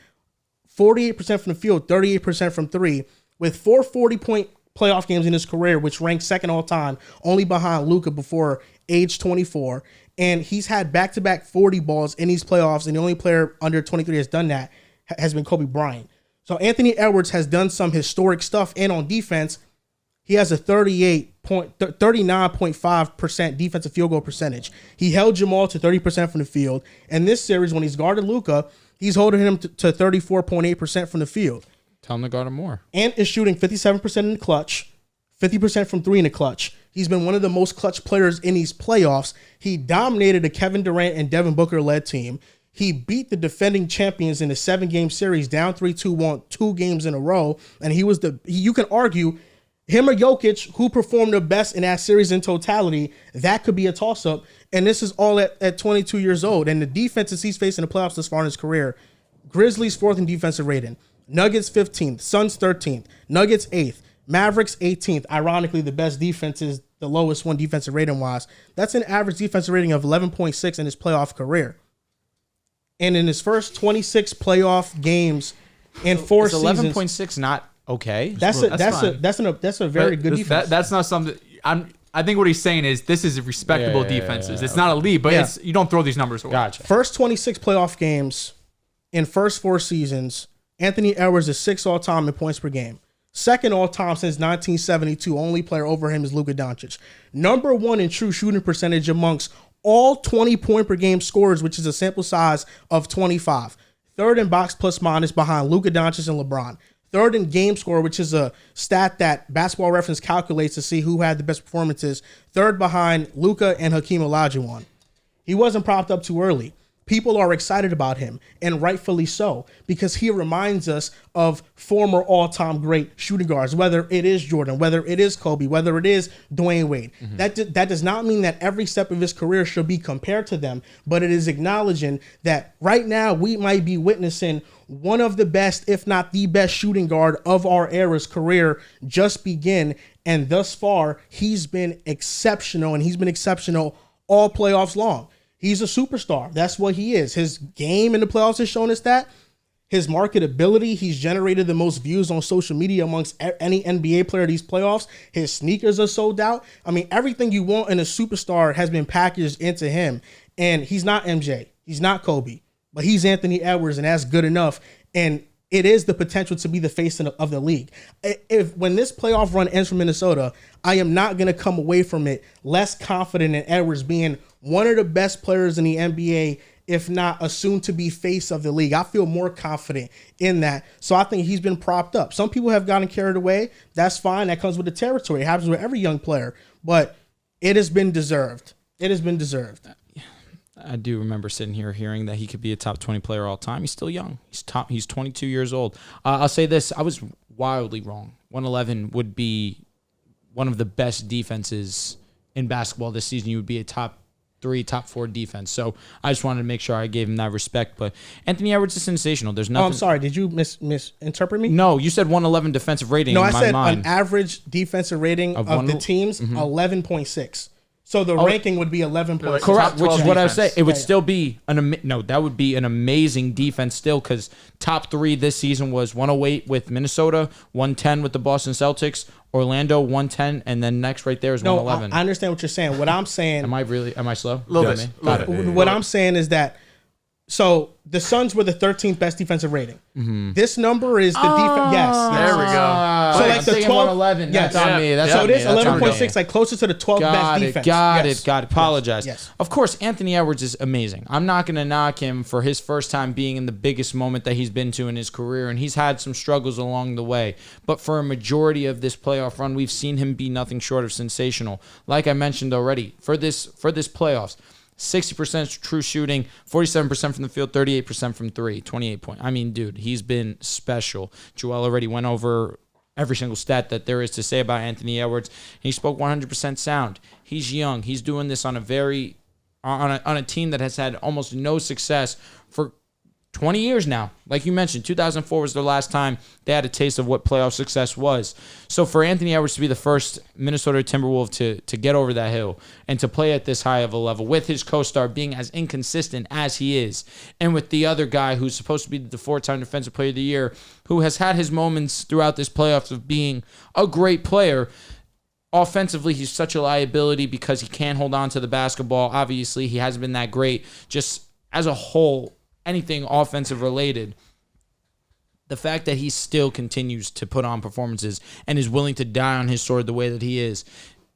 48% from the field, 38% from 3, with 440-point playoff games in his career, which ranks second all time, only behind Luka before age 24. And he's had back-to-back 40 balls in these playoffs, and the only player under 23 has done that has been Kobe Bryant. So Anthony Edwards has done some historic stuff, and on defense, he has a 39.5% defensive field goal percentage. He held Jamal to 30% from the field. And this series, when he's guarded Luka, he's holding him to 34.8% from the field. Tell him to guard him more. And is shooting 57% in the clutch, 50% from three in the clutch. He's been one of the most clutch players in these playoffs. He dominated a Kevin Durant and Devin Booker-led team. He beat the defending champions in the 7-game series, down 3-2, won 2 games in a row. And you can argue, him or Jokic, who performed the best in that series in totality, that could be a toss-up. And this is all at 22 years old. And the defenses he's faced in the playoffs this far in his career, Grizzlies 4th in defensive rating, Nuggets 15th, Suns 13th, Nuggets 8th, Mavericks 18th. Ironically, the best defense is the lowest one defensive rating-wise. That's an average defensive rating of 11.6 in his playoff career. And in his first 26 playoff games in 4 seasons, 11.6 not okay? That's a very good defense. That's not something. I think what he's saying is this is respectable defenses. It's not elite, but you don't throw these numbers away. Gotcha. First 26 playoff games in first 4 seasons, Anthony Edwards is 6th all-time in points per game. Second all-time since 1972. Only player over him is Luka Doncic. Number 1 in true shooting percentage amongst all 20-point-per-game scorers, which is a sample size of 25. Third in box plus minus behind Luka Doncic and LeBron. Third in game score, which is a stat that Basketball Reference calculates to see who had the best performances. Third behind Luka and Hakeem Olajuwon. He wasn't propped up too early. People are excited about him, and rightfully so, because he reminds us of former all-time great shooting guards, whether it is Jordan, whether it is Kobe, whether it is Dwayne Wade. Mm-hmm. That does not mean that every step of his career should be compared to them, but it is acknowledging that right now we might be witnessing one of the best, if not the best shooting guard of our era's career just begin, and thus far, he's been exceptional, and he's been exceptional all playoffs long. He's a superstar. That's what he is. His game in the playoffs has shown us that. His marketability, he's generated the most views on social media amongst any NBA player these playoffs. His sneakers are sold out. I mean, everything you want in a superstar has been packaged into him. And he's not MJ. He's not Kobe. But he's Anthony Edwards, and that's good enough. And it is the potential to be the face of the league. When this playoff run ends for Minnesota, I am not going to come away from it less confident in Edwards being one of the best players in the NBA, if not a soon-to-be face of the league. I feel more confident in that. So I think he's been propped up. Some people have gotten carried away. That's fine. That comes with the territory. It happens with every young player. But it has been deserved. It has been deserved. I do remember sitting here hearing that he could be a top 20 player all time. He's still young. He's 22 years old. I'll say this. I was wildly wrong. 111 would be one of the best defenses in basketball this season. You would be a top 3, top 4 defense. So I just wanted to make sure I gave him that respect. But Anthony Edwards is sensational. There's nothing. Oh, I'm sorry. Did you misinterpret me? No, you said 111 defensive rating. No, in I said mind. an average defensive rating of the teams, 11.6. So the ranking would be 11.6. Correct, which is what I would say. It would Yeah. still be that would be an amazing defense still, because top 3 this season was 108 with Minnesota, 110 with the Boston Celtics, Orlando 110, and then next right there is 111. I understand what you're saying. What I'm saying, Am I slow? A little bit. Got it. what I'm saying is that, so the Suns were the 13th best defensive rating. This number is the defense. Yes. There we go. So I'm like the thinking 12. 111. Yes. That's on me. That's So on it me. is That's on me. 11.6, like closer to the 12th best defense. Got Yes. it. Apologize. Yes. Of course, Anthony Edwards is amazing. I'm not going to knock him for his first time being in the biggest moment that he's been to in his career, and he's had some struggles along the way. But for a majority of this playoff run, we've seen him be nothing short of sensational. Like I mentioned already, for this playoffs, 60% true shooting, 47% from the field, 38% from 3, 28 points. I mean, dude, he's been special. Joel already went over every single stat that there is to say about Anthony Edwards. He spoke 100% sound. He's young. He's doing this on a team that has had almost no success for 20 years now. Like you mentioned, 2004 was their last time they had a taste of what playoff success was. So for Anthony Edwards to be the first Minnesota Timberwolf to get over that hill and to play at this high of a level with his co-star being as inconsistent as he is, and with the other guy who's supposed to be the 4-time Defensive Player of the Year, who has had his moments throughout this playoffs of being a great player, offensively, he's such a liability because he can't hold on to the basketball. Obviously, he hasn't been that great just as a whole. Anything offensive related, the fact that he still continues to put on performances and is willing to die on his sword the way that he is,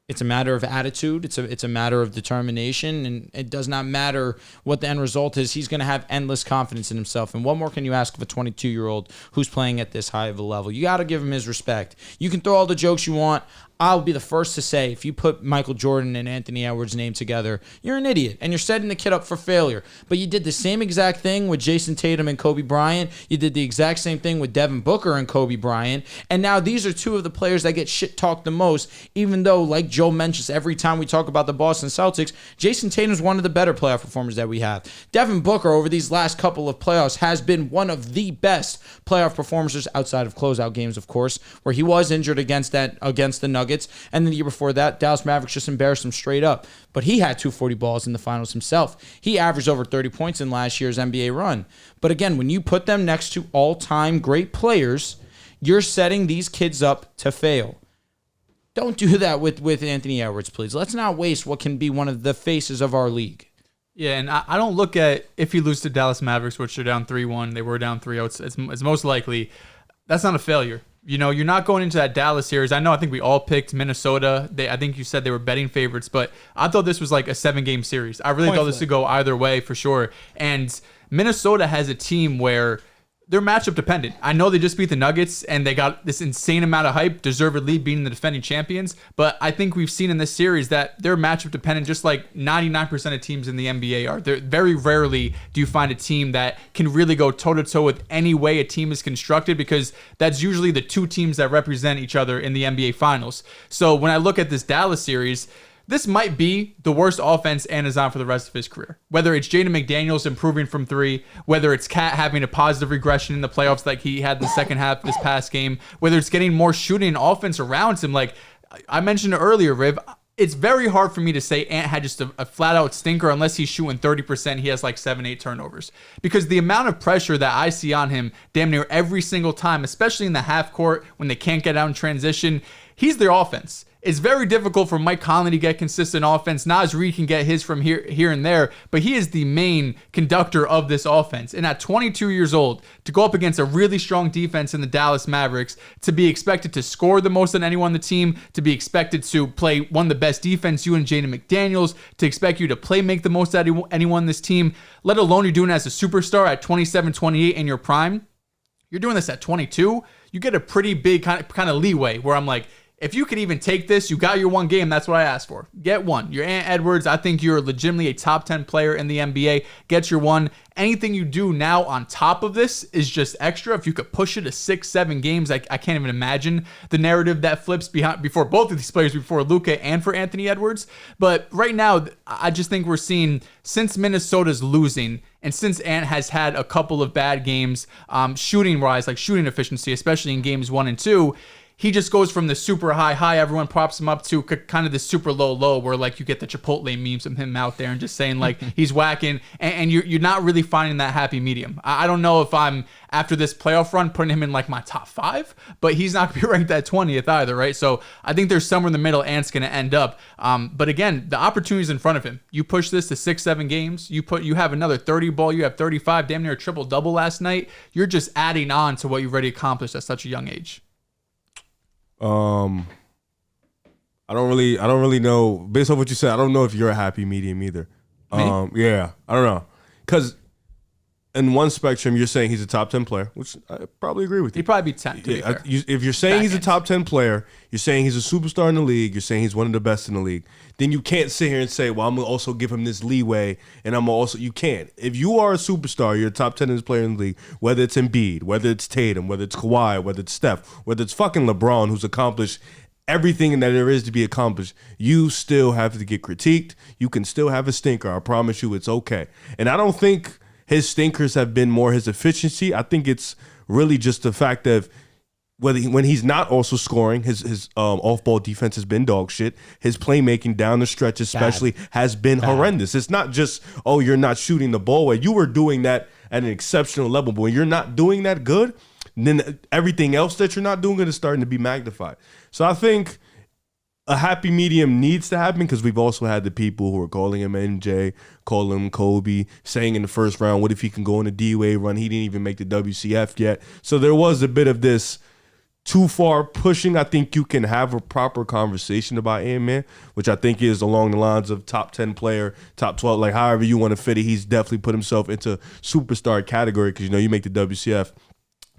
it's a matter of attitude. It's a matter of determination, and it does not matter what the end result is. He's going to have endless confidence in himself. And what more can you ask of a 22-year-old who's playing at this high of a level? You got to give him his respect. You can throw all the jokes you want. I'll be the first to say, if you put Michael Jordan and Anthony Edwards' name together, you're an idiot, and you're setting the kid up for failure. But you did the same exact thing with Jason Tatum and Kobe Bryant. You did the exact same thing with Devin Booker and Kobe Bryant. And now these are two of the players that get shit-talked the most, even though, like Joe mentions, every time we talk about the Boston Celtics, Jason Tatum's one of the better playoff performers that we have. Devin Booker, over these last couple of playoffs, has been one of the best playoff performers outside of closeout games, of course, where he was injured against the Nuggets. And then the year before that, Dallas Mavericks just embarrassed him straight up. But he had 240 balls in the finals himself. He averaged over 30 points in last year's NBA run. But again, when you put them next to all-time great players, you're setting these kids up to fail. Don't do that with Anthony Edwards, please. Let's not waste what can be one of the faces of our league. Yeah, and I don't look at if you lose to Dallas Mavericks, which they're down 3-1, they were down 3-0, it's most likely. That's not a failure. You know, you're not going into that Dallas series. I think we all picked Minnesota. I think you said they were betting favorites, but I thought this was like a 7-game series. I really thought this would go either way for sure. And Minnesota has a team where they're matchup dependent. I know they just beat the Nuggets and they got this insane amount of hype, deservedly beating the defending champions. But I think we've seen in this series that they're matchup dependent, just like 99% of teams in the NBA are. Very rarely do you find a team that can really go toe-to-toe with any way a team is constructed, because that's usually the two teams that represent each other in the NBA Finals. So when I look at this Dallas series, this might be the worst offense Ant is on for the rest of his career. Whether it's Jaden McDaniels improving from 3, whether it's Cat having a positive regression in the playoffs like he had in the second half of this past game, whether it's getting more shooting and offense around him. Like I mentioned earlier, Riv, it's very hard for me to say Ant had just a flat-out stinker unless he's shooting 30%. He has like 7-8 turnovers. Because the amount of pressure that I see on him damn near every single time, especially in the half court when they can't get out in transition, he's their offense. It's very difficult for Mike Conley to get consistent offense. Naz Reid can get his from here and there, but he is the main conductor of this offense. And at 22 years old, to go up against a really strong defense in the Dallas Mavericks, to be expected to score the most on anyone on the team, to be expected to play one of the best defense, you and Jaden McDaniels, to expect you to make the most out of anyone on this team, let alone you're doing it as a superstar at 27, 28 in your prime. You're doing this at 22. You get a pretty big kind of leeway where I'm like, if you could even take this, you got your one game. That's what I asked for. Get one. You're Ant Edwards. I think you're legitimately a top 10 player in the NBA. Get your one. Anything you do now on top of this is just extra. If you could push it to 6-7 games, I can't even imagine the narrative that flips before both of these players, before Luka and for Anthony Edwards. But right now, I just think we're seeing, since Minnesota's losing, and since Ant has had a couple of bad games, shooting-wise, like shooting efficiency, especially in games 1 and 2, he just goes from the super high, everyone props him up, to kind of the super low, where like you get the Chipotle memes of him out there and just saying like he's whacking, and you're not really finding that happy medium. I don't know if I'm, after this playoff run, putting him in like my top 5, but he's not going to be ranked at 20th either, right? So I think there's somewhere in the middle Ant's going to end up. But again, the opportunity's in front of him. You push this to 6-7 games, you have another 30 ball, you have 35, damn near a triple-double last night. You're just adding on to what you've already accomplished at such a young age. I don't really know. Based on what you said, I don't know if you're a happy medium either. Yeah, I don't know. Because in one spectrum, you're saying he's a top 10 player, which I probably agree with you. He'd probably be 10. If you're saying he's a top 10 player, you're saying he's a superstar in the league, you're saying he's one of the best in the league, then you can't sit here and say, well, I'm going to also give him this leeway, and you can't. If you are a superstar, you're a top 10 player in the league, whether it's Embiid, whether it's Tatum, whether it's Kawhi, whether it's Steph, whether it's fucking LeBron, who's accomplished everything that there is to be accomplished, you still have to get critiqued. You can still have a stinker. I promise you it's okay. And I don't think his stinkers have been more his efficiency. I think it's really just the fact that when he's not also scoring, his off-ball defense has been dog shit. His playmaking down the stretch especially has been horrendous. It's not just, oh, you're not shooting the ball away. You were doing that at an exceptional level, but when you're not doing that good, then everything else that you're not doing is starting to be magnified. So I think a happy medium needs to happen because we've also had the people who are calling him MJ, calling him Kobe, saying in the first round, what if he can go on a D-Wade run? He didn't even make the WCF yet. So there was a bit of this too far pushing. I think you can have a proper conversation about Ant-Man, which I think is along the lines of top 10 player, top 12, like however you want to fit it. He's definitely put himself into superstar category because, you make the WCF.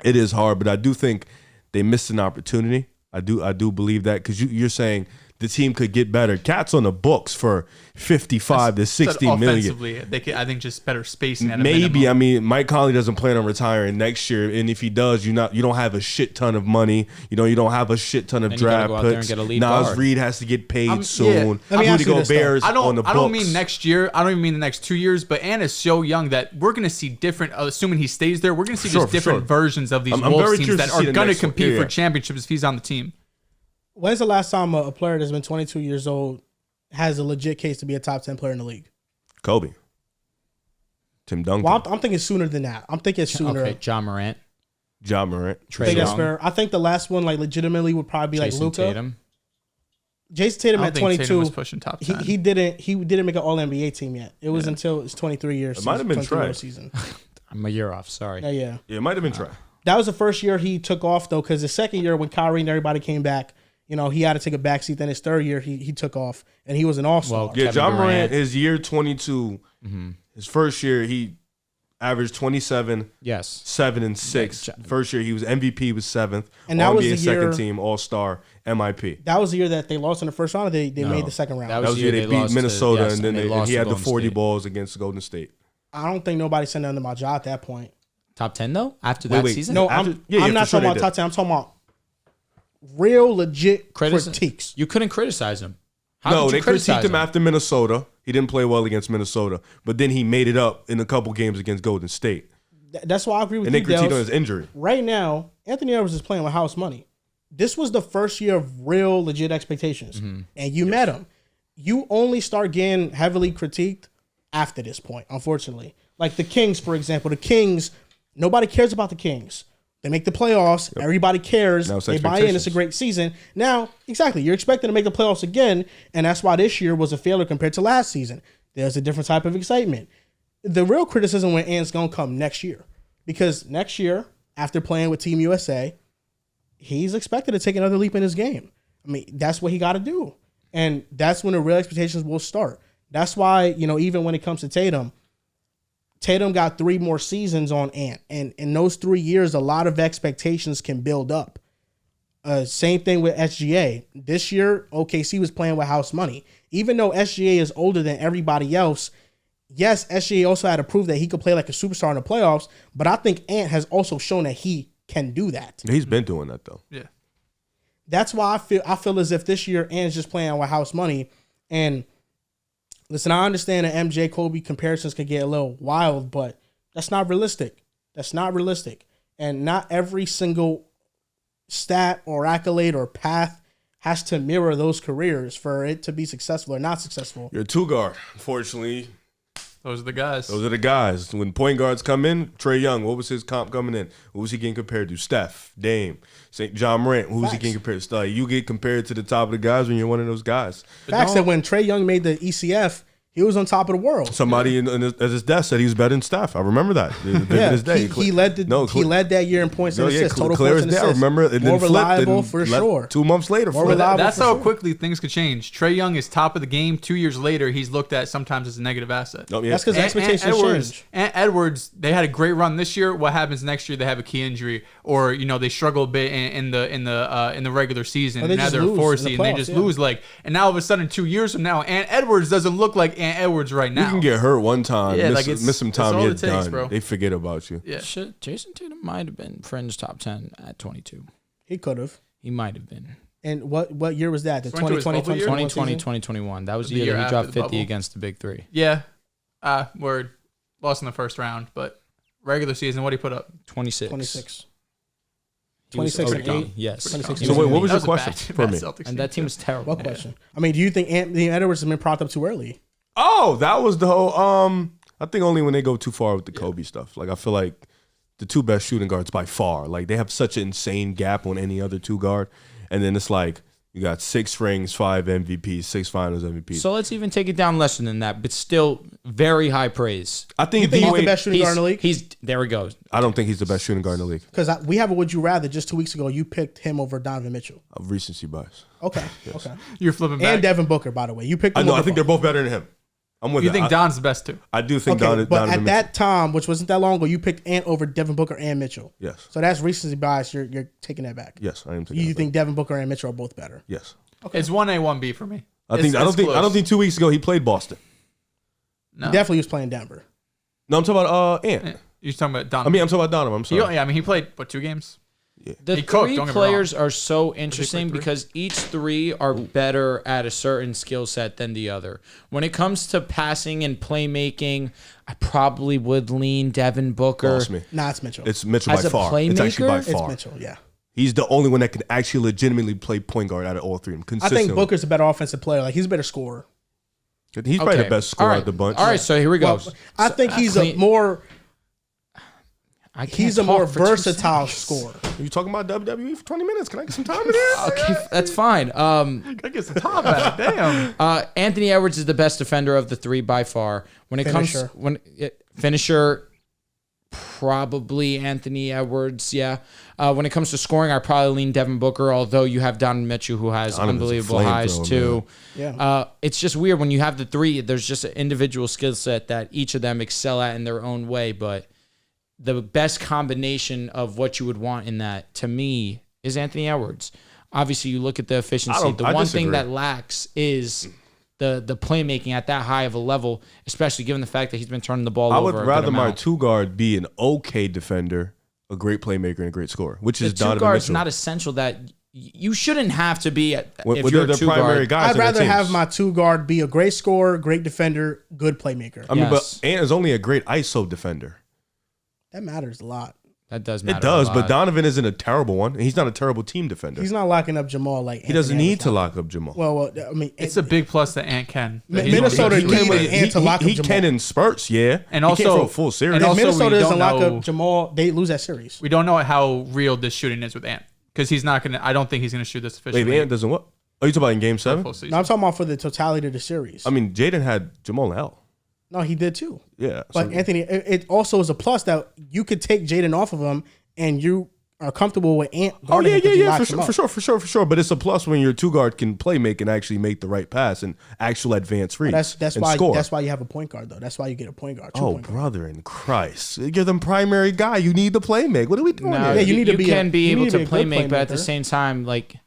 It is hard, but I do think they missed an opportunity. I do believe that because you're saying the team could get better. Cat's on the books for 55 to 60 million. Offensively, they could, I think, just better spacing at a Maybe. minimum. I mean, Mike Conley doesn't plan on retiring next year, and if he does, you don't have a shit ton of money. You don't have a shit ton of Then you gotta draft go out there and picks. get a lead Nas guard. Reed has to get paid soon. Let me Rudy ask you this, though. Gobert's on the books. I don't mean next year. I don't even mean the next 2 years. But Ant is so young that we're going to see different. Assuming he stays there, we're going to see just different versions of these I'm Wolves very teams curious that to see are the going to next one. compete Yeah. for championships if he's on the team. When's the last time a player that's been 22 years old has a legit case to be a top 10 player in the league? Kobe. Tim Duncan. Well, I'm thinking sooner than that. I'm thinking sooner. Okay, John Morant, Ja Morant. I Trae think that's Young, fair. I think the last one, like legitimately, would probably be Jason like Luka. Tatum. Jason Tatum I at don't think 22. Tatum was pushing top 10. He didn't make an All NBA team yet. It was until his 23 years. It might have been 23 Trae. season. I'm a year off. Sorry. Yeah. Yeah, it might have been Trae. That was the first year he took off though, because the second year when Kyrie and everybody came back, he had to take a backseat. Then his third year he took off and he was an all-star. Well, Yeah, Kevin Ja Morant, Durant. his year 22, his first year, he averaged 27, Yes. 7, and 6. Ja- First year, he was MVP, was 7th. And that All was NBA the second year- team, All-Star, MIP. That was the year that they lost in the first round. They made the second round. That That was the year they beat lost to- Minnesota, yes, and then they lost he to had the Golden 40 State. balls against Golden State. I don't think nobody said nothing about Ja at that point. Top 10 though? After that wait. season? No, After- I'm yeah, not for sure talking about they top 10. I'm talking about real legit Criticism. critiques. You couldn't criticize him. How No, could they you criticize critiqued him after Minnesota. He didn't play well against Minnesota, but then he made it up in a couple games against Golden State. That's why I agree with And they you, critiqued on Dehls. his injury. Right now, Anthony Edwards is playing with house money. This was the first year of real legit expectations, and you met him. You only start getting heavily critiqued after this point, unfortunately. Like the Kings, for example. The Kings, nobody cares about the Kings. They make the playoffs. Everybody cares. Now it's They buy in. It's a expectations. great season. Now, exactly, you're expecting to make the playoffs again, and that's why this year was a failure compared to last season. There's a different type of excitement. The real criticism with Ant's going to come next year, because next year, after playing with Team USA, he's expected to take another leap in his game. I mean, that's what he got to do. And that's when the real expectations will start. That's why, even when it comes to Tatum got 3 more seasons on Ant. And in those 3 years, a lot of expectations can build up. Same thing with SGA. This year, OKC was playing with house money. Even though SGA is older than everybody else, yes, SGA also had to prove that he could play like a superstar in the playoffs, but I think Ant has also shown that he can do that. He's been doing that, though. Yeah. That's why I feel as if this year Ant's just playing with house money. And listen, I understand that MJ Kobe comparisons can get a little wild, but that's not realistic. That's not realistic. And not every single stat or accolade or path has to mirror those careers for it to be successful or not successful. You're a 2-guard, unfortunately. Those are the guys. Those are the guys. When point guards come in, Trae Young, what was his comp coming in? What was he getting compared to? Steph, Dame, St. John Morant, who was he Facts. getting compared to? Like, you get compared to the top of the guys when you're one of those guys. Facts that when Trae Young made the ECF, he was on top of the world. Somebody at his desk said he was better than Steph. I remember that. Yeah, he led that year in points and assists, total clear points as and day. I assists. remember it. More Then flipped reliable and for left sure. 2 months later, More flipped. reliable. That's for how sure. quickly things could change. Trae Young is top of the game. 2 years later, he's looked at sometimes as a negative asset. Oh, yeah. That's because expectations change. Ant Edwards, they had a great run this year. What happens next year? They have a key injury, or they struggle a bit in the regular season. Or they Now just they're lose 4 in the seed, and they playoffs, just yeah. lose. And now all of a sudden, 2 years from now, Ant Edwards doesn't look like Ant Edwards right You now. can get hurt one time, Yeah, miss some that's time, all you're it takes, done. bro. They forget about you. Yeah. Shit, Jason Tatum might have been fringe top 10 at 22. He could have. He might have been. And what year was that? The 22 was 2020, bubble year? 2021 2020, season? 2021. That was the The year year that he after dropped the 50 bubble. against the big 3. Yeah. Word. Lost in the first round, but regular season, what did he put up? 26. 26. He was 26 and okay. 8. Yes. 26 So what was That your a question bad- for bad me? Celtics And that team was terrible. What question? I mean, do you think Anthony Edwards has been propped up too early? Oh, that was the whole. I think only when they go too far with the Kobe stuff. Like I feel like the two best shooting guards by far. Like they have such an insane gap on any other two guard, and then it's like you got 6 rings, 5 MVPs, 6 Finals MVPs. So let's even take it down lesser than that, but still very high praise. I think, You think he's the D-Wade- best shooting guard in the league? He's there. He goes. I don't think he's the best shooting guard in the league. Because we have a Would You Rather just 2 weeks ago. You picked him over Donovan Mitchell. Of recency bias. Okay. Okay. You're flipping back. And Devin Booker, by the way. You picked I him know. over I think they're both. both better than him. I'm with You that. think Don's the best too? I do think Okay, but Donovan at that time, which wasn't that long ago, you picked Ant over Devin Booker and Mitchell. Yes. So that's recency bias. You're taking that back. Yes, I am taking You that think Devin Booker and Mitchell are both better? back. Yes. It's 1A, 1B for me. I don't think 2 weeks ago he played Boston. No. He definitely was playing Denver. No, I'm talking about Ant. You're talking about I Donovan. mean, I'm talking about Donovan. I'm sorry. Yeah, I mean, he played, 2 games? The He cooked, three don't get me players wrong. are so interesting three? because each three are better at a certain skill set than the other. When it comes to passing and playmaking, I probably would lean Devin Booker. Lost me. Nah, it's Mitchell. It's Mitchell As by a far. It's actually by playmaker? It's far. Mitchell, yeah. He's the only one that can actually legitimately play point guard out of all three of them I consistently. think Booker's a better offensive player. Like, he's a better scorer. He's probably the best scorer out of the bunch. All right, so here we go. Well, I think he's a clean- more I can't he's a talk more for 2 versatile seconds. scorer. Are you talking about WWE for 20 minutes? Can I get some time in there? Okay, that's fine. I get some top at it. Damn. Anthony Edwards is the best defender of the three by far. When it Finisher. finisher, probably Anthony Edwards. Yeah. When it comes to scoring, I probably lean Devin Booker. Although you have Donovan Mitchell, who has Donovan's a unbelievable highs flamethrower, too. Yeah. It's just weird when you have the three. There's just an individual skill set that each of them excel at in their own way, but the best combination of what you would want in that, to me, is Anthony Edwards. Obviously, you look at the efficiency. The I one disagree. thing that lacks is the playmaking at that high of a level, especially given the fact that he's been turning the ball I over. would a good rather my amount. two guard be an okay defender, a great playmaker, and a great scorer, which The is two Donovan guard is Mitchell. not essential. That you shouldn't have to be if When you're they're a the two primary guard. guys. I'd on their rather teams. have my two guard be a great scorer, great defender, good playmaker. I mean, Yes. but Ant is only a great ISO defender. That matters a lot. That does matter. It does, a but lot. Donovan isn't a terrible one, and he's not a terrible team defender. He's not locking up Jamal like He doesn't Anthony need Edwards to does. lock up Jamal. Well, I mean, It's a big plus that Ant can. Minnesota He can- needed Ant to lock up he Jamal. can in spurts, yeah. And he can't also- for a full series. and If also Minnesota we doesn't don't lock know- up Jamal, they lose that series. We don't know how real this shooting is with Ant because he's not gonna. I don't think he's gonna shoot this Wait, efficiently. Ant doesn't what? Oh, you talking about in Game 7? full season. No, I'm talking about for the totality of the series. I mean, Jaden had Jamal L. No, he did too. Yeah, But so- Anthony, it also is a plus that you could take Jaden off of him and you are comfortable with Ant Oh guarding yeah, him 'cause he yeah, locks him up. for sure. But it's a plus when your two guard can play make and actually make the right pass and actual advance reads. That's and why score. that's why you have a point guard though. That's why you get a point guard. Two Oh, point guard. brother in Christ! You're the primary guy. You need to play make. What are we doing No, here? Yeah, you need to be can a- be you able need to to be a play good make, but at the playmaker. same time, like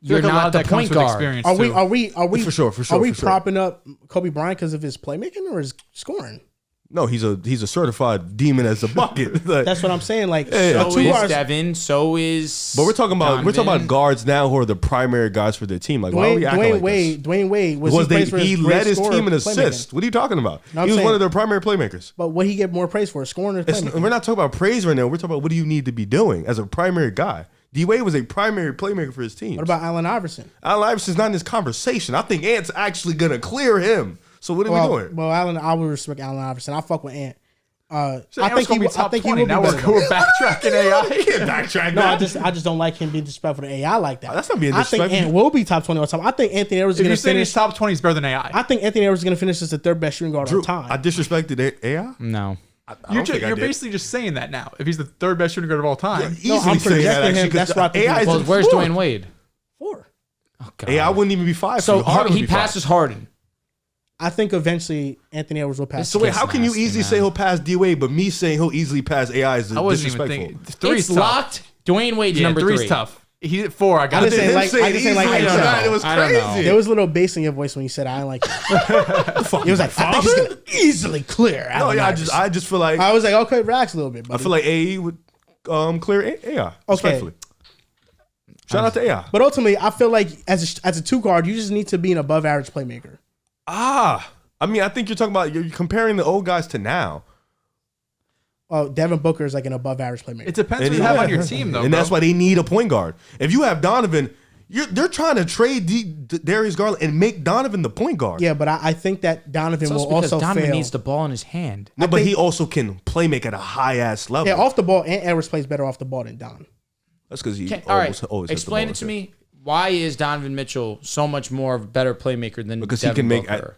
I you're feel like a lot not of the that comes point with guard. experience, Are we too. are For sure, are we for sure. propping up Kobe Bryant because of his playmaking or his scoring? No, he's a certified demon as a bucket. Like, That's what I'm saying. Like Yeah. So two is guards. Devin. So is. but we're talking Donovan. about guards now who are the primary guys for their team. Like, why are we acting like this? Dwayne Wade was Because praised for he great led his scorer team in playmaking. assists. What are you talking about? No, I'm he was one saying- of their primary playmakers. But what he get more praise for, scoring or playmaking? We're not talking about praise right now. We're talking about what do you need to be doing as a primary guy. D-Wade was a primary playmaker for his team. What about Allen Iverson? Allen Iverson's not in this conversation. I think Ant's actually going to clear him. So what are we doing? Well, I would respect Allen Iverson. I fuck with Ant. So I Ant's think gonna he be will. I top think he 20. will be Now better. we're backtracking AI. Can't backtrack No, that. I just don't like him being disrespectful to AI like that. That's not being I think disrespectful. Ant will be top 20 all the time. I think Anthony Edwards is If going you're to saying finish. he's top 20, he's better than AI. I think Anthony Edwards is going to finish as the third best shooting guard of all time. I disrespected AI? No. You're basically just saying that now. If he's the third best shooting guard of all time, Easily I'm saying that, projecting actually, him. 'cause That's why I think AI he's- is Well, a where's four. Dwayne Wade? 4. Oh, God. AI wouldn't even be 5. So Harden would he be 5. passes Harden. I think eventually Anthony Edwards will pass. So wait, It's how can you nasty, easily man. say he'll pass D-Wade, but me saying he'll easily pass AI is I wasn't even disrespectful? thinking. Three's It's tough. locked. Dwayne Wade's Yeah, number three's 3. tough. He's at 4. I got I it. just saying, like, I just saying, like, easily I don't tonight, know. it was I don't know. crazy. There was a little bass in your voice when you said I didn't like it. It was like I think he's going to easily clear. No, Allen yeah, Iverson. I just feel like I was like, okay, relax a little bit. I Buddy. feel like AE would clear AI. Respectfully. Shout out to AI. But ultimately, I feel like as a two guard, you just need to be an above average playmaker. I I mean, I think you're comparing the old guys to now. Oh, Devin Booker is like an above-average playmaker. It depends who you have on your team, though. And that's why they need a point guard. If you have Donovan, they're trying to trade Darius Garland and make Donovan the point guard. Yeah, but I think that Donovan It's will because also Donovan fail. needs the ball in his hand. No, but he also can play make at a high-ass level. Yeah, off the ball, and Edwards plays better off the ball than Don. That's because he All always right, has the explain ball it to in his me. Why is Donovan Mitchell so much more of a better playmaker than because Devin he can make. Booker?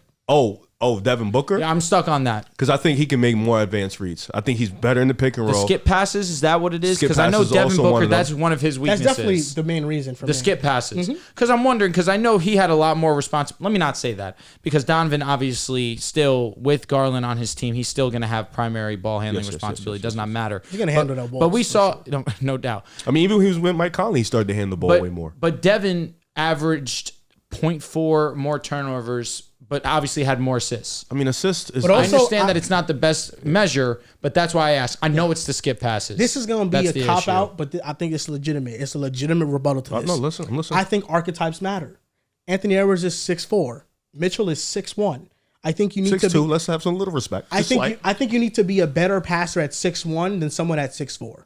Devin Booker. Yeah, I'm stuck on that. Because I think he can make more advanced reads. I think he's better in the pick and The roll. skip passes, is that what it is? Skip Because I know passes is Devin also one Booker, of them. that's one of his That's weaknesses. definitely the main reason for The me. skip passes. Because I'm wondering, because I know he had a lot more responsibility. Let me not say that. Because Donovan, obviously, still, with Garland on his team, he's still going to have primary ball handling Yes, responsibility. Does not matter. He's gonna handle that ball, But we for saw, no doubt. I mean, even when he was with Mike Conley, he started to handle the ball way more. But Devin averaged 0.4 more turnovers, but obviously had more assists. I mean, assist is. But I also, understand that it's not the best measure, but that's why I asked. I know it's the skip passes. This is going to be That's a the cop issue. out, but I think it's legitimate. It's a legitimate rebuttal to this. no, listen. I think archetypes matter. Anthony Edwards is 6'4". Mitchell is 6'1". I think you need to 6'2". be. Let's have some little respect. I think you need to be a better passer at 6'1" than someone at 6'4".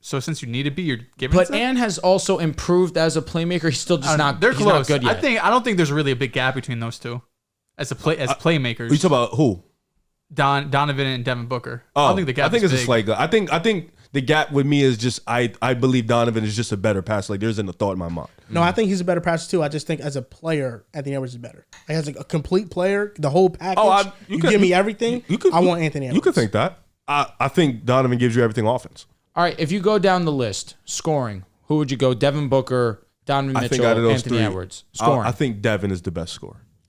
So since you need to be, you're giving. But Ann has also improved as a playmaker. He's still just not. They're he's close. Not good yet. I don't think there's really a big gap between those two, as playmakers. You talk about who? Donovan and Devin Booker. I don't think the gap. I think is it's big. a slight gap. I think the gap with me is just I believe Donovan is just a better passer. Like there isn't a thought in my mind. No, I think he's a better passer too. I just think as a player, Anthony Edwards is better. Like as a complete player, the whole package. You give me everything. I want Anthony Edwards. You could think that. I think Donovan gives you everything offense. All right, if you go down the list, scoring, who would you go? Devin Booker, Donovan I Mitchell, think out of those Anthony three, Edwards. Scoring. I think Devin is the best scorer. It's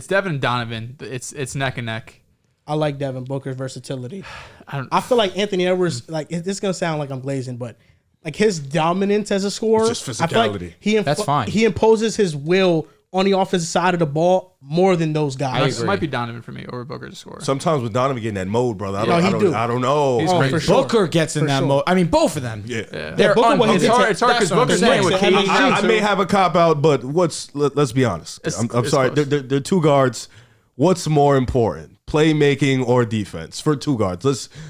Devin and Donovan. It's neck and neck. I like Devin Booker's versatility. I feel like Anthony Edwards, like this is gonna sound like I'm glazing, but like his dominance as a scorer, It's just I feel like physicality. That's fine. He imposes his will on the offensive side of the ball more than those guys. It might be Donovan for me over Booker to score. Sometimes with Donovan getting that mode, brother, I don't know. He's Oh, crazy. for sure. Booker gets in For that sure. mode. I mean, both of them. Yeah. They're Booker, when he unbelievable. gets It's hard because That's what I'm Booker's saying. playing with I mean, KD. I may have a cop out, but let's be honest. I'm It's sorry. close. They're two guards. What's more important, playmaking or defense for two guards?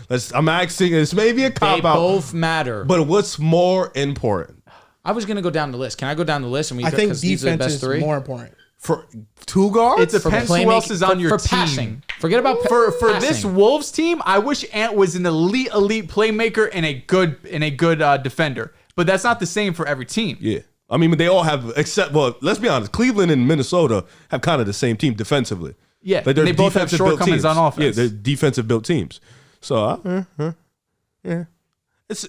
Let's. I'm asking. This may be a They cop out, both matter. but what's more important I was going to go down the list. Can I go down the list? And we I think 'cause these are the defense best is three? more important. for two guards? It depends who else is on your for team. passing. Forget about For passing. this Wolves team, I wish Ant was an elite playmaker and a good defender. But that's not the same for every team. Yeah. I mean, they all have, let's be honest, Cleveland and Minnesota have kind of the same team defensively. Yeah, Like they're they both have defensive-built shortcomings teams. on offense. Yeah, they're defensive built teams. So, yeah.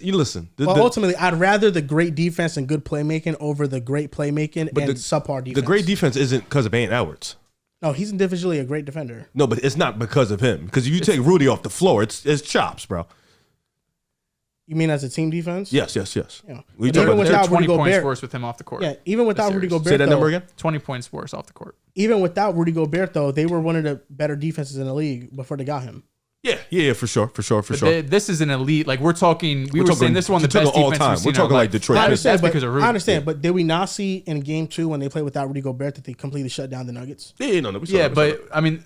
You listen. Well, ultimately, I'd rather the great defense and good playmaking over the great playmaking and subpar defense. the great defense isn't because of Ant Edwards. No, he's individually a great defender. No, but it's not because of him. Because if you take Rudy off the floor, it's chops, bro. You mean as a team defense? Yes. Yeah. We But talk even about without They're 20 Rudy points Gobert. worse with him off the court. Yeah, even without Rudy Gobert. Say that number though, again. 20 points worse off the court. Even without Rudy Gobert, though, they were one of the better defenses in the league before they got him. Yeah, for sure. This is an elite. Like we're talking. We were saying this is one of the you're best talking all defenses time. we've seen We're in our talking like life. Detroit. I That's understand, because of Rudy. I understand, but did we not see in game 2 when they played without Rudy Gobert that they completely shut down the Nuggets? Yeah, no, we saw Yeah, that, we saw but I mean,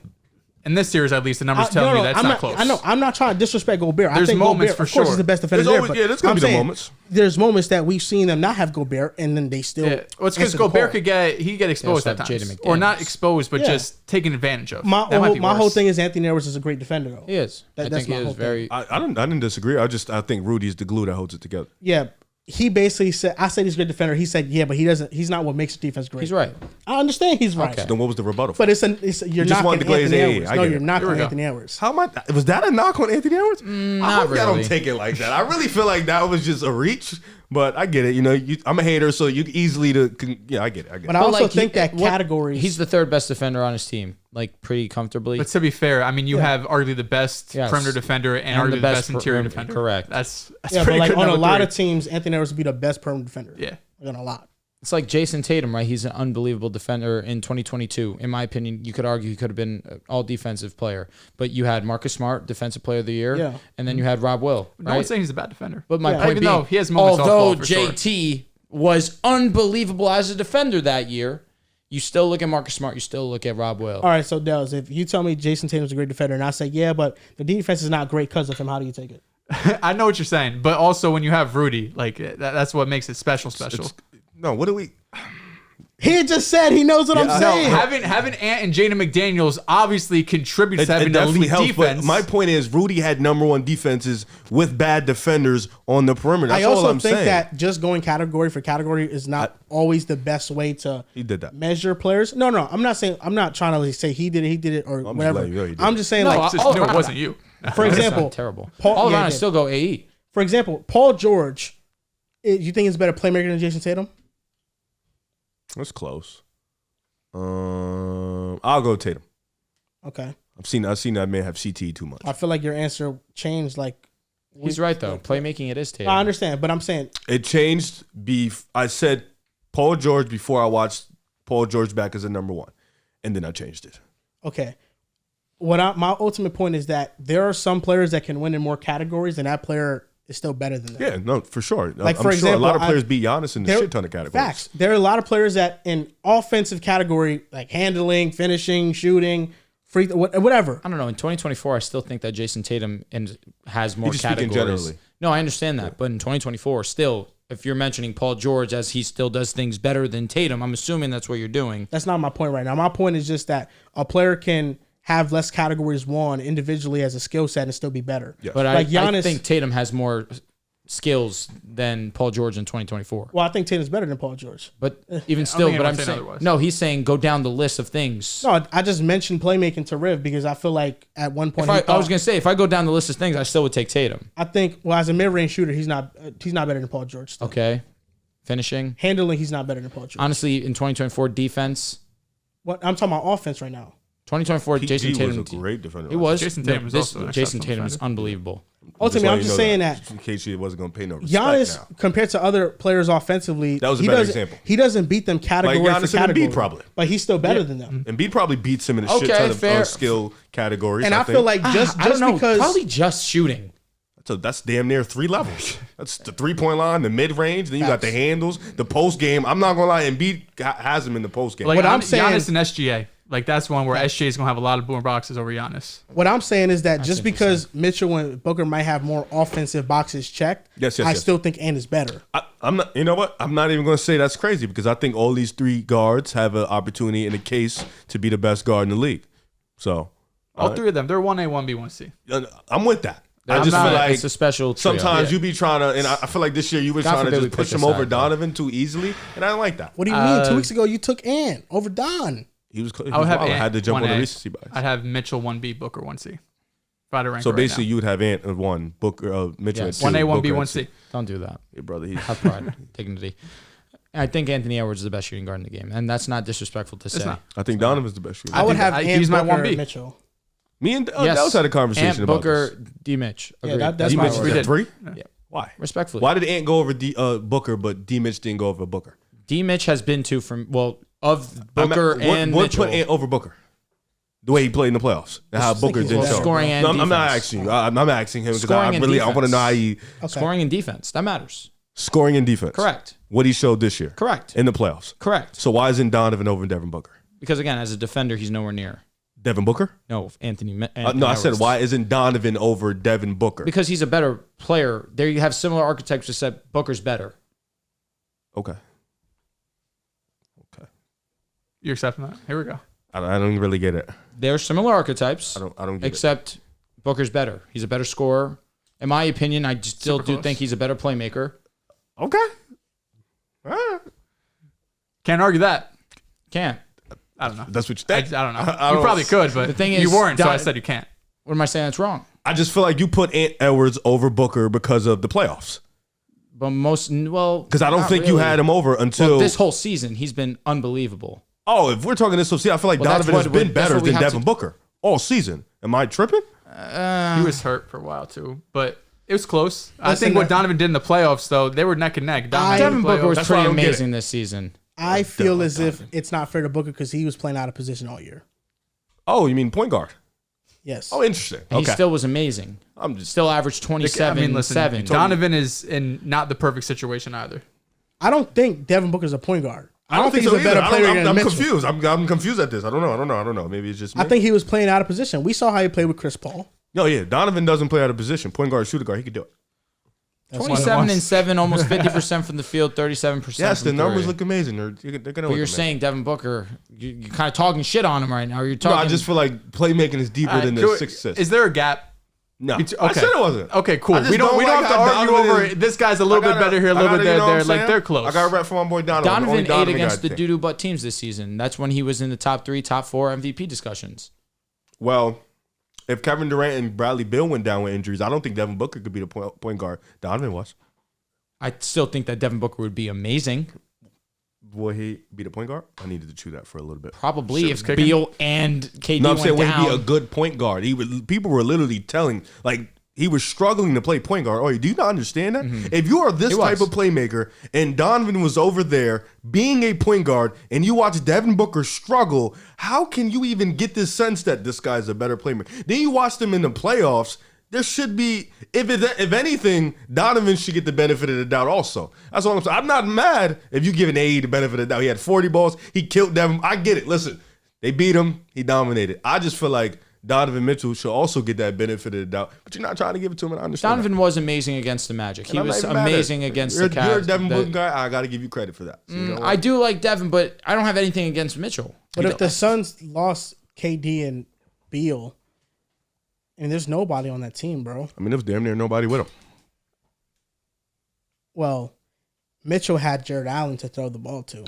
in this series at least, the numbers tell me that's I'm not close. I know. I'm not trying to disrespect Gobert. There's I think moments Gobert, for of course, sure. is the best defender There's there. always- But yeah, there's gonna I'm be the saying moments. There's moments that we've seen them not have Gobert, and then they still. Yeah, well, it's because answer the Gobert call. he get exposed Yeah, at it's times, like Jaden or not McDaniels. exposed, but Yeah. just taken advantage of. My That might be whole worse. thing is Anthony Edwards is a great defender, though. He is. I That's think my he whole is thing. very. I didn't disagree. I think Rudy's the glue that holds it together. Yeah, he basically said, "I said he's a great defender." He said, "Yeah, but he doesn't. He's not what makes the defense great." He's right. I understand he's right, Okay. Then what was the rebuttal? but you're just wanted knocking to glaze Anthony A. Edwards. I No, get you're it. knocking Here we go. Anthony Edwards. How am I? Was that a knock on Anthony Edwards? I not hope y'all don't really. take it like that. I really feel like that was just a reach, but I get it. You know, I'm a hater, so you easily yeah, I get it. But I also think that category. He's the third best defender on his team, like pretty comfortably. But to be fair, I mean, you have arguably the best Yes. perimeter defender and And arguably the the best best interior perimeter- defender. correct. That's yeah, but pretty like good on a number lot three. of teams, Anthony Edwards would be the best perimeter defender. Yeah. Like on a lot. It's like Jason Tatum, right? He's an unbelievable defender in 2022. In my opinion, you could argue he could have been an all defensive player. But you had Marcus Smart, defensive player of the year, Yeah. and then you had Rob Will. No right? one's saying he's a bad defender. But my Yeah. point Even being, though he has moments off although ball for sure. JT was unbelievable as a defender that year, You still look at Marcus Smart. You still look at Rob Will. All right, so Dehls, if you tell me Jason Tatum's a great defender, and I say yeah, but the defense is not great because of him, how do you take it? I know what you're saying, but also when you have Rudy, like that's what makes it special. No, what do we? He just said he knows what I'm No, saying. having Ant and Jaden McDaniels obviously contributes to having an definitely elite helps, defense. but my point is, Rudy had number one defenses with bad defenders on the perimeter. That's I also all I'm think saying. that just going category for category is not always the best way to He did that. measure players. No, I'm not saying. I'm not trying to like say he did it, or just whatever. letting you know he did I'm it. just saying No, like, no, it wasn't you. for That's example, not terrible. Paul- All yeah, around, I yeah. still go AE. for example, Paul George. You think he's a better playmaker than Jason Tatum? That's close. I'll go Tatum. Okay, I've seen that man have CTE too much. I feel like your answer changed. Like He's right though. Playmaking, it is Tatum. I understand, but I'm saying It changed. I said Paul George before I watched Paul George back as a number one, and then I changed it. okay. My ultimate point is that there are some players that can win in more categories, and that player is still better than them. Yeah, no, for sure. Like, I'm for sure example, a lot of players beat Giannis in a There- shit ton of categories. Facts. There are a lot of players that in offensive category, like handling, finishing, shooting, free, whatever. I don't know. In 2024, I still think that Jason Tatum has more just speaking categories. generally. No, I understand that. But in 2024, still, if you're mentioning Paul George as he still does things better than Tatum, I'm assuming that's what you're doing. That's not my point right now. My point is just that a player can have less categories won individually as a skill set and still be better. Yeah. But Like I Giannis- think Tatum has more skills than Paul George in 2024. Well, I think Tatum's better than Paul George. But even still, think but I'm anyone's saying saying otherwise. no. He's saying go down the list of things. No, I just mentioned playmaking to Riv because I feel like at one point I was gonna say if I go down the list of things, I still would take Tatum. I think as a mid-range shooter, he's not better than Paul George. Still. Okay, finishing. Handling, he's not better than Paul George. Honestly, in 2024 defense, What I'm talking about offense right now. 2024 Jason PG Tatum was a great defender. He was. Jason Tatum is also an Jason exceptional Tatum is defender. unbelievable. Ultimately, I'm just saying that in case you wasn't going to pay no respect Giannis, now. compared to other players offensively, That was a he better doesn't- example. He doesn't beat them category Like for Giannis and category, Embiid probably. but he's still better than them. Embiid probably beats him in a shit Okay, ton of fair. skill categories. And I think. feel like just I don't know. because Probably just shooting. That's damn near 3 levels. That's the 3-point line, the mid range. Then you got the Facts. handles, the post game. I'm not gonna lie, Embiid has him in the post game. Like What I'm saying- Giannis and SGA. Like that's one where SGA is gonna have a lot of boomer boxes over Giannis. what I'm saying is that just because Mitchell and Booker might have more offensive boxes checked, Yes, I yes. still think Ant is better. I'm not. You know what? I'm not even gonna say that's crazy because I think all these 3 guards have an opportunity in a case to be the best guard in the league. So All 3 of them, they're 1A, 1B, 1C. I'm with that. I I'm just not- feel like it's a special trio. sometimes you be trying to, and I feel like this year you were God trying to forbid we just push pick him a over side, though. Donovan too easily, and I don't like that. What do you mean? 2 weeks ago, you took Ant over Don. He was I would have wild. I Ant had to jump on the 1A. recency bias. I'd have Mitchell 1B, Booker 1C. If I had to rank So it right basically, now. you would have Ant at 1, Booker, Mitchell Yes. at 2, 1A, 1B, Booker at 1C. Don't do that. Yeah, brother, he's Have pride, dignity. I think Anthony Edwards is the best shooting guard in the game, and that's not disrespectful to say. not. I think Donovan's the best shooter. I would think have I- Ant, he's my Booker, 1B. Mitchell. Me and Yes. Dehls had a conversation Ant, about Booker, this. D. Mitch. Yeah, Agreed. that's D. my Mitch order. is at 3? Yeah. Why? Respectfully. Why did Ant go over Booker, but D. Mitch didn't go over Booker? D. Mitch has been to of Booker and what Mitchell. put Ant over Booker? The way he played in the playoffs and how just think Booker he's didn't better. show. Scoring and No, I'm not defense. asking you. I'm asking him because Scoring I and want to defense. know how he Okay. Scoring and defense. That matters. scoring and defense. Correct. What he showed this year. Correct. In the playoffs. Correct. So why isn't Donovan over Devin Booker? Because again, as a defender, he's nowhere near. Devin Booker? No, Anthony No, I said Edwards. why isn't Donovan over Devin Booker? Because he's a better player. There you have similar archetypes, just that Booker's better. Okay. You're accepting that? Here we go. I don't really get it. They're similar archetypes, I don't get it. except Booker's better. He's a better scorer. In my opinion, I still Super do close. think he's a better playmaker. Okay. All right. Can't argue that. Can't. I don't know. That's what you I think. don't know. I You don't- probably could, but The thing you is, weren't, so I Don- said you can't. What am I saying that's wrong? I just feel like you put Ant Edwards over Booker because of the playoffs. But Because I don't not think you really. had him over until Well, this whole season, he's been unbelievable. Oh, if we're talking this whole season, I feel like Well, that's Donovan has what- been that's better what we than have Devin to- Booker all season. Am I tripping? He was hurt for a while too, but it was close. I Listen, think what Donovan did in the playoffs, though, they were neck and neck. Donovan Devin in the Booker was playoffs- That's why I pretty don't get amazing this season. I feel as if it's not fair to Booker because he was playing out of position all year. Oh, you mean point guard? Yes. Oh, interesting. And Okay. he still was amazing. I'm just Still averaged 27, listen, 7. Donovan is in not the perfect situation either. I don't think Devin Booker's a point guard. I don't think he's a better player than I'm Mitchell. confused. I'm confused at this. I don't know. Maybe it's just me. I think he was playing out of position. We saw how he played with Chris Paul. No, yeah. Donovan doesn't play out of position. Point guard, shooter guard. He could do it. 27 and 7, almost 50% from the field, 37%. Yes, the from numbers three. look amazing. They're gonna. But look you're amazing. saying Devin Booker, you're kind of talking shit on him right now. You're talking. No, I just feel like playmaking is deeper than the 6 assists. Is there a gap? No, Okay. I said it wasn't. Okay, cool. I just We don't like have to how argue Donovan over is- it. This guy's a little bit better here, a little bit there. Like they're close. I got a rep for my boy Donovan. Donovan Only ate Donovan against got the it. doo-doo butt teams this season. That's when he was in the top 3, top 4 MVP discussions. Well, if Kevin Durant and Bradley Beal went down with injuries, I don't think Devin Booker could be the point guard. Donovan was. I still think that Devin Booker would be amazing. Will he be the point guard? I needed to chew that for a little bit. Probably Shit if was kicking. Beal and KD No, I'm went saying would down. he be a good point guard? People were literally telling he was struggling to play point guard. Oh, do you not understand that? If you are this He type was. of playmaker and Donovan was over there being a point guard and you watch Devin Booker struggle, how can you even get this sense that this guy's a better playmaker? Then you watch them in the playoffs. There should be, if anything, Donovan should get the benefit of the doubt also. That's all I'm saying. I'm not mad if you give an AE the benefit of the doubt. He had 40 balls. He killed Devin. I get it. Listen, they beat him. He dominated. I just feel like Donovan Mitchell should also get that benefit of the doubt. But you're not trying to give it to him, and I understand Donovan was amazing against the Magic. He And I'm not was even mad at amazing it. against You're, the Cavs. You're a Devin That- Booker guy. I got to give you credit for that. So you know what? I do like Devin, but I don't have anything against Mitchell. But if the Suns lost KD and Beal, and there's nobody on that team, bro. I mean, there was damn near nobody with him. Well, Mitchell had Jared Allen to throw the ball to.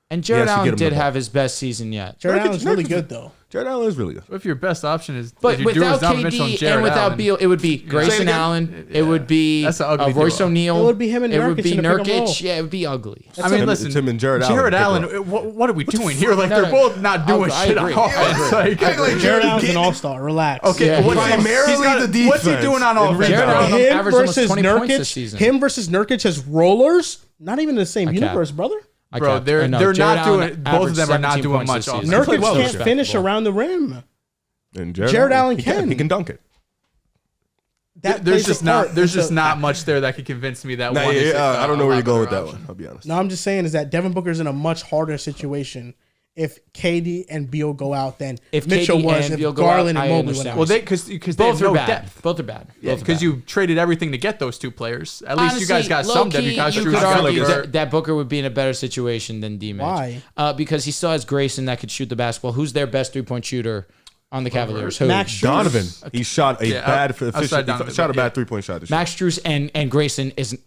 And Jared He has to get Allen him the did ball. have his best season yet. Jared Nurkic- Allen's really Nurkic- good, though. Jared Allen is really good. If your best option is, But if you do without is Donovan Mitchell KD Jared and without Allen, Beal, it would be Say it Grayson again. Allen. It would be That's an ugly Royce duo. O'Neal. It would be him and It would Nurkic be in the pick and roll. Nurkic. Yeah, it would be ugly. I mean, him- listen, it's him and Jared Jared Allen. Allen. What are we doing here? Like No, they're no. both not doing I shit agree. on offense. Like, Jared Allen's an all-star. Relax. okay, Yeah, what's primarily he's got- the What's he defense doing on and offense? Jared rebound. Allen Him averaged almost versus 20 points this Nurkic. season. Him versus Nurkic as rollers. Not even the same Okay. universe, brother. Bro, they're not Jared doing. Allen Both of averaged them are not 17 doing points much this offense. season. Nurkic well can't respectable. finish around the rim. And Jared Allen can. He can dunk it. That There's plays just a part. not. There's It's just a- not much there that could convince me that Nah, one. is I don't know where a you're going with better that option. one. I'll be honest. No, I'm just saying is that Devin Booker's in a much harder situation if KD and Beal go out than If Mitchell KD was and if Beal go Garland out, and I Mobley went understand. out. Well, because they Both have are no bad. depth. Both are bad. Yeah, Both are because bad. you traded everything to get those two players. At least you guys Honestly, got some depth. low-key, You got you Struz could feel like argue it's- that Booker would be in a better situation than D-Mitch. Why? Because he still has Grayson that could shoot the basketball. Who's their best three-point shooter on the Cavaliers? Who? Max Strus. Donovan, he shot a Yeah, bad outside Donovan, he shot a yeah. bad 3-point shot this Max Strus and Grayson is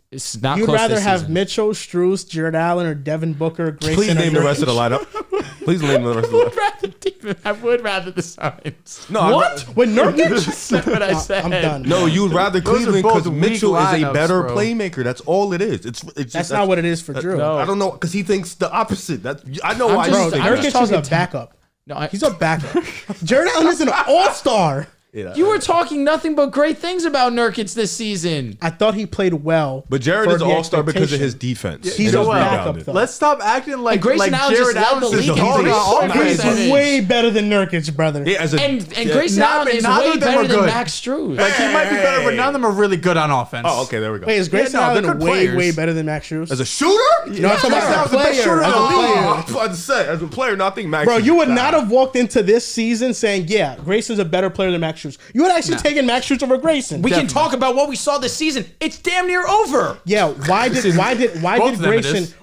not You'd close rather this have season. Mitchell, Strus, Jared Allen, or Devin Booker, Grayson, Please or name the rest of the Nurkic? lineup. Please name the rest of the lineup. I would rather the Suns. No, What? With Nurkic? That's what I said. I'm done. No, you'd rather Those are Cleveland both because weak Mitchell is a lineups, better bro. playmaker. That's all it is. It's That's just, not what it is for Drew. no. I don't know because he thinks the opposite. That I know I'm why just- you Bro, think I'm that. just Nurkic is a talking backup. No, He's a backup. Jared Allen is an all-star. Yeah. you were talking nothing but great things about Nurkic this season. I thought he played well. But Jared for is the all-star because of expectation. his defense. He's and a his backup, rebounding. though. Let's stop acting like Grayson Allen Jared just led Allen's the just league in holding three-point on He's offense. percentage. way better than Nurkic, brother. Yeah, as a, And yeah. Grayson Not- Allen is neither way of them better are than good. Max Strus. Like he might be better, but none of them are really good on offense. Oh, okay, there we go. Wait, is Grayson Yeah, no, Allen they're good way, players. way better than Max Strus? As a shooter? No, I'm talking about Jared as a Allen's the best player. shooter in As the a league. player. I was about to say, as a player, no, I think Max. Bro, is you would bad. not have walked into this season saying, yeah, Grayson's a better player than Max Strus. You would actually taken Max Strus over Grayson. We can talk about what we saw this season. It's damn near over. Yeah, why did Both of them it Grayson is.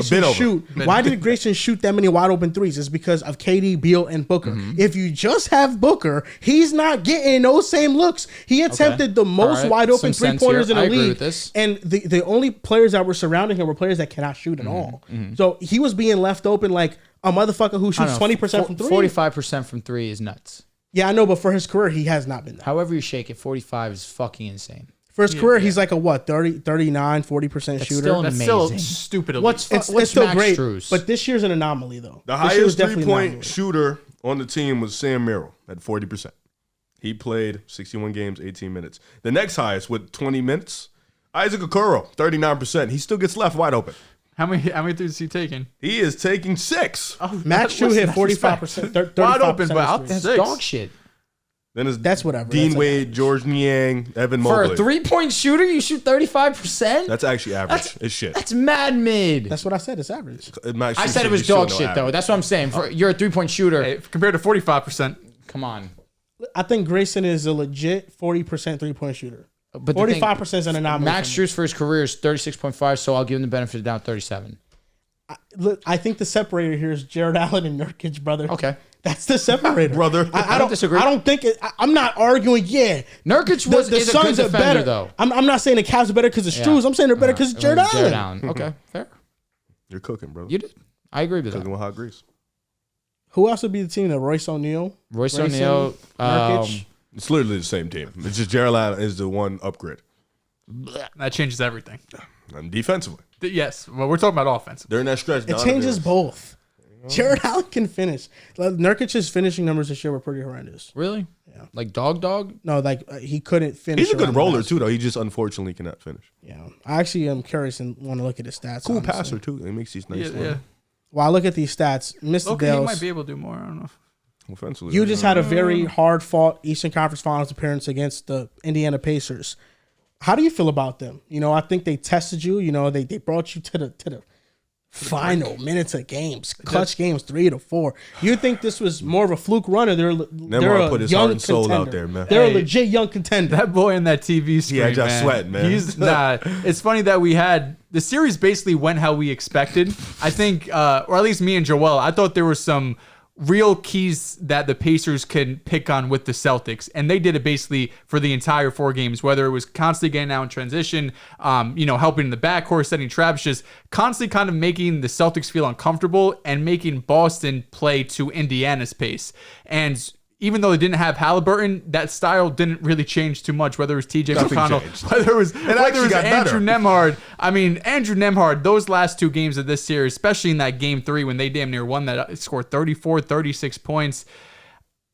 bit over. shoot why did Grayson shoot that many wide open threes? It's because of KD, Beal, and Booker. If you just have Booker, he's not getting those same looks. He attempted the most All right. wide open Some sense 3-pointers here. in the I agree league. with this. And the only players that were surrounding him were players that cannot shoot at all. So he was being left open like a motherfucker who shoots 20% from three. 45% from three is nuts. Yeah, I know, but for his career, he has not been that. However you shake it, 45 is fucking insane. For his career, he's like a what, 39, 40% That's shooter. still That's still amazing. stupid. elite. What's It's what's still Max great, Strus? but this year's an anomaly though. The This year was highest definitely an 3-point anomaly. shooter on the team was Sam Merrill at 40%. He played 61 games, 18 minutes. The next highest with 20 minutes, Isaac Okoro, 39%. He still gets left wide open. How many threes is he taking? He is taking 6. Max Strus hit 45%, 35% Wide open, but of I'll his That's threes. six. dog shit. Then it's That's whatever. Dean That's Wade, George Niang, Evan Mobley. For a 3-point shooter, you shoot 35%? That's actually average. It's shit. That's mad mid. That's what I said. It's average. I said it was dog shit, though. That's what I'm saying. You're a 3-point shooter. Hey, compared to 45%. Come on. I think Grayson is a legit 40% 3-point shooter. But 45% is an anomaly. Max Strus for his career is 36.5, so I'll give him the benefit of the doubt 37. I think the separator here is Jared Allen and Nurkic, brother. Okay. That's the separator, brother. I don't disagree. I don't think I'm not arguing. Yeah, Nurkic is a good defender, better though. I'm not saying the Cavs are better because of Strus. I'm saying they're better because of Jared Allen. Okay, fair. You're cooking, brother. You did. I agree with that. Cooking with hot grease. Who else would be the team? That Royce O'Neal, O'Neal, Nurkic. It's literally the same team. It's just Jared Allen is the one upgrade. That changes everything. And defensively. Yes. Well, we're talking about offense. During that stretch, It changes both. Jared Allen can finish. Nurkic's finishing numbers this year were pretty horrendous. Really? Yeah. Like dog? No, like he couldn't finish. He's a good roller too, though. He just unfortunately cannot finish. Yeah, I actually am curious and want to look at his stats. Cool honestly. passer too. He makes these nice. Yeah. While I look at these stats, Mr. Okay, Dehls, he might be able to do more. I don't know. Offensively, you just had a very hard-fought Eastern Conference Finals appearance against the Indiana Pacers. How do you feel about them? You know, I think they tested you. You know, they brought you to the final minutes of games, clutch games 3 to 4. You think this was more of a fluke run, or they're a put his young heart and soul contender? out there, man. They're a legit young contender. That boy in that TV screen, had y'all sweating, man. He's it's funny that we had the series basically went how we expected. I think, or at least me and Joel, I thought there were some real keys that the Pacers can pick on with the Celtics, and they did it basically for the entire 4 games, whether it was constantly getting out in transition, helping in the backcourt, setting traps, just constantly kind of making the Celtics feel uncomfortable and making Boston play to Indiana's pace. And even though they didn't have Halliburton, that style didn't really change too much, whether it was TJ McConnell, whether it was Andrew Nembhard. I mean, Andrew Nembhard, those last 2 games of this series, especially in that game 3 when they damn near won that, scored 34, 36 points.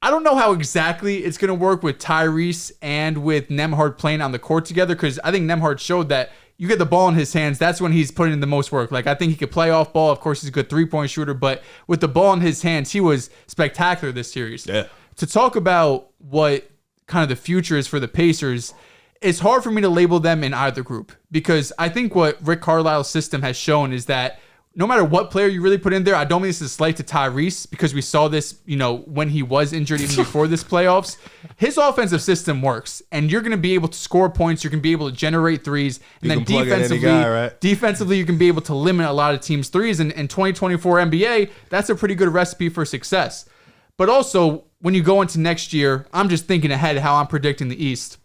I don't know how exactly it's going to work with Tyrese and with Nembhard playing on the court together, because I think Nembhard showed that you get the ball in his hands, that's when he's putting in the most work. Like, I think he could play off ball. Of course, he's a good 3-point shooter, but with the ball in his hands, he was spectacular this series. Yeah. To talk about what kind of the future is for the Pacers, it's hard for me to label them in either group, because I think what Rick Carlisle's system has shown is that no matter what player you really put in there, I don't mean this is a slight to Tyrese, because we saw this, when he was injured even before this playoffs. His offensive system works, and you're going to be able to score points. You're going to be able to generate threes, and then defensively, you can be able to limit a lot of teams' threes. And in 2024 NBA, that's a pretty good recipe for success. But also, when you go into next year, I'm just thinking ahead how I'm predicting the East.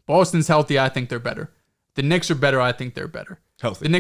Boston's healthy, I think they're better. The Knicks are better, I think they're better. Healthy. The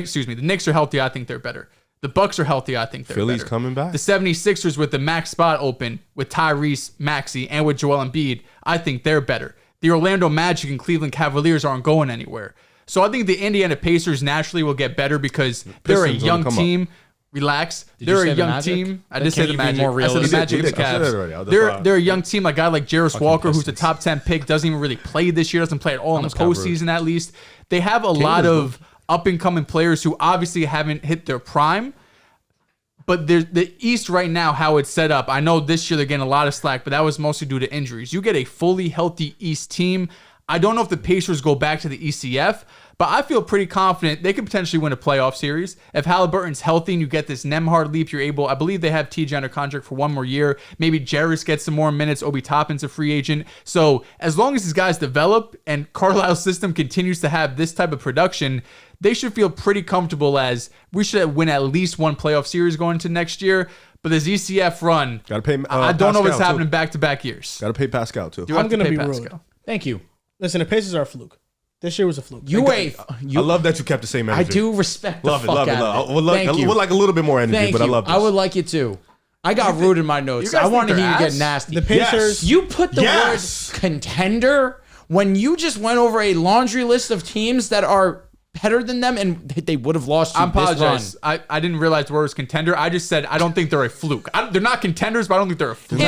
Knicks are healthy, I think they're better. The Bucks are healthy, I think they're Philly's better. coming back. The 76ers with the max spot open with Tyrese Maxey and with Joel Embiid, I think they're better. The Orlando Magic and Cleveland Cavaliers aren't going anywhere. So I think the Indiana Pacers naturally will get better because they're a young team. Relax. They're a young team. I did say the Magic. I said the Magic and the Cavs. They're a young team. Like a guy like Jarris Walker, who's a top 10 pick, doesn't even really play this year, doesn't play at all in the postseason at least. They have a lot of up-and-coming players who obviously haven't hit their prime. But the East right now, how it's set up, I know this year they're getting a lot of slack, but that was mostly due to injuries. You get a fully healthy East team. I don't know if the Pacers go back to the ECF, but I feel pretty confident they could potentially win a playoff series. If Halliburton's healthy and you get this Nembhard leap, you're able, I believe they have TJ under contract for 1 more year. Maybe Jarris gets some more minutes. Obi Toppin's a free agent. So as long as these guys develop and Carlisle's system continues to have this type of production, they should feel pretty comfortable as we should win at least 1 playoff series going into next year. But this ECF run, gotta pay, I don't know what's happening back-to-back years. Got to pay Pascal, too. I'm going to be rude. Thank you. Listen, the Pacers are a fluke. This year was a fluke. I love that you kept the same energy. I do respect the fuck out of it. I would like a little bit more energy, but I love this. I would like it too. I got rude in my notes. I want to hear you get nasty. The Pacers. You put the word contender when you just went over a laundry list of teams that are better than them and they would have lost you. I apologize. I didn't realize the word was contender. I just said I don't think they're a fluke. They're not contenders, but I don't think they're a fluke.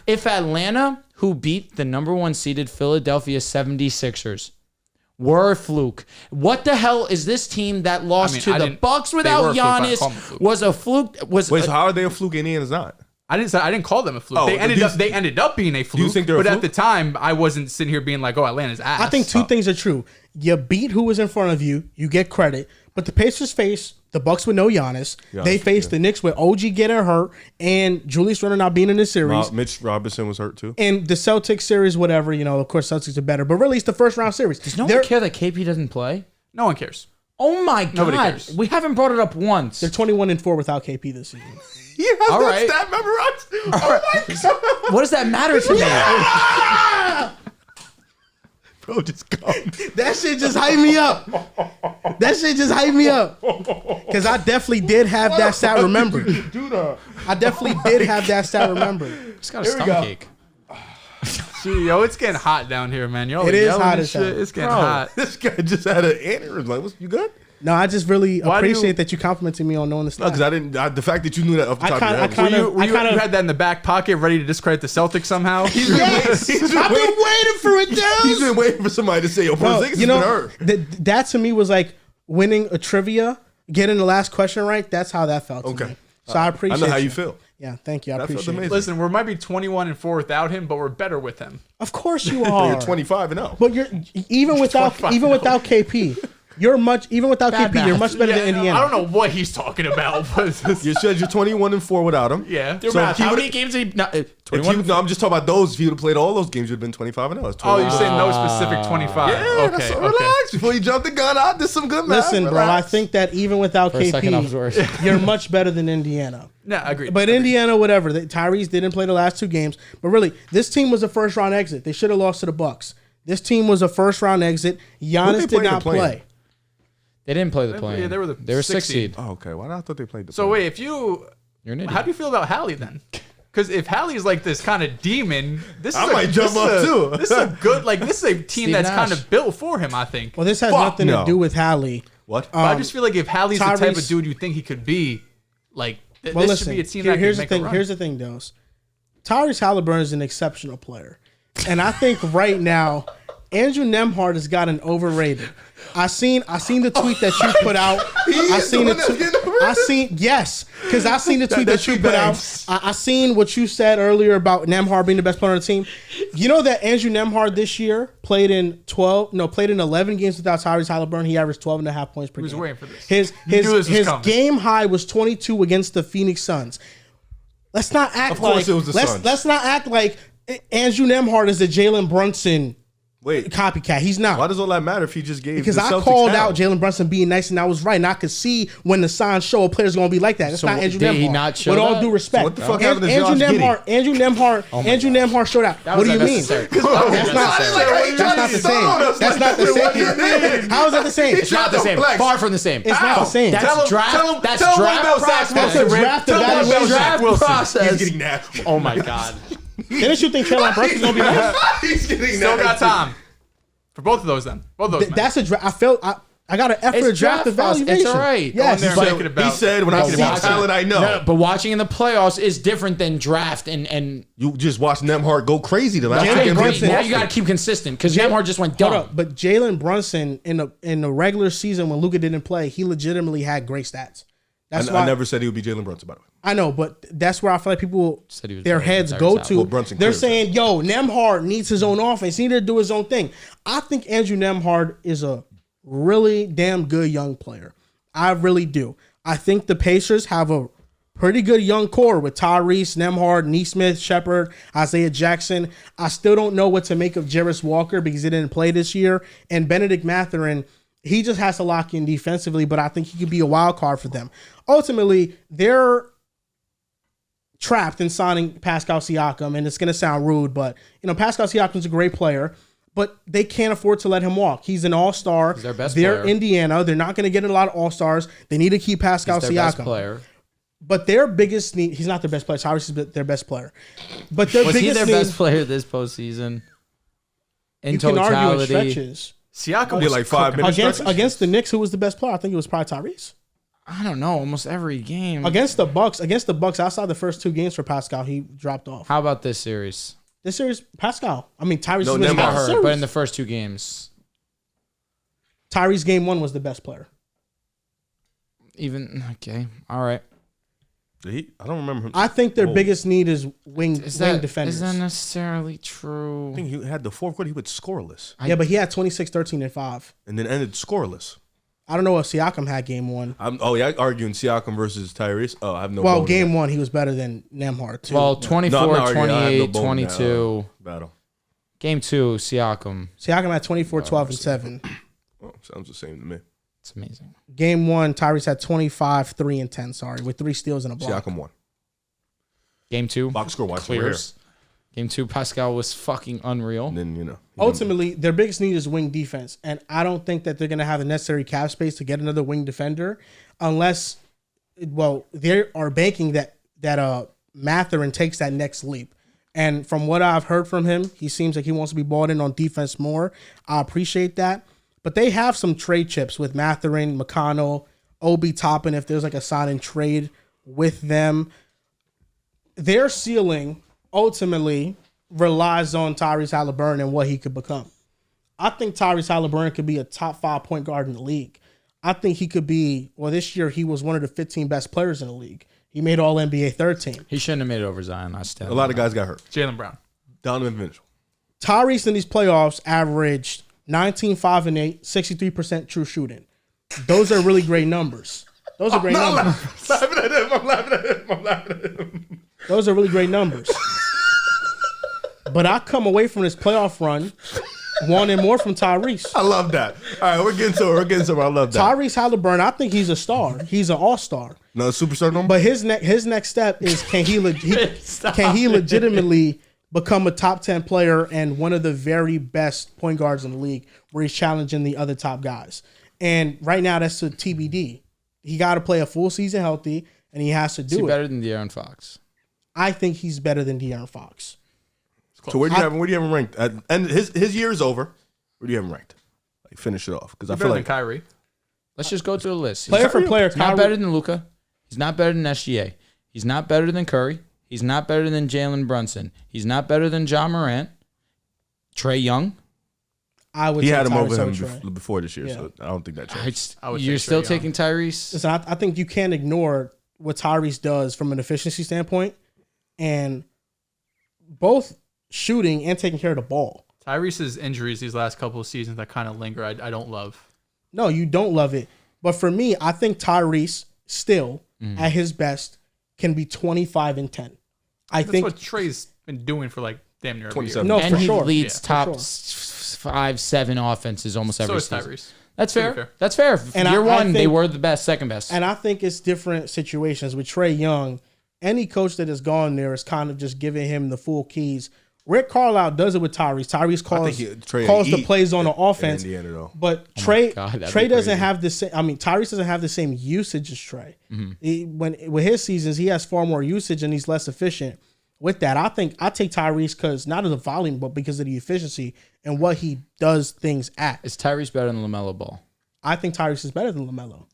If Atlanta, who beat the number 1 seeded Philadelphia 76ers, were a fluke. What the hell is this team that lost to the Bucks without Giannis? Was a fluke? Wait, so how are they a fluke? Indiana's not. I didn't call them a fluke. Oh, They ended up being a fluke. you think they're a but fluke? at the time, I wasn't sitting here being like, "Oh, Atlanta's ass." I think two things are true. You beat who was in front of you. You get credit. But the Pacers face the Bucks with no Giannis. They face the Knicks with OG getting hurt and Julius Randle not being in the series. Mitch Robinson was hurt too. And the Celtics series, whatever, of course, Celtics are better. But really, it's the first round series. Does no one care that KP doesn't play? no one cares. Oh my God. Nobody cares. We haven't brought it up once. They're 21-4 without KP this season. You have All that right. stat memorized? Oh my God. What does that matter to me? Bro, just go. That shit just hyped me up. Because I definitely did have that stat remembered. Do that. I definitely did have that stat remembered. Just got a stomachache. Gee, yo, it's getting hot down here, man. Y'all It are is yelling hot and as shit. hell. It's getting Bro. hot. This guy just had an aneurysm. Like, you good? No, I just really Why do appreciate you- that you complimented me on knowing the No, stat. because the fact that you knew that off the I top kinda- of your I head. kinda- Were you had that in the back pocket, ready to discredit the Celtics somehow? Yes, I've been waiting for it, He's Dehls. been waiting for somebody to say, yo, Bro, Porzingis has been hurt. that to me was like winning a trivia, getting the last question right. That's how that felt to Okay. me. So I appreciate I know how you feel. Yeah, thank you. I That felt appreciate it. amazing. Listen, we might be 21-4 without him, but we're better with him. Of course you are. You're 25 and 0. But you're even without 25. KP, you're much much better than Indiana. I don't know what he's talking about. But You said you're 21-4 without him. yeah. So if he How would've- many games did he... No, If 21? you, no, I'm just talking about those. If you would have played all those games, you'd have been 25 and 0. It's Oh, 20. you're saying no specific 25. Yeah, okay. that's, Okay. relax. Before you jump the gun, I did some good math. Listen, bro, I Relax. think that even without For a second, I was KP, worried. you're much better than Indiana. No, I agree. But Indiana, whatever. Tyrese didn't play the last two games. But really, this team was a first round exit. They should have lost to the Bucks. This team was a first round exit. Giannis did play in the not play-in? play. They didn't play the play. yeah, they were the sixth sixth seed. Oh, okay. Why not? I thought they played the So play. wait, if you, You're an idiot. how do you feel about Hallie then? Because if Hallie's like this kind of demon, this is I might jump up too. This is a good, like this is a team Steve that's Nash. kind of built for him. I think. Well, this has Fuck nothing no. to do with Hallie. What? But I just feel like if Hallie's the type of Tyrese- dude you think he could be, like Well, this listen, should be a team here- that here's can the make thing. a run. Here's the thing, Dehls. Tyrese Halliburton is an exceptional player, and I think right now Andrew Nemhard has gotten overrated. I seen the tweet that you put out. I is seen the the one that's getting overrated? because I seen the tweet That's that you you put out. bangs. I seen what you said earlier about Nemhard being the best player on the team. You know that Andrew Nemhard this year played in 11 games without Tyrese Halliburton. He averaged 12.5 points per game. was waiting for this. His You knew this was coming. game high was 22 against the Phoenix Suns. Let's not act Of course like it was the Suns. let's not act like Andrew Nemhard is a Jalen Brunson Wait. copycat. He's not. Why does all that matter if he just gave Because the I Celtics called hell? out Jalen Brunson being nice, and I was right. And I could see when the signs show a player's going to be like that. That's So not Andrew did he Nemhard. not show With all that? due respect, So what the fuck happened to Josh Andrew Nemhard showed out. What do you mean? That's not the same. That's not the same. How is that the same? It's not the same. Flex. Far from the same. It's not the same. That's draft. That's tell him draft about Zach process. That's a Wilson, draft Tell him about evaluation. Zach Draft Wilson. process. He's getting nasty. Oh my God. Didn't you think Jalen Brunson's going to be nice? He's getting Still got nasty. time for both of those. Then both of those. men. That's a draft. I got an effort It's draft draft process. evaluation. It's all right. Yes. Go in there and but- make it about- He said, when I make it see about talent, I know. No, but watching in the playoffs is different than draft and You just watched Nemhard go crazy the last Jalen two games. Brunson- now you got to keep consistent because Nemhard just went dumb. Hold up, but Jalen Brunson in the regular season when Luka didn't play, he legitimately had great stats. That's why I never said he would be Jalen Brunson, by the way. I know, but that's where I feel like people Said he was their better than heads Tyrese go Halliburton. to. Well, Brunson They're clearly saying, "Yo, Nemhard needs his own offense. He need to do his own thing." I think Andrew Nemhard is a really damn good young player. I really do. I think the Pacers have a pretty good young core with Tyrese, Nemhard, Nesmith, Shepard, Isaiah Jackson. I still don't know what to make of Jarris Walker because he didn't play this year. And Benedict Mathurin, he just has to lock in defensively, but I think he could be a wild card for them. Ultimately, they're trapped in signing Pascal Siakam, and it's going to sound rude, but Pascal Siakam's a great player, but they can't afford to let him walk. He's an all-star. He's their best They're player. Indiana. They're not going to get a lot of all-stars. They need to keep Pascal He's their best Siakam. player. But their biggest need, he's not their best player. Tyrese is their best player. But their Was he biggest their need, best player this postseason? In you can argue in totality, stretches. Siakam Did was like 5 minutes. Against the Knicks, who was the best player? I think it was probably Tyrese. I don't know. Almost every game. Against the Bucks, outside the first two games for Pascal, he dropped off. How about this series? This series, Pascal. I mean, Tyrese No, was Nemhard. the Got best hurt, series. but in the first two games, Tyrese game one was the best player. even okay, all right. I don't remember him. I think their biggest need is wing defenders. Is that necessarily true? I think he had the fourth quarter. He went scoreless. Yeah, but he had 26, 13, and 5. And then ended scoreless. I don't know if Siakam had game 1. I'm arguing Siakam versus Tyrese. Oh, I have no. Well, game 1 he was better than Nembhard too. Well, 24, 28, no 22. Battle. Game 2, Siakam. Siakam had 24, 12, and 7. Oh, sounds the same to me. It's amazing. Game 1, Tyrese had 25, 3, and 10. Sorry, with 3 steals and a block. Siakam won. Game 2, Box score wise, clears. Game 2, Pascal was fucking unreal. And then Ultimately, their biggest need is wing defense, and I don't think that they're going to have the necessary cap space to get another wing defender, unless, they are banking that Mathurin takes that next leap. And from what I've heard from him, he seems like he wants to be bought in on defense more. I appreciate that, but they have some trade chips with Mathurin, McConnell, Obi Toppin. If there's like a sign and trade with them, their ceiling ultimately relies on Tyrese Halliburton and what he could become. I think Tyrese Halliburton could be a top 5 point guard in the league. I think he could be, this year he was one of the 15 best players in the league. He made all NBA third team. He shouldn't have made it over Zion. A lot of guys got hurt. Jaylen Brown. Donovan Mitchell. Tyrese in these playoffs averaged 19, 5, and 8, 63% true shooting. Those are really great numbers. Those are great numbers. I'm laughing at him. Those are really great numbers. But I come away from this playoff run wanting more from Tyrese. I love that. All right, we're getting to it. I love that. Tyrese Halliburton, I think he's a star. He's an all-star. No superstar no more? But his next step is can he legitimately become a top 10 player and one of the very best point guards in the league where he's challenging the other top guys. And right now that's a TBD. He got to play a full season healthy, and he has to do it. Is he better than De'Aaron Fox? I think he's better than De'Aaron Fox. So where do you have him ranked? And his year is over. Where do you have him ranked? Like finish it off because I feel like Kyrie. Let's just go through the list. Player for player, He's not better than Luka. He's not better than SGA. He's not better than Curry. He's not better than Jalen Brunson. He's not better than John Morant. Trae Young. I would. He say had him Tyrese over him before this year, Yeah. so I don't think that changed. You're still taking Tyrese? Listen, I think you can't ignore what Tyrese does from an efficiency standpoint, and both shooting and taking care of the ball. Tyrese's injuries these last couple of seasons that kind of linger, I don't love. No, you don't love it. But for me, I think Tyrese still, at his best, can be 25 and 10. That's what Trae's been doing for like damn near every year. 27. No, And for he sure. leads Yeah, top for sure. 5-7 offenses almost every So is season. Tyrese. That's To be fair. fair. That's fair. And Year I one, they think- were the best, second best. And I think it's different situations. With Trae Young, any coach that has gone there is kind of just giving him the full keys. Rick Carlisle does it with Tyrese. Tyrese calls the plays on the offense. Indiana, though. But Trae that'd be doesn't crazy. have the same. I mean, Tyrese doesn't have the same usage as Trae. With his seasons, he has far more usage and he's less efficient. With that, I think I take Tyrese because not of the volume, but because of the efficiency and what he does things at. Is Tyrese better than LaMelo Ball? I think Tyrese is better than LaMelo.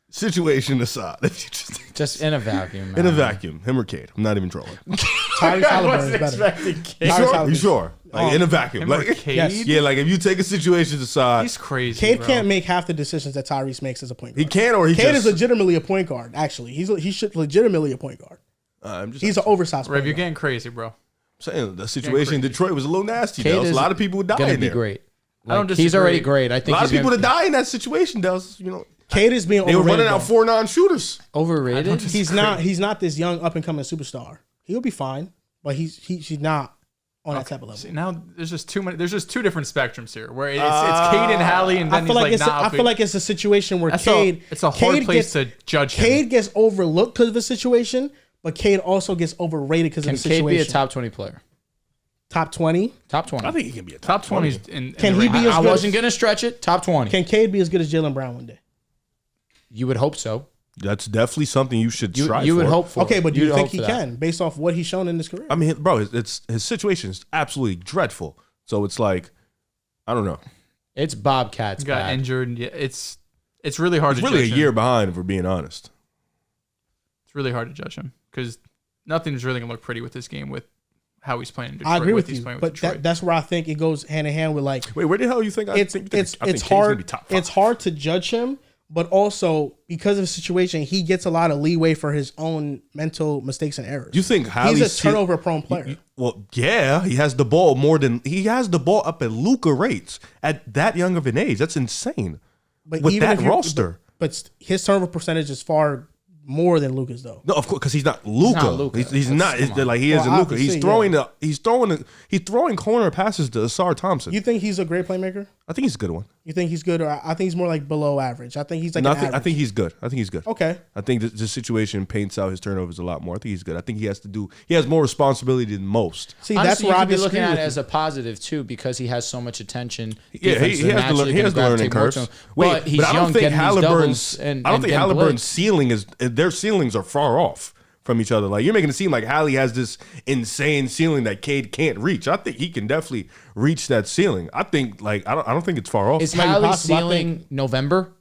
Situation aside, if you Just in a vacuum, man. in a vacuum, him or Cade. I'm not even trolling. Tyrese Halliburton is better. You sure? Like in a vacuum, like Cade? Yes. yeah, like if you take a situation aside, He's crazy. Cade bro. can't make half the decisions that Tyrese makes as a point guard. he can or he Cade just. is legitimately a point guard. Actually, he should legitimately a point guard. I'm just He's an oversized Rev, point you're guard. getting crazy, bro. saying the situation in crazy. Detroit was a little nasty. Cade Dehls. is A lot of people would die Gonna in be there. great. I don't Like, he's disagree. already great. I A think lot he's of people gonna would die in that situation, Dehls. You know, Cade is being they were overrated. running out though. 4 non-shooters. overrated. He's not this young up and coming superstar. He'll be fine, but he's not on that type of level. See, now there's just too many. There's just two different spectrums here, where it's Cade and Hallie, and then I feel like he's like, nah. I feel like it's a situation where Cade. It's a hard Cade place gets, to judge him. Cade gets overlooked because of the situation, but Cade also gets overrated because of Can the Cade situation. be a top 20 player? Top 20? Top 20. I think he can be a top 20 in Can the he range. be as I good wasn't as, gonna stretch it. Top 20. Can Cade be as good as Jaylen Brown one day? You would hope so. That's definitely something you should You, strive you would for. hope for. Okay, but do You'd you think hope he for that. can based off what he's shown in his career? I mean, bro, his situation is absolutely dreadful. So it's like, I don't know. It's Bobcats. got bad. injured. And it's really hard It's to really judge a year him. behind, if we're being honest. It's really hard to judge him because nothing's really gonna look pretty with this game with how he's playing in Detroit. I agree with he's you, playing with but Detroit. that's where I think it goes hand in hand with like Wait, where the hell you think? I think it's Cade's hard. gonna be top 5. It's hard to judge him, but also because of the situation, he gets a lot of leeway for his own mental mistakes and errors. You think Hallie's he's a turnover-prone player? Well, yeah, he has the ball up at Luka rates at that young of an age. That's insane. But with even that if you- roster. But his turnover percentage is far more than Luka's though. No, of course, because he's not Luka. Luka. He's not. It's like he isn't Luka. He's throwing corner passes to Asar Thompson. You think he's a great playmaker? I think he's a good one. You think he's good, or I think he's more like below average. I think he's like No, an I average. think he's good. I think he's good. Okay. I think the situation paints out his turnovers a lot more. I think he's good. I think he has more responsibility than most. See, Honestly, that's you where I could be disagree looking at with it you. as a positive too, because he has so much attention. Yeah, Defense he is has the naturally gonna learning gravitate more curve. to him. Wait, But he's but I young, don't think getting these Halliburton's. doubles and I don't think getting Halliburton's blitzed. ceiling is. Their ceilings are far off from each other. Like you're making it seem like Hallie has this insane ceiling that Cade can't reach. I think he can definitely reach that ceiling. I think I don't think it's far off. Is Might be Hallie's possible. I ceiling November?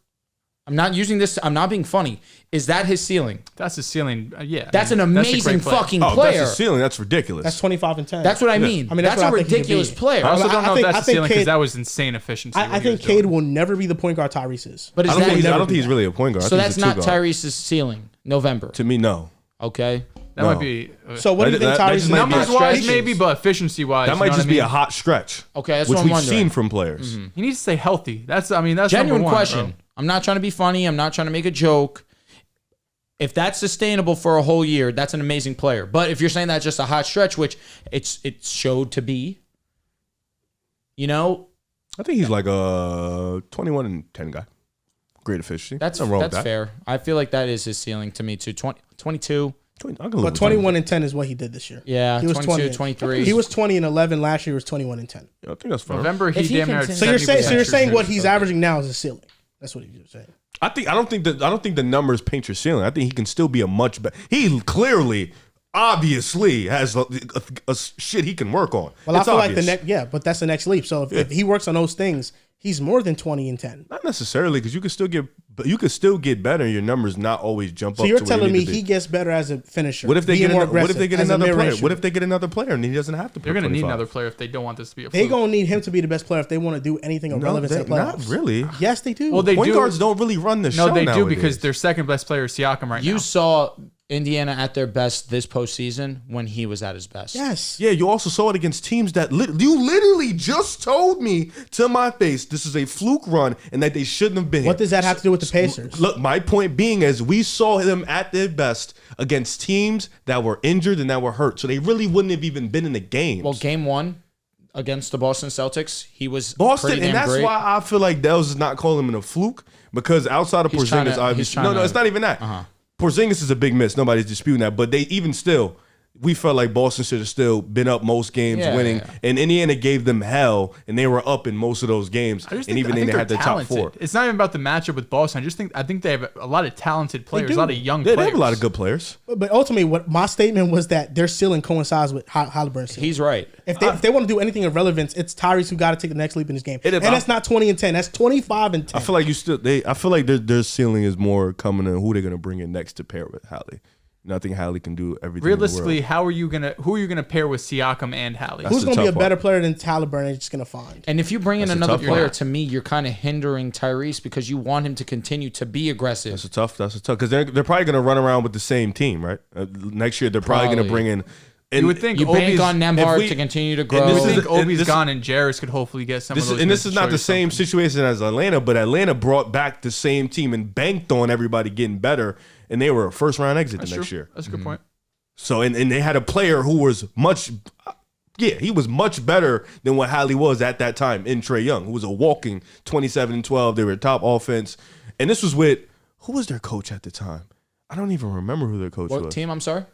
I'm not using this. I'm not being funny. Is that his ceiling? That's his ceiling. Yeah. That's an a great amazing player. fucking Oh, player. that's his ceiling. That's ridiculous. That's 25 and 10. That's what I mean. I mean, that's that's a what I think he could ridiculous be. player. I also don't know if that's I the think ceiling because Cade- that was insane efficiency. I think Cade will never be the point guard Tyrese is. But I is don't that think never he's be really a point guard. I so? think That's he's a not two-guard. Tyrese's ceiling. November. To me, no. Okay. that No. might be So what do you think That Tyrese just is? might be numbers a wise stretch. maybe, but efficiency wise, That might just be a hot stretch. Okay, that's which what I'm we've wondering. seen from players. He needs to stay healthy. That's Genuine number one, question. bro. I'm not trying to be funny. I'm not trying to make a joke. If that's sustainable for a whole year, that's an amazing player. But if you're saying that's just a hot stretch, which it showed to be, you know, I think he's like a 21 and 10 guy. Great efficiency. that's Nothing wrong with that. fair. I feel like that is his ceiling to me too. 22. I can live But with 21 and 10 is what he did this year. Yeah, He was 22, 20. 23. He was 20 and 11 last year. Was 21 and 10. that. I think that's fine. November, If he he damn near. continues- So you're saying 70% what he's shooting. averaging now is his ceiling. That's what you're saying. I don't think the numbers paint your ceiling. I think he can still be a much better. He clearly, obviously, has a shit he can work on. Well, It's I feel obvious. like but that's the next leap. So if he works on those things, he's more than 20 and 10. Not necessarily because you could still get better. And your numbers not always jump So up. you're to where telling they me need to be. he gets better as a finisher? What if they being get more another, what if they get aggressive, as a another player? mid-range What if shooter? they get another player and he doesn't have to? They're going to need another player if they don't want this to be a They fluke. gonna need him to be the best player if they want to do anything of relevance in the not playoffs. really. Yes, they do. Well, they Point do. guards don't really run the show. No, they do nowadays. because their second best player is Siakam right You now. saw Indiana at their best this postseason when he was at his best. yes. Yeah, you also saw it against teams that you literally just told me to my face this is a fluke run and that they shouldn't have been. What does that have to do with the Pacers? Look, my point being is we saw them at their best against teams that were injured and that were hurt, so they really wouldn't have even been in the games. Well, game one against the Boston Celtics, he was Boston, pretty and damn that's great. why I feel like Dehls is not calling him a fluke because outside of He's trying Porzingis, to- obviously, he's trying no, to- it's not even that. Porzingis is a big miss. Nobody's disputing that, but they even still. We felt like Boston should have still been up most games, Yeah, winning, yeah. and Indiana gave them hell, and they were up in most of those games, I just and think, even I then think they had the they're top talented. four. It's not even about the matchup with Boston. I think they have a lot of talented players, a do. lot of young They players. have a lot of good players. But ultimately, what my statement was that their ceiling coincides with Halliburton's ceiling. He's right. If they want to do anything of relevance, it's Tyrese who got to take the next leap in his game. It- And that's not 20 and 10. That's 25 and 10. I feel like I feel like their ceiling is more coming to who they're gonna bring in next to pair with Hallie. And I think Hallie can do everything. Realistically, in the who are you gonna pair with Siakam and Hallie? Who's a going to be a tough better player than Halliburton? They're just going to find. And if you bring in That's a another tough one. player, to me, you're kind of hindering Tyrese because you want him to continue to be aggressive. That's a tough because they're probably gonna run around with the same team, right? Next year they're probably gonna Probably. bring in. And You would think You bank Obi's, on if Nembhard we- to continue to and grow. this I is- think and Obi's this- gone and Jarris could hopefully get some This of is, those. and this is minutes not to the show you same something. situation as Atlanta, but Atlanta brought back the same team and banked on everybody getting better, and they were a first round exit That's the next true. year. That's a good point. So and they had a player who was he was much better than what Hallie was at that time in Trae Young, who was a walking 27 and 12. They were top offense, and this was with who was their coach at the time? I don't even remember who their coach What was. team? I'm sorry.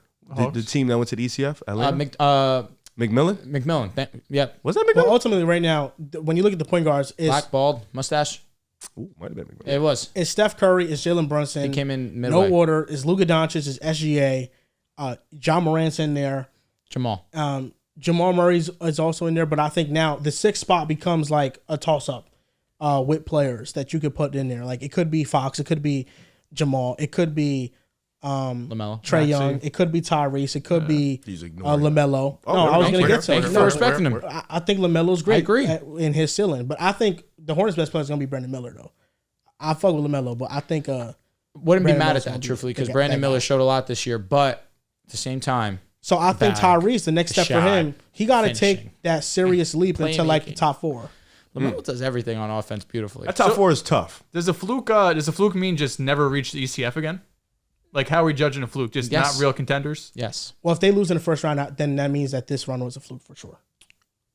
The team that went to the ECF, Atlanta. McMillan. McMillan. Yep. Was that McMillan? Well, ultimately, right now, when you look at the point guards, Black, bald, mustache. Ooh, might have been McMillan. It was. it's Steph Curry, it's Jalen Brunson. He came in No midway. order. It's Luka Doncic, it's SGA. John Morant's in there. Jamal. Jamal Murray is also in there, but I think now the sixth spot becomes like a toss-up with players that you could put in there. Like it could be Fox, it could be Jamal, it could be LaMelo. Trae Maxey. Young, it could be Tyrese, it could be He's ignoring LaMelo. Oh, No, I was thank going to you. get to Thank it. you No, for respecting him. I think LaMelo's great I agree. in his ceiling, but I think the Hornets' best player is going to be Brandon Miller, though. I fuck with LaMelo, but I think Wouldn't be Brandon mad Miller's at gonna that, be truthfully, the because guy- Brandon that Miller guy. showed a lot this year, but at the same time, So I think Bag, Tyrese, the next step for shot, him, he got to finishing, take that serious leap into like the playmaking. top 4. LaMelo does everything on offense beautifully. That top 4 is tough. Does a fluke mean just never reach the ECF again? Like, how are we judging a fluke? Just Yes. not real contenders? Yes. Well, if they lose in the first round, then that means that this run was a fluke for sure.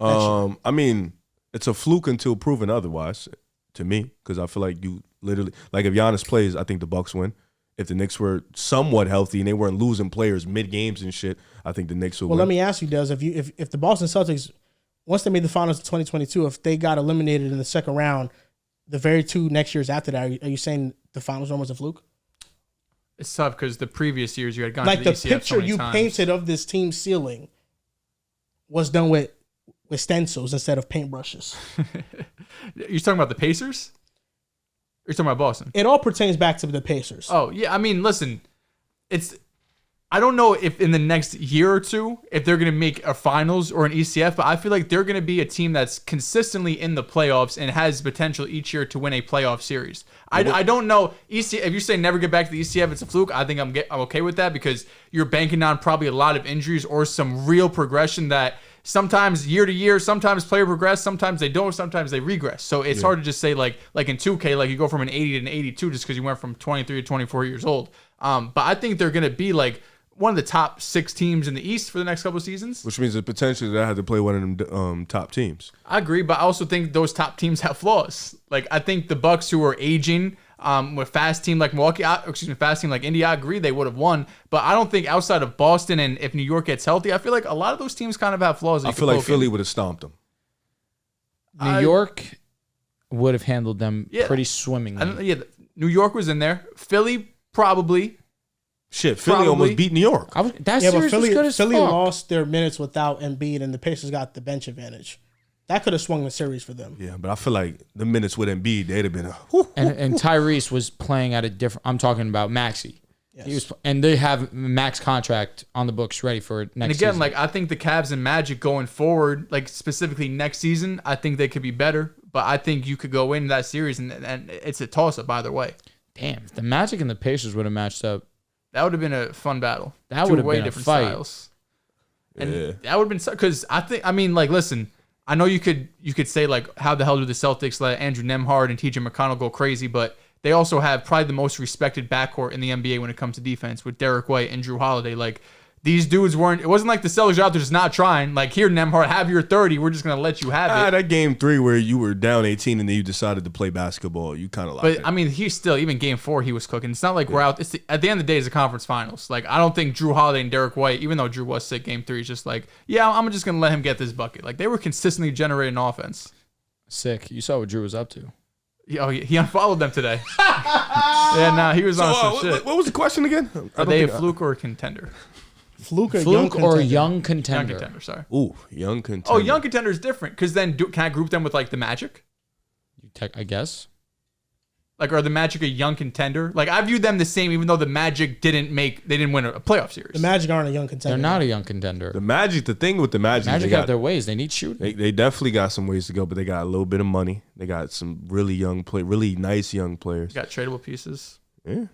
I mean, it's a fluke until proven otherwise, to me, because I feel like you literally, like if Giannis plays, I think the Bucks win. If the Knicks were somewhat healthy and they weren't losing players mid games and shit, I think the Knicks would Well, win. let me ask you, Dez, if the Boston Celtics, once they made the finals in 2022, if they got eliminated in the second round, the very 2 next years after that, are you saying the finals run was a fluke? It's tough because the previous years you had gone Like to the the ECF picture so many you times. painted of this team ceiling was done with stencils instead of paintbrushes. You're talking about the Pacers? Or you're talking about Boston? It all pertains back to the Pacers. Oh, yeah. I mean, listen, I don't know if in the next year or two, if they're going to make a finals or an ECF, but I feel like they're going to be a team that's consistently in the playoffs and has potential each year to win a playoff series. I don't know. ECF, if you say never get back to the ECF, it's a fluke. I think I'm okay with that because you're banking on probably a lot of injuries or some real progression that sometimes year to year, sometimes player progress, sometimes they don't, sometimes they regress. So it's hard to just say like in 2K, like you go from an 80 to an 82 just because you went from 23 to 24 years old. But I think they're going to be like one of the top 6 teams in the East for the next couple of seasons. Which means that potentially they had to play one of them top teams. I agree, but I also think those top teams have flaws. Like I think the Bucks, who are aging, with fast team like Milwaukee, fast team like Indy, I agree they would have won. But I don't think outside of Boston and if New York gets healthy, I feel like a lot of those teams kind of have flaws. I feel like Philly would have stomped them. New York would have handled them pretty swimmingly. New York was in there. Philly probably. Shit, Philly Probably. almost beat New York. That Yeah, but series was good as Philly fuck. lost their minutes without Embiid, and the Pacers got the bench advantage. That could have swung the series for them. Yeah, but I feel like the minutes with Embiid, they'd have been whew. And Tyrese was playing at a different. I'm talking about Maxey. Yes. He was, and they have max contract on the books ready for next. And again, season. like I think the Cavs and Magic going forward, like specifically next season, I think they could be better. But I think you could go into that series and it's a toss up either way. damn, if the Magic and the Pacers would have matched up, That would have been a fun battle. That Two would have way been a different fight. styles. And Yeah. that would have been because I mean, like, listen, I know you could say like, how the hell do the Celtics let Andrew Nembhard and TJ McConnell go crazy, but they also have probably the most respected backcourt in the NBA when it comes to defense with Derek White and Drew Holiday. Like, these dudes weren't. It wasn't like the Celtics are out there just not trying. Like, here, Nembhard, have your 30. We're just gonna let you have it. That game 3 where you were down 18 and then you decided to play basketball, you kind of like. But I mean, he's still even game 4 he was cooking. It's not like we're out. It's at the end of the day, it's a conference finals. Like, I don't think Drew Holiday and Derek White, even though Drew was sick game 3, is just like, yeah, I'm just gonna let him get this bucket. Like, they were consistently generating offense. sick. You saw what Drew was up to. He unfollowed them today. Yeah, nah, he was on some shit. what was the question again? Are they a fluke or a contender? Fluke or young Fluke or contender? young Young contender? contender, sorry. Ooh, young contender. Oh, young contender is different because then can I group them with like the Magic? I guess. Like, are the Magic a young contender? Like, I view them the same, even though the Magic didn't win a playoff series. The Magic aren't a young contender. They're not a young contender. The Magic, the thing with the Magic, Magic they have got, their ways. They need shooting. they definitely got some ways to go, but they got a little bit of money. They got some really young really nice young players. Got tradable pieces. Yeah.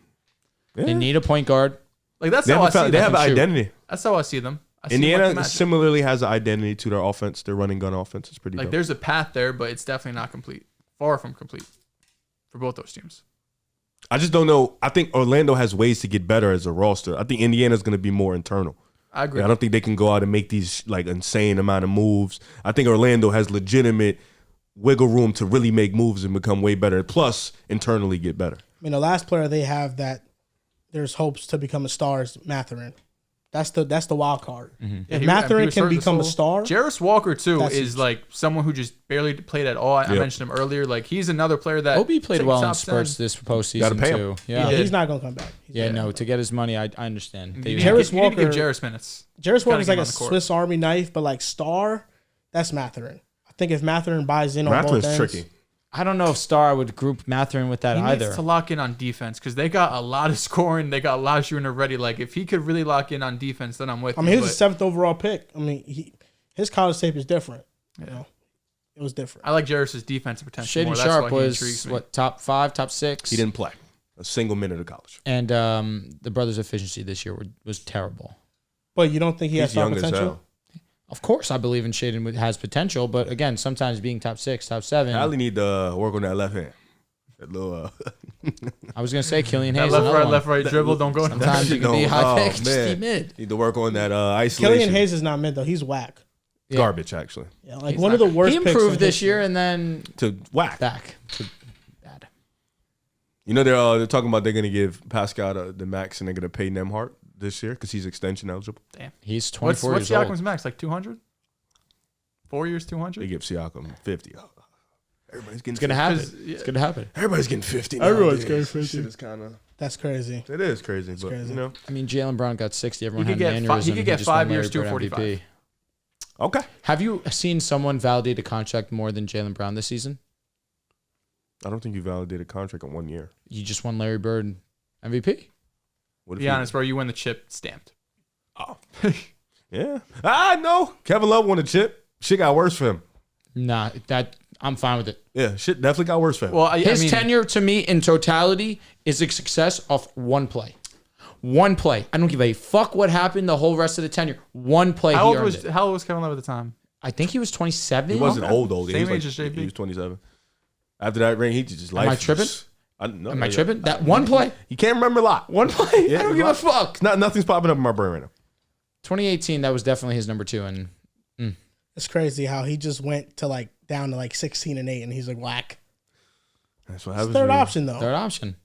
They need a point guard. Like, that's They how I have, see they them. have an shoot. identity. That's how I see them. I see them like the Indiana Magic. similarly has an identity to their offense. Their running gun offense is pretty Like, dope. there's a path there, but it's definitely not complete. Far from complete for both those teams. I just don't know. I think Orlando has ways to get better as a roster. I think Indiana's going to be more internal. I agree. I don't think they can go out and make these like insane amount of moves. I think Orlando has legitimate wiggle room to really make moves and become way better. Plus, internally get better. I mean, the last player they have that there's hopes to become a star is Mathurin. That's the wild card. If He Mathurin was can hurt this become a whole- star, Jarris Walker too That's is huge. like someone who just barely played at all. I Yep. mentioned him earlier. Like, he's another player that Obi played take well in top spurts 10. this Gotta postseason pay him. too. He Yeah, did. he's not gonna come back. yeah, no. To get his money, I understand. You They- need, Jarris to, you need to give Walker- Jarris minutes. Jarris Walker's get like him a on the court. Swiss Army knife, but like star, that's Mathurin. I think if Mathurin buys in on both Mathurin's ends, tricky. I don't know if Star would group Mathurin with that He either. needs to lock in on defense because they got a lot of scoring. They got a lot of shooting already. Like, if he could really lock in on defense, then I'm with I you. mean, he was but the 7th overall pick. I mean, his college tape is different. You know, It was different. I like Jarris's defensive potential more. Shaden That's Sharp why he intrigues was me. what, top 5, top 6? He didn't play a single minute of college. And the brothers' efficiency this year was terrible. But you don't think he has He's star young as potential? hell. Of course, I believe in Shaden has potential, but again, sometimes being top 6, top 7. Allie need to work on that left hand. That little. I was gonna say Killian That Hayes. left, right dribble. Don't go. Sometimes you can be high pick, just be mid. Need to work on that isolation. Killian Hayes is not mid though. He's whack. Yeah. Garbage, actually. Yeah, like He's one of the worst. He picks improved in this history. year and then To whack. back to bad. You know they're talking about they're gonna give Pascal the max and they're gonna pay Nemhart this year because he's extension eligible. Damn. He's 24 What's years Siakam's old. max? Like 200? 4 years, They 200? give Siakam 50. Everybody's getting. It's gonna 50. happen. 'Cause, yeah. It's gonna happen. Everybody's getting 50. Everyone's nowadays. getting 50. Shit is kind of. That's crazy. It is crazy, but crazy. you know. I mean, Jalen Brown got 60. Everyone He had could an get fi- aneurysm. he could get just 5 won years, Larry Bird 245. MVP. Okay. Have you seen someone validate a contract more than Jalen Brown this season? I don't think you validated a contract in 1 year. You just won Larry Bird MVP. What if Be honest, bro. You win the chip stamped. Oh. Yeah. No. Kevin Love won a chip. Shit got worse for him. Nah, that I'm fine with it. Yeah, shit definitely got worse for him. Well, I His mean, tenure to me in totality is a success off one play. One play. I don't give a fuck what happened the whole rest of the tenure. One play how he old earned was it. how old was Kevin Love at the time? I think he was 27. he wasn't okay. old. He Same was age as JB. He was 27. After that ring, he just life. I tripping? No, Am I tripping? That one play? You can't remember a lot. One play? Yeah, I don't give a fuck. Nothing's popping up in my brain right now. 2018, that was definitely his number 2. And It's crazy how he just went to like down to like 16-8, and he's like whack. That's what It's happens. third when you- option though. third option.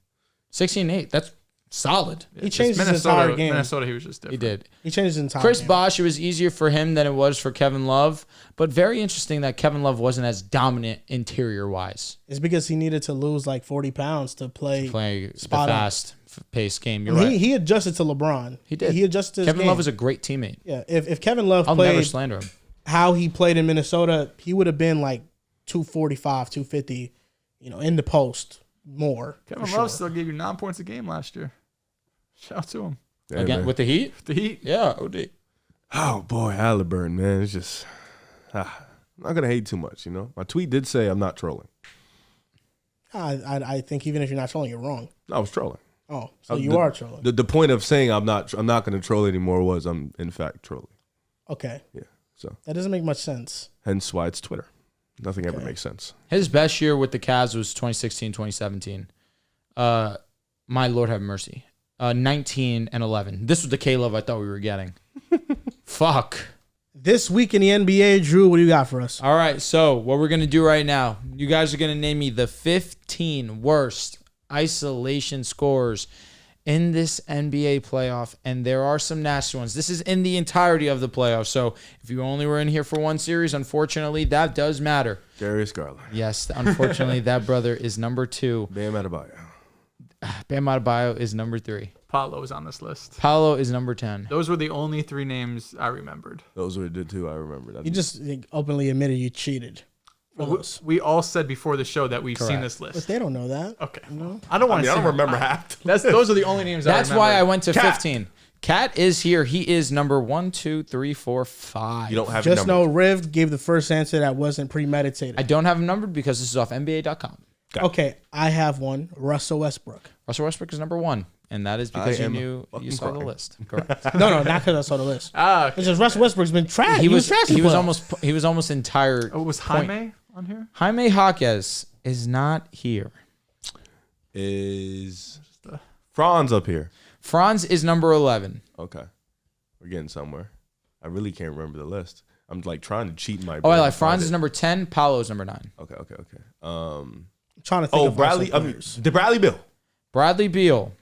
16-8. That's solid. He changed his entire game. Minnesota, he was just different. He did. He changed his entire Chris game. Bosh, it was easier for him than it was for Kevin Love. But very interesting that Kevin Love wasn't as dominant interior-wise. It's because he needed to lose like 40 pounds to play. Playing the Spot on. fast-paced game. I You're mean, right. He adjusted to LeBron. He did. He adjusted to his Kevin game. Love is a great teammate. Yeah, if Kevin Love I'll never played slander him. how he played in Minnesota, he would have been like 245, 250, in the post more. Kevin for Love sure. still gave you 9 points a game last year. Shout out to him. Yeah, Again, man. with the Heat? The Heat. Yeah, OD. Oh boy, Halliburton, man, it's just. I'm not gonna hate too much, My tweet did say I'm not trolling. I think even if you're not trolling, you're wrong. I was trolling. Oh, so you are trolling. The point of saying I'm not gonna troll anymore was I'm in fact trolling. Okay. Yeah. So That doesn't make much sense. hence why it's Twitter. Nothing ever makes sense. His best year with the Cavs was 2016, 2017. My Lord have mercy. 19 and 11. This was the K-Love I thought we were getting. Fuck. This week in the NBA, Drew, what do you got for us? All right, so what we're going to do right now, you guys are going to name me the 15 worst isolation scorers in this NBA playoff, and there are some nasty ones. This is in the entirety of the playoff, so if you only were in here for one series, unfortunately, that does matter. Darius Garland. Yes, unfortunately, that brother is number 2. Bam Adebayo. Bam Adebayo is number 3. Paolo was on this list. Paolo is number 10. Those were the only 3 names I remembered. Those were the two I remember. You just openly admitted you cheated. for Well, those. we all said before the show that we've seen Correct. this But list. they don't know that. Okay. No. I don't I want mean, to I don't remember half. Those are the only names That's I why I remembered. went to Cat. 15. Cat is here. He is number 1, 2, 3, 4, 5. You don't have Just a number. know Riv gave the first answer that wasn't premeditated. I don't have him numbered because this is off NBA.com. Okay, I have one. Russell Westbrook. Russell Westbrook is number 1, and that is because I you am knew fucking you saw the crying. list. Correct. No, not because I saw the list. Okay. It's just Russell Westbrook's been trash. he was trash in he was playoffs. almost entire. Oh, was point. Jaime on here? Jaime Jaquez is not here. Is Franz up here? Franz is number 11. Okay. We're getting somewhere. I really can't remember the list. I'm like trying to cheat my Oh, brain I like to find Franz it. is number 10. Paolo is number 9. Okay. I'm trying to think Oh, of Bradley. also players. The Bradley Bill. Bradley Beal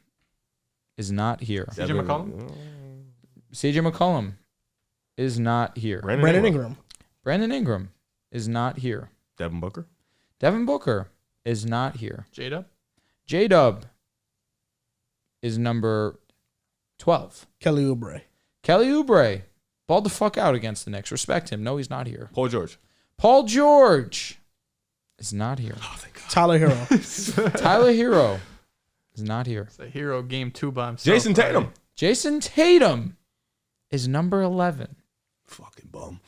is not here. CJ McCollum? CJ McCollum is not here. Brandon Ingram. Brandon Ingram is not here. Devin Booker. Devin Booker is not here. Jada? J-Dub is number 12. Kelly Oubre. Kelly Oubre balled the fuck out against the Knicks. Respect him. No, he's not here. Paul George. Paul George is not here. Tyler Hero. Tyler Hero is not here. It's a hero game 2 by himself. Jason Tatum. right? Jason Tatum is number 11. Fucking bum.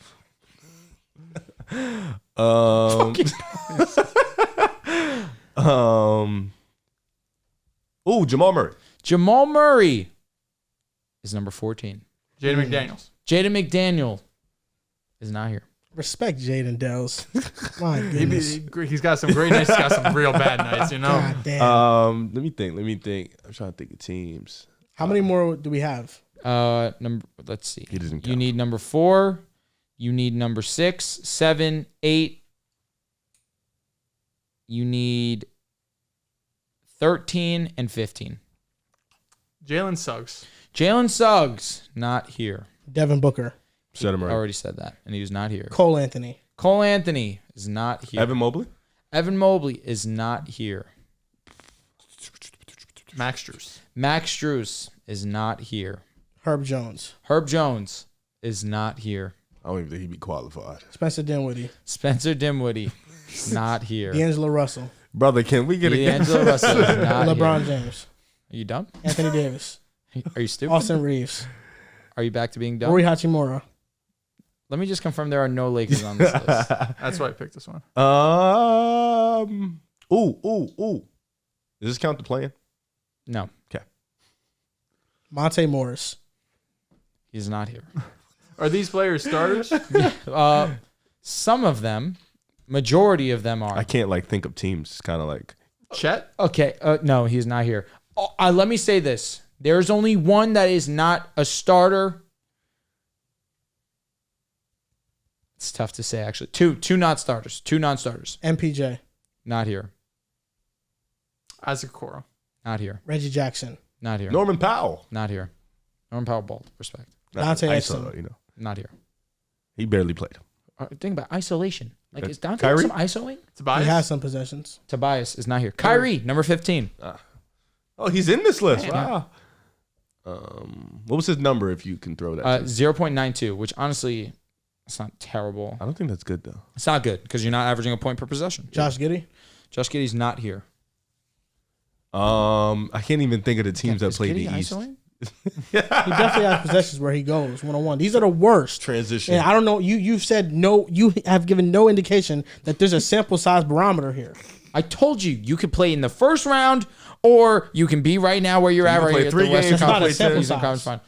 Jamal Murray. Jamal Murray is number 14. Jaden McDaniels. Jaden McDaniel is not here. Respect Jaden Dehls. My goodness. He's got some great nights. He's got some real bad nights, you know? God damn. Let me think. I'm trying to think of teams. How many more do we have? Let's see. He doesn't count. You need number 4. You need number 6, 7, 8. You need 13 and 15. Jalen Suggs. Jalen Suggs, not here. Devin Booker. Said him I already. already said that, and he was not here. Cole Anthony. Cole Anthony is not here. Evan Mobley. Evan Mobley is not here. Max Strus. Max Strus is not here. Herb Jones. Herb Jones is not here. I don't even think he'd be qualified. Spencer Dinwiddie. Spencer Dinwiddie, not here. D'Angelo Russell. Brother, can we get a D'Angelo Russell is not LeBron here. James. Are you done? Anthony Davis. Are you stupid? Austin Reeves. Are you back to being done? Rory Hachimura. Let me just confirm there are no Lakers on this list. That's why I picked this one. Does this count the play-in? No, Monte Morris. he's not here. Are these players starters? Some of them, majority of them are. I can't think of teams. It's kind of like Chet? Okay, no, he's not here. Let me say this. There's only one that is not a starter. It's tough to say, actually. Two not starters. Two non-starters. MPJ. Not here. Isaac Okoro. Not here. Reggie Jackson. Not here. Norman Powell. Not here. Norman Powell bald. Respect. Dante ISO, Exum. you know, Not here. he barely played. Think about isolation. Like, is Dante Kyrie? some isoing? Tobias? He has some possessions. Tobias is not here. Kyrie, number 15. Oh, he's in this list. Yeah. Wow. What was his number? If you can throw that. 0.92, which honestly, it's not terrible. I don't think that's good though. It's not good because you're not averaging a point per possession. Josh Giddey. Josh Giddey's not here. I can't even think of the teams that Is played Giddey the East. isoing? He definitely has possessions where he goes one-on-one. These are the worst. Transition. And I don't know. You've said no. You have given no indication that there's a sample size barometer here. I told you you could play in the first round, or you can be right now where you're at can right play here at 3 the Western games, That's not a Conference. sample Eastern Conference size. Final.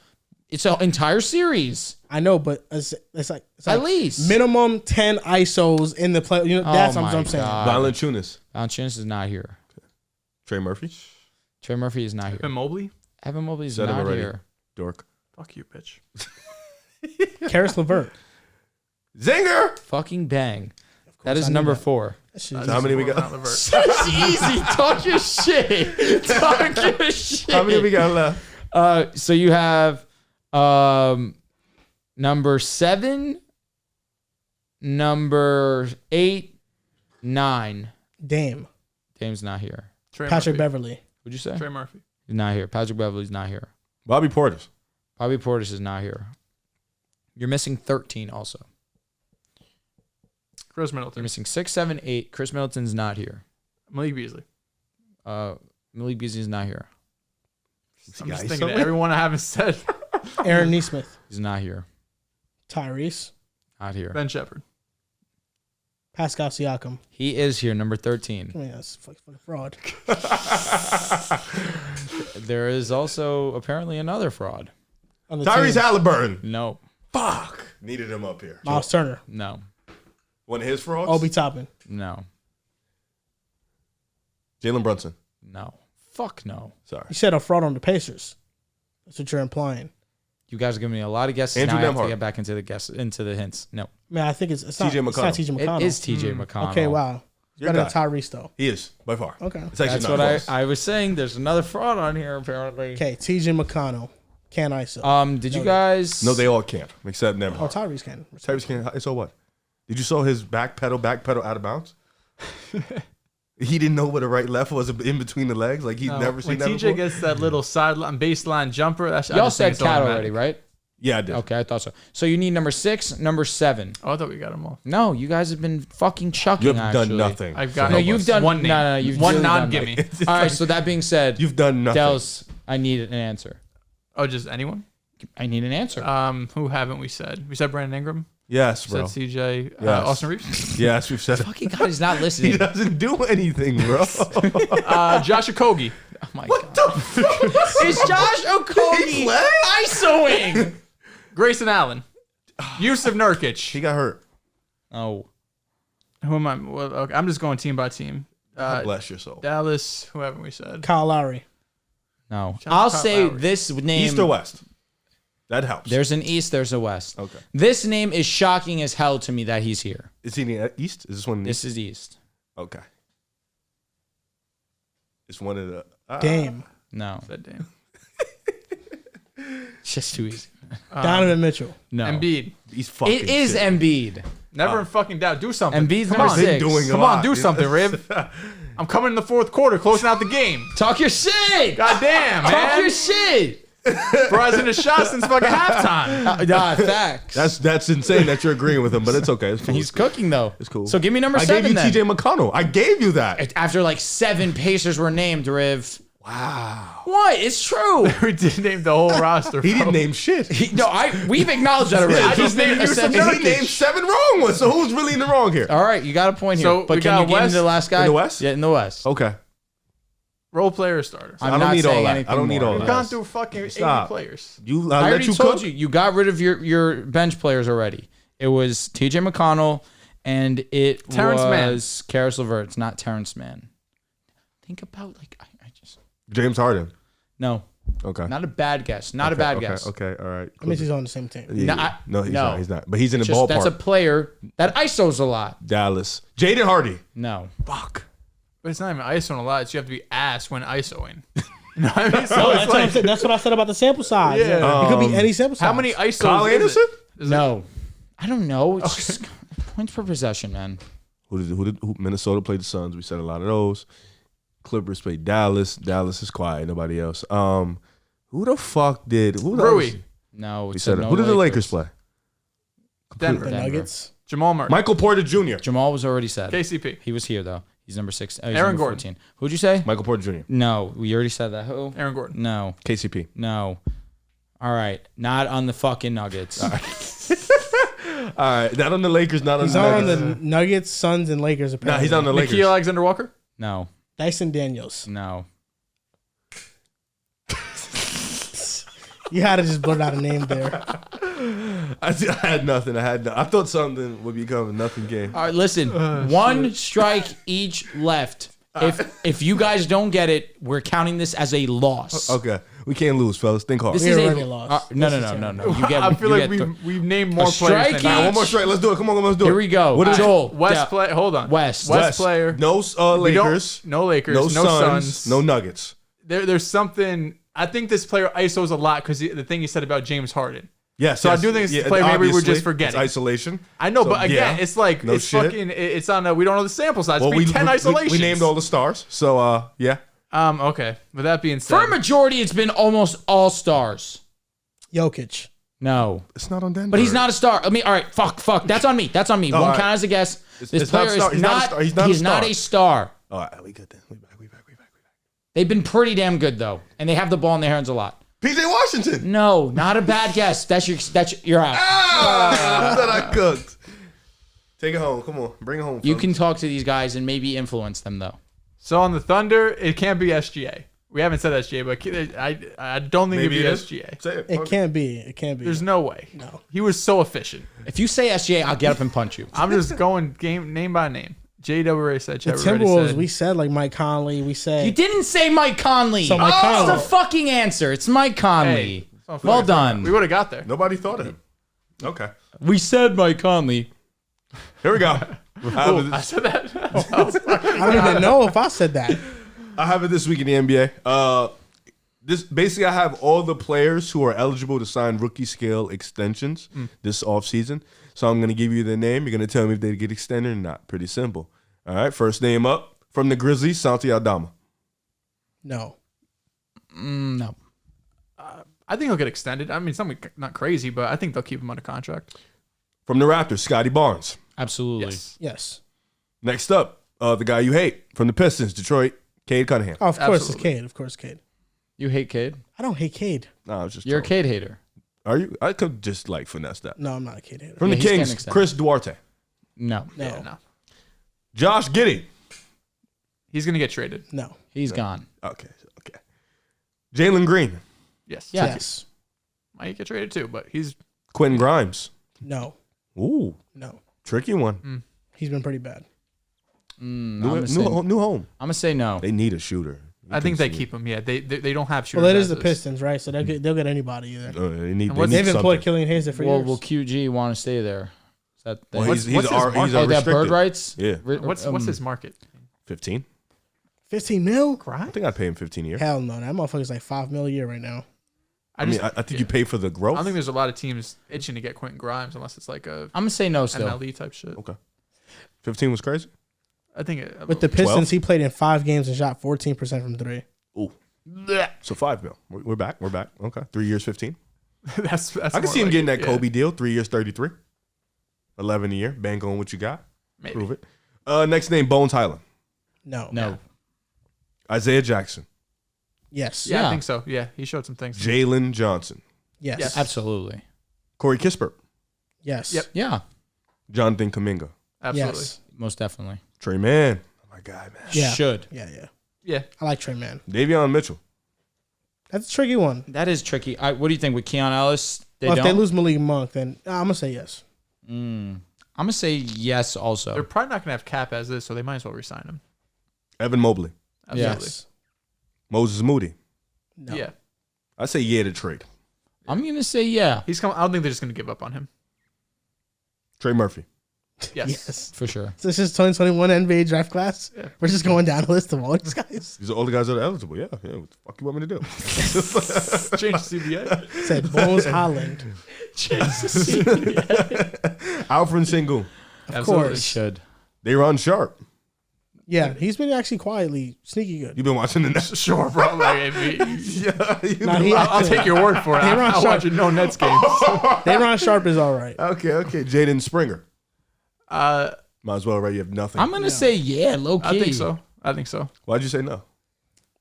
It's an entire series. I know, but it's like At least. minimum 10 ISOs in the play. You know, that's what I'm saying. Valanciunas. Valanciunas is not here. Trey Murphy. Trey Murphy is not here. Evan Mobley? Evan Mobley is Said him not already. here. Dork. Fuck you, bitch. Karis LeVert. Zinger. Fucking bang. That is I knew number that. 4. That shit is- How many we got? Not Levert. That's easy. Talk your shit. Talk your shit. How many we got left? So you have number 7, number 8, 9. Dame. Dame's not here. Trey Patrick Murphy. Beverly. What'd you say? Trey Murphy. He's not here. Patrick Beverly's not here. Bobby Portis. Bobby Portis is not here. You're missing 13 also. Chris You're Middleton. missing 6, 7, 8. Chris Middleton's not here. Malik Beasley. Malik Beasley's not here. I'm just Guys, thinking of so- everyone I haven't said. Aaron Nesmith. He's not here. Tyrese. Not here. Ben Shepard. Pascal Siakam. He is here, number 13. I mean, that's fucking fraud. There is also apparently another fraud. On the Tyrese team. Halliburton. No. Fuck. Needed him up here. Miles Turner. No. One of his frauds. Obi Toppin. No. Jalen Brunson. No. Fuck no. Sorry. You said a fraud on the Pacers. That's what you're implying. You guys are giving me a lot of guesses. Andrew now I have to Nembhard. get back into the hints. No. Man, I think it's not TJ It's not TJ McConnell. It is TJ McConnell. Okay, wow. It's Your better guy. than Tyrese though. He is by far. Okay. It's actually That's not what close. I was saying. There's another fraud on here apparently. Okay, TJ McConnell. Can ISO. Did you guys No, they all can't except them. Oh, Tyrese can. Tyrese can't. So what? Did you saw his back pedal out of bounds? He didn't know where the right left was in between the legs. Like he's never seen when that TJ before. gets that little sideline baseline jumper, that's Y'all said Cat already, right? Yeah, I did. Okay, I thought so. So you need number 6, number 7. Oh, I thought we got them all. No, you guys have been fucking chucking. You have actually. done nothing. I've got No, for you've us. done one name. No, you've one really done non-gimme. nothing. All right. So that being said, You've done nothing. Dehls, I need an answer. Oh, just anyone? I need an answer. Who haven't we said? We said Brandon Ingram. Yes, bro. Said CJ. Yes. Austin Reeves. Yes, we've said it. Fucking God, he's not listening. He doesn't do anything, bro. Josh Okogie. Oh my God. Is Josh Okogie ISOing? Grayson Allen. Yusuf Nurkic. He got hurt. Oh. Who am I? Well, okay, I'm just going team by team. God bless your soul. Dallas, who haven't we said? Kyle Lowry. No. Shout out I'll to Kyle say Lowry. this name. East or West? That helps. There's an East, there's a West. Okay. This name is shocking as hell to me that he's here. Is he in the East? Is this one in the This is East. Okay. It's one of the... Dame. No. Said damn. It's just too easy. Donovan Mitchell. No. Embiid. He's fucking It is shit. Embiid. Never in fucking doubt. Do something. Embiid's Come number on. 6. Doing a Come lot, on, do dude. something, Riv. I'm coming in the fourth quarter, closing out the game. Talk your shit. God damn, Talk man. your shit. Bro, I was in a shot since fucking halftime. Facts. That's insane that you're agreeing with him, but it's okay. It's cool. He's cooking though. It's cool. So give me number I 7 gave you then. TJ McConnell. I gave you that. After like 7 Pacers were named, Riv. Wow. What? It's true. We did name the whole roster. He bro. didn't name shit. We've acknowledged that already. I just named you some And he named 7 wrong ones. So who's really in the wrong here? All right, you got a point here. So but we can got you give me West? the last guy? In the West? Yeah, in the West. Okay. Role player starters. I'm I don't not need all saying that. anything I don't need more. all We've that. gone through fucking 80 Stop. players. I I let already you told cook. you. You got rid of your bench players already. It was TJ McConnell and it Terrence Mann. was Karis LeVert. It's not Terrence Mann. Think about I just James Harden. no. Okay. Not a bad guess. Not a bad guess. Okay. All right. I mean, he's on the same team. Yeah. No, He's no. not. He's not. But he's in the Just, ballpark. that's a player that ISOs a lot. Dallas. Jaden Hardy. No. Fuck. But it's not even ISOing a lot. It's you have to be ass when ISOing. You know what I mean? So No, it's that's, what I'm like, saying. That's what I said about the sample size. Yeah. It could be any sample size. how many ISOs Kyle is Anderson? it? Is it- No. I don't know. It's just points per possession, man. Who Minnesota played the Suns. We said a lot of those. Clippers played Dallas. Dallas is quiet. Nobody else. Who the fuck did? Who the Rui. others- No. We It's said no who did the Lakers play? Denver. The Nuggets. Jamal Murray. Michael Porter Jr. Jamal was already said. KCP. He was here though. He's number 6. Oh, he's Aaron number Gordon. 14. Who'd you say? Michael Porter Jr. No, we already said that. Who? Aaron Gordon. No, KCP. no. All right, not on the fucking Nuggets. All right, not on the Lakers. Not on He's the on Nuggets. the Nuggets, Suns, and Lakers. Nah, Apparently. he's on the Lakers. Nikhil Alexander Walker. No, Dyson Daniels. no. You had to just blurt out a name there. I had nothing. I thought something would become a nothing game. All right, listen. One strike each left. If you guys don't get it, we're counting this as a loss. Okay, we can't lose, fellas. Think hard. This We is already a lost. no. This is You get. I feel you like get we've named more A players. strike Than All right, each? one more strike. Let's do it. Come on, let's do it. Here we go. What is Joel. West Yeah. play. Hold on. West. West player. No We don't- Lakers. No Lakers. No No Suns. Suns. No Nuggets. There's something. I think this player ISOs a lot because the thing you said about James Harden. Yes. So I do think it's a player maybe we're obviously, just forgetting. It's isolation. I know, So, but again, yeah. it's like No it's shit. fucking. It's on. We don't know the sample size. Well, Well, 10 isolations. we named all the stars. So yeah. Okay. With that being said, For a majority, it's been almost all stars. Jokic. No. It's not on Denver. But he's not a star. I mean, all right, fuck. That's on me. Won't all right. count as a guess. This it's not player star- is he's not a not. star. He's not a He's not star. a star. All right, we good then. We back. They've been pretty damn good though, and they have the ball in their hands a lot. PJ Washington. No, not a bad guess. You're out. That I cooked. Take it home. Come on, bring it home. You fellas. can talk to these guys and maybe influence them though. so on the Thunder, it can't be SGA. We haven't said SGA, but I don't think Maybe it'd it be is. SGA. Say it. It can't be. It can't be. There's no way. No. He was so efficient. If you say SGA, I'll get up and punch you. I'm just going name by name. JW said. The Chet already Timberwolves, said. we said like Mike Conley. We said You didn't say Mike Conley. So Mike That's Conley. the fucking answer. It's Mike Conley. Hey, it's not Well fair. done. We would have got there. Nobody thought of him. Okay. We said Mike Conley. Here we go. I said that. I don't even know if I said that. I have it this week in the NBA. This basically, I have all the players who are eligible to sign rookie scale extensions this offseason. So I'm going to give you their name. You're going to tell me if they get extended or not. Pretty simple. All right. First name up from the Grizzlies, Santi Aldama. No. No. I think he'll get extended. I mean, something not crazy, but I think they'll keep him under contract. From the Raptors, Scotty Barnes. Absolutely. Yes. Yes. Next up, the guy you hate from the Pistons, Detroit, Cade Cunningham. Oh, of course Absolutely. it's Cade. Of course, Cade. You hate Cade? I don't hate Cade. No, I was just You're a trolling. Cade hater. Are you? I could just like finesse that. No, I'm not a kid hater. From the he's getting Kings, extended. Chris Duarte, No, No, Yeah, no. Josh Giddey. He's gonna get traded. no. he's gone. Okay. Jalen Green, Yes. Yeah. Yes. Might get traded too, but he's Quentin Grimes. No. Ooh, No. tricky one. He's been pretty bad. I'm New home. gonna say no. They need a shooter. I think they keep him. Yeah, they don't have shooters. Well, it is as the Pistons, right? So they'll get anybody either. They need. what's- They They've need employed something. Killian Hayes there for Well, years. will QG want to stay there? Is that Well, the, he's what's his market? oh, that restricted. bird rights? Yeah, What's his market? 15. 15 mil? I think I'd pay him 15 a year. Hell no. That motherfucker's like 5 mil a year right now. I mean, I think you pay for the I growth. don't think there's a lot of teams itching to get Quentin Grimes unless it's like a I'm gonna say no still. MLE type shit. Okay. 15 was crazy. I think With the Pistons, 12? he played in 5 games and shot 14% from 3. Ooh. So 5 mil. We're back. Okay. 3 years, 15. that's I can more see him like getting it, that Kobe deal. 3 years, 33. 11 a year. Bang on what you got. Maybe. Prove it. Next name, Bones Highland. No. No. Isaiah Jackson. Yes. Yeah, Yeah. I think so. Yeah, he showed some things. Jalen Johnson. Yes. Yes. Absolutely. Corey Kispert. Yes. Yep. Yeah. Jonathan Kuminga. Absolutely. Yes. Most definitely. Trey Mann. Oh my God, man. Yeah. Should. Yeah. Yeah. I like Trey Man. Davion Mitchell. That's a tricky one. That is tricky. What do you think with Keon Ellis? They Well, don't. if they lose Malik Monk, then I'm going to say yes. I'm gonna say yes. Also. They're probably not gonna have cap as is, so they might as well resign him. Evan Mobley. Absolutely. Yes. Moses Moody. No. Yeah. I say yeah to trade. I'm gonna say yeah He's coming. I don't think they're just gonna give up on him. Trey Murphy. Yes. Yes. for sure. So this is 2021 NBA draft class. Yeah. We're just going down the list of all these guys. These are all the guys that are eligible. Yeah. What the fuck you want me to do? Change the CBA. Said Bones Holland. Alfred Sengun. Of They course. should. They run sharp. Yeah, he's been actually quietly sneaky good. You've been watching the Nets. Sure, bro. Like, Yeah. you've Nah, been he- I'll take your word for it. They run I'm sharp. watching no Nets games. Daron Sharp is all right. Okay. Jaden Springer. I Might as well, right? You have nothing. I'm gonna say yeah. Low key. think so. Why'd you say no?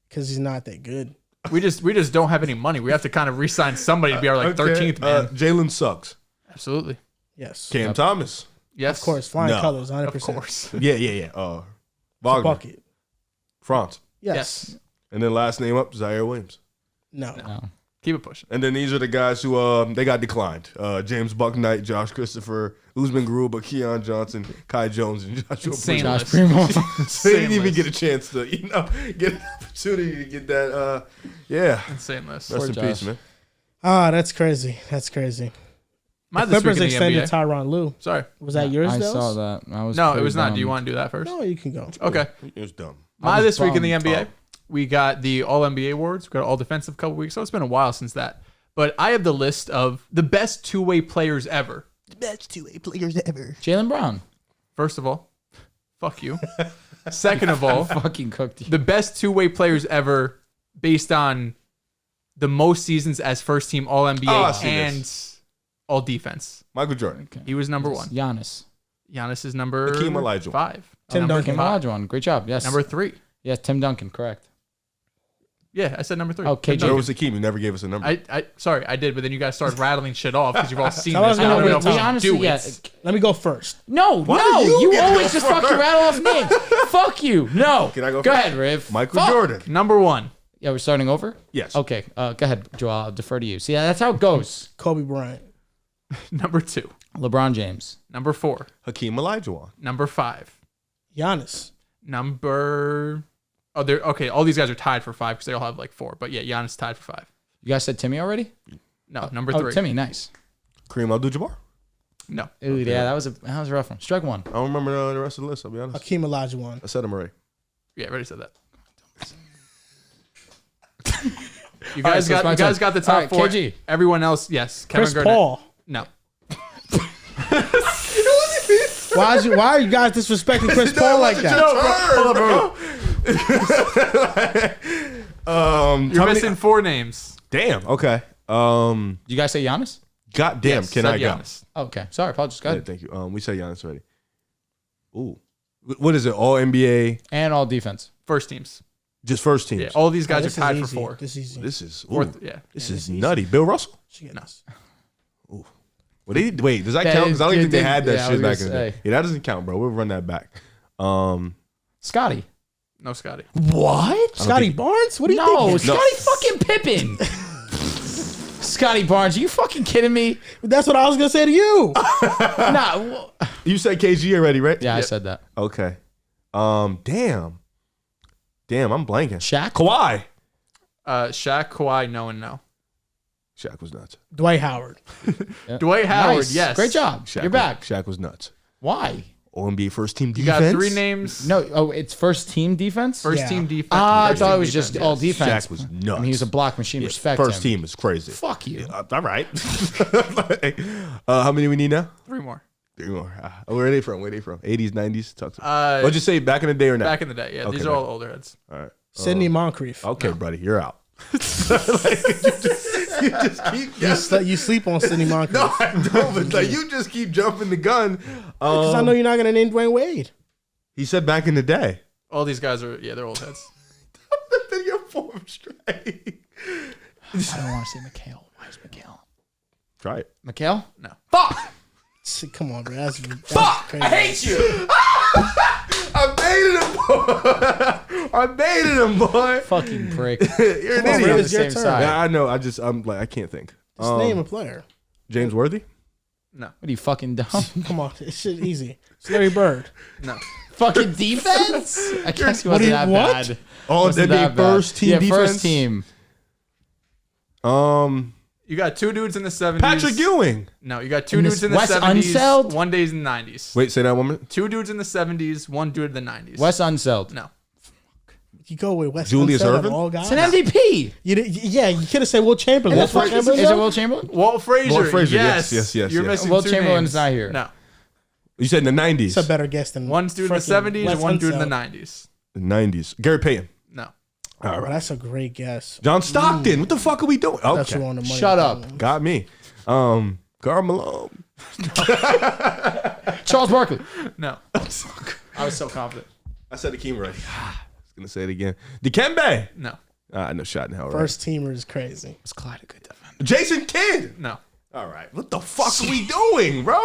Because he's not that good. We just don't have any money. We have to kind of re-sign somebody to be our 13th man. Jalen Suggs. Absolutely. Yes. Cam Thomas. Yes. Of course. Flying No. colors, 100%. Of course. Yeah. It's a Wagner. bucket. France. Yes. And then last name up, Zaire Williams. No. No. Keep it pushing. And then these are the guys who they got declined. James Bucknight, Josh Christopher, Usman Garuba, Keon Johnson, Kai Jones, and Joshua Insane Primo. Josh Primo. So they didn't even list. get a chance to, get an opportunity to get that. Yeah. Insane list. Rest in Josh. peace, man. Ah, that's crazy. That's crazy. Am I The this week Clippers in the extended NBA? Tyronn Lue. Sorry. Was that yours, I Dehls? saw that. I was No, it pretty was not. Do you bummed. want to do that first? No, you can go. Okay. It was dumb. My was this week in the bummed. NBA, we got the All NBA awards. We got All Defensive a couple weeks, so it's been a while since that. But I have the list of the best two-way players ever. Best two-way players ever. Jalen Brown. First of all, fuck you. Second of all, Fucking cooked you. the best two-way players ever based on the most seasons as first-team All NBA Oh, I see and this. All Defense. Michael Jordan. He was number one. Giannis. Giannis is number Hakeem Olajuwon. 5. Tim number Duncan. Kim five. Olajuwon. Great job. Yes. Number 3. Yes, Tim Duncan. Correct. Yeah, I said number 3. Oh, KG. Where was Hakeem? You never gave us a number. Sorry, I did, but then you guys started rattling shit off because you've all seen Tell us this. I now, don't wait, know if we we should honestly, do yeah. it. Let me go first. No, Why no. do you You get to always go just fucking first? rattle off names. Fuck you. No. Can I go Go first? ahead, Riv. Michael Fuck. Jordan. Number 1. Yeah, we're starting over? Yes. Okay. Go ahead, Joel. I'll defer to you. See, that's how it goes. Kobe Bryant. Number 2. LeBron James. Number 4. Hakeem Olajuwon. Number 5. Giannis. Number... Oh, they're okay. All these guys are tied for 5 because they all have like 4. But yeah, Giannis tied for 5. You guys said Timmy already? No, number Oh, 3. Timmy. Nice. Kareem Abdul-Jabbar. No. Ooh, yeah, that was a rough one. Strike one. I don't remember the rest of the list, I'll be honest. Hakeem Olajuwon. I said him already. Yeah, I already said that. You All right, guys so it's my got turn. the top All right, 4. KG. Everyone else, yes. Kevin Chris Garnett. Paul. No. Why are you guys disrespecting Chris Paul like that? You're missing 4 names. Damn. Okay. Did you guys say Giannis? God damn. Yes, Can said I go? Giannis. Oh, okay. Sorry, apologies. Go Yeah, ahead. thank you. We said Giannis already. Ooh. What is it? All NBA, And all defense. First teams. just first teams. Yeah, all these guys This are tied is for easy. 4. This is easy. This is ooh, Fourth, yeah. This is nutty. Bill Russell. She get this. Wait, does that That count? is Because I don't even think good. they had that Yeah, I shit was back gonna in the day. say. Yeah, that doesn't count, bro. We'll run that back. Scotty. No, Scotty. What? Scotty Barnes? What do you No, think? Scotty fucking Pippen. Scotty Barnes, are you fucking kidding me? That's what I was gonna say to you. Nah. You said KG already, right? Yeah, I said that. Okay. Damn, I'm blanking. Shaq? Kawhi. Shaq, Kawhi, no and no. Shaq was nuts. Dwight Howard. Dwight Howard, Nice. yes. Great job. Shaq You're back. Shaq was nuts. Why? All NBA first team You defense. got 3 names. No. Oh, it's first team defense? First Yeah. team defense. I First thought team it was just defense, all yes. defense. Shaq was I nuts. mean, he was a block machine. Yeah, Respect first him. team is crazy. Fuck you. All right. How many we need now? 3 more. 3 more. Where are they from? 80s, 90s? Talk to me. Just What'd you say? Back in the day or now? back in the day, yeah. Okay, These are all older heads. All right. Sidney Moncrief. Okay, buddy, you're out. You just keep You sleep on Sidney Moncrief. No, I don't. But like, you just keep jumping the gun. Because I know you're not gonna name Dwayne Wade. He said back in the day. All these guys are, they're old heads. The video form straight. I don't want to say Mikhail. Why is Mikhail? Try it. Mikhail? No. Fuck! Come on, bro. That's Fuck! crazy. I hate you! I baited him, boy. Fucking prick. You're an Come on, idiot. Red, the it's your same turn. side. Yeah, I know. I'm like, I can't think. Just name a player. James Worthy. No. What are you fucking dumb? Come on, it's shit easy. It's Larry Bird. No. Fucking defense? I guess he What wasn't do you- that what? bad. Oh, Wasn't NBA that bad. first team yeah, defense. first team. You got 2 dudes in the 70s. Patrick Ewing. No, you got 2 And dudes this in the Wes 70s. Unseld? 1 days in the 90s. Wait, say that one more. 2 dudes in the 70s. 1 dude in the 90s. Wes Unseld. No. You go with West Julius Unseld of Erving? all guys. It's an MVP. Yeah, you could have said Will Chamberlain. Is That's what Chamberlain. it Will Chamberlain? Walt Frazier. Walt Frazier, Yes. yes. You're yes. missing Wilt 2 Chamberlain's names. not here. No. You said in the 90s. It's a better guess than 1 dude in the freaking 70s. Wes 1 dude in the Unseld. 90s. The 90s. Gary Payton. No. All Oh, right. that's a great guess. John Stockton. What the fuck are we doing? That's you Okay. on the money. Shut up. Got me. Karl Malone. Charles Barkley. No. I was so confident. I said Akeem already. I was going to say it again. Dikembe. No. No shot in hell, right? First teamer is crazy. Was Clyde a good defender? Jason Kidd. No. All right. What the fuck are we doing, bro?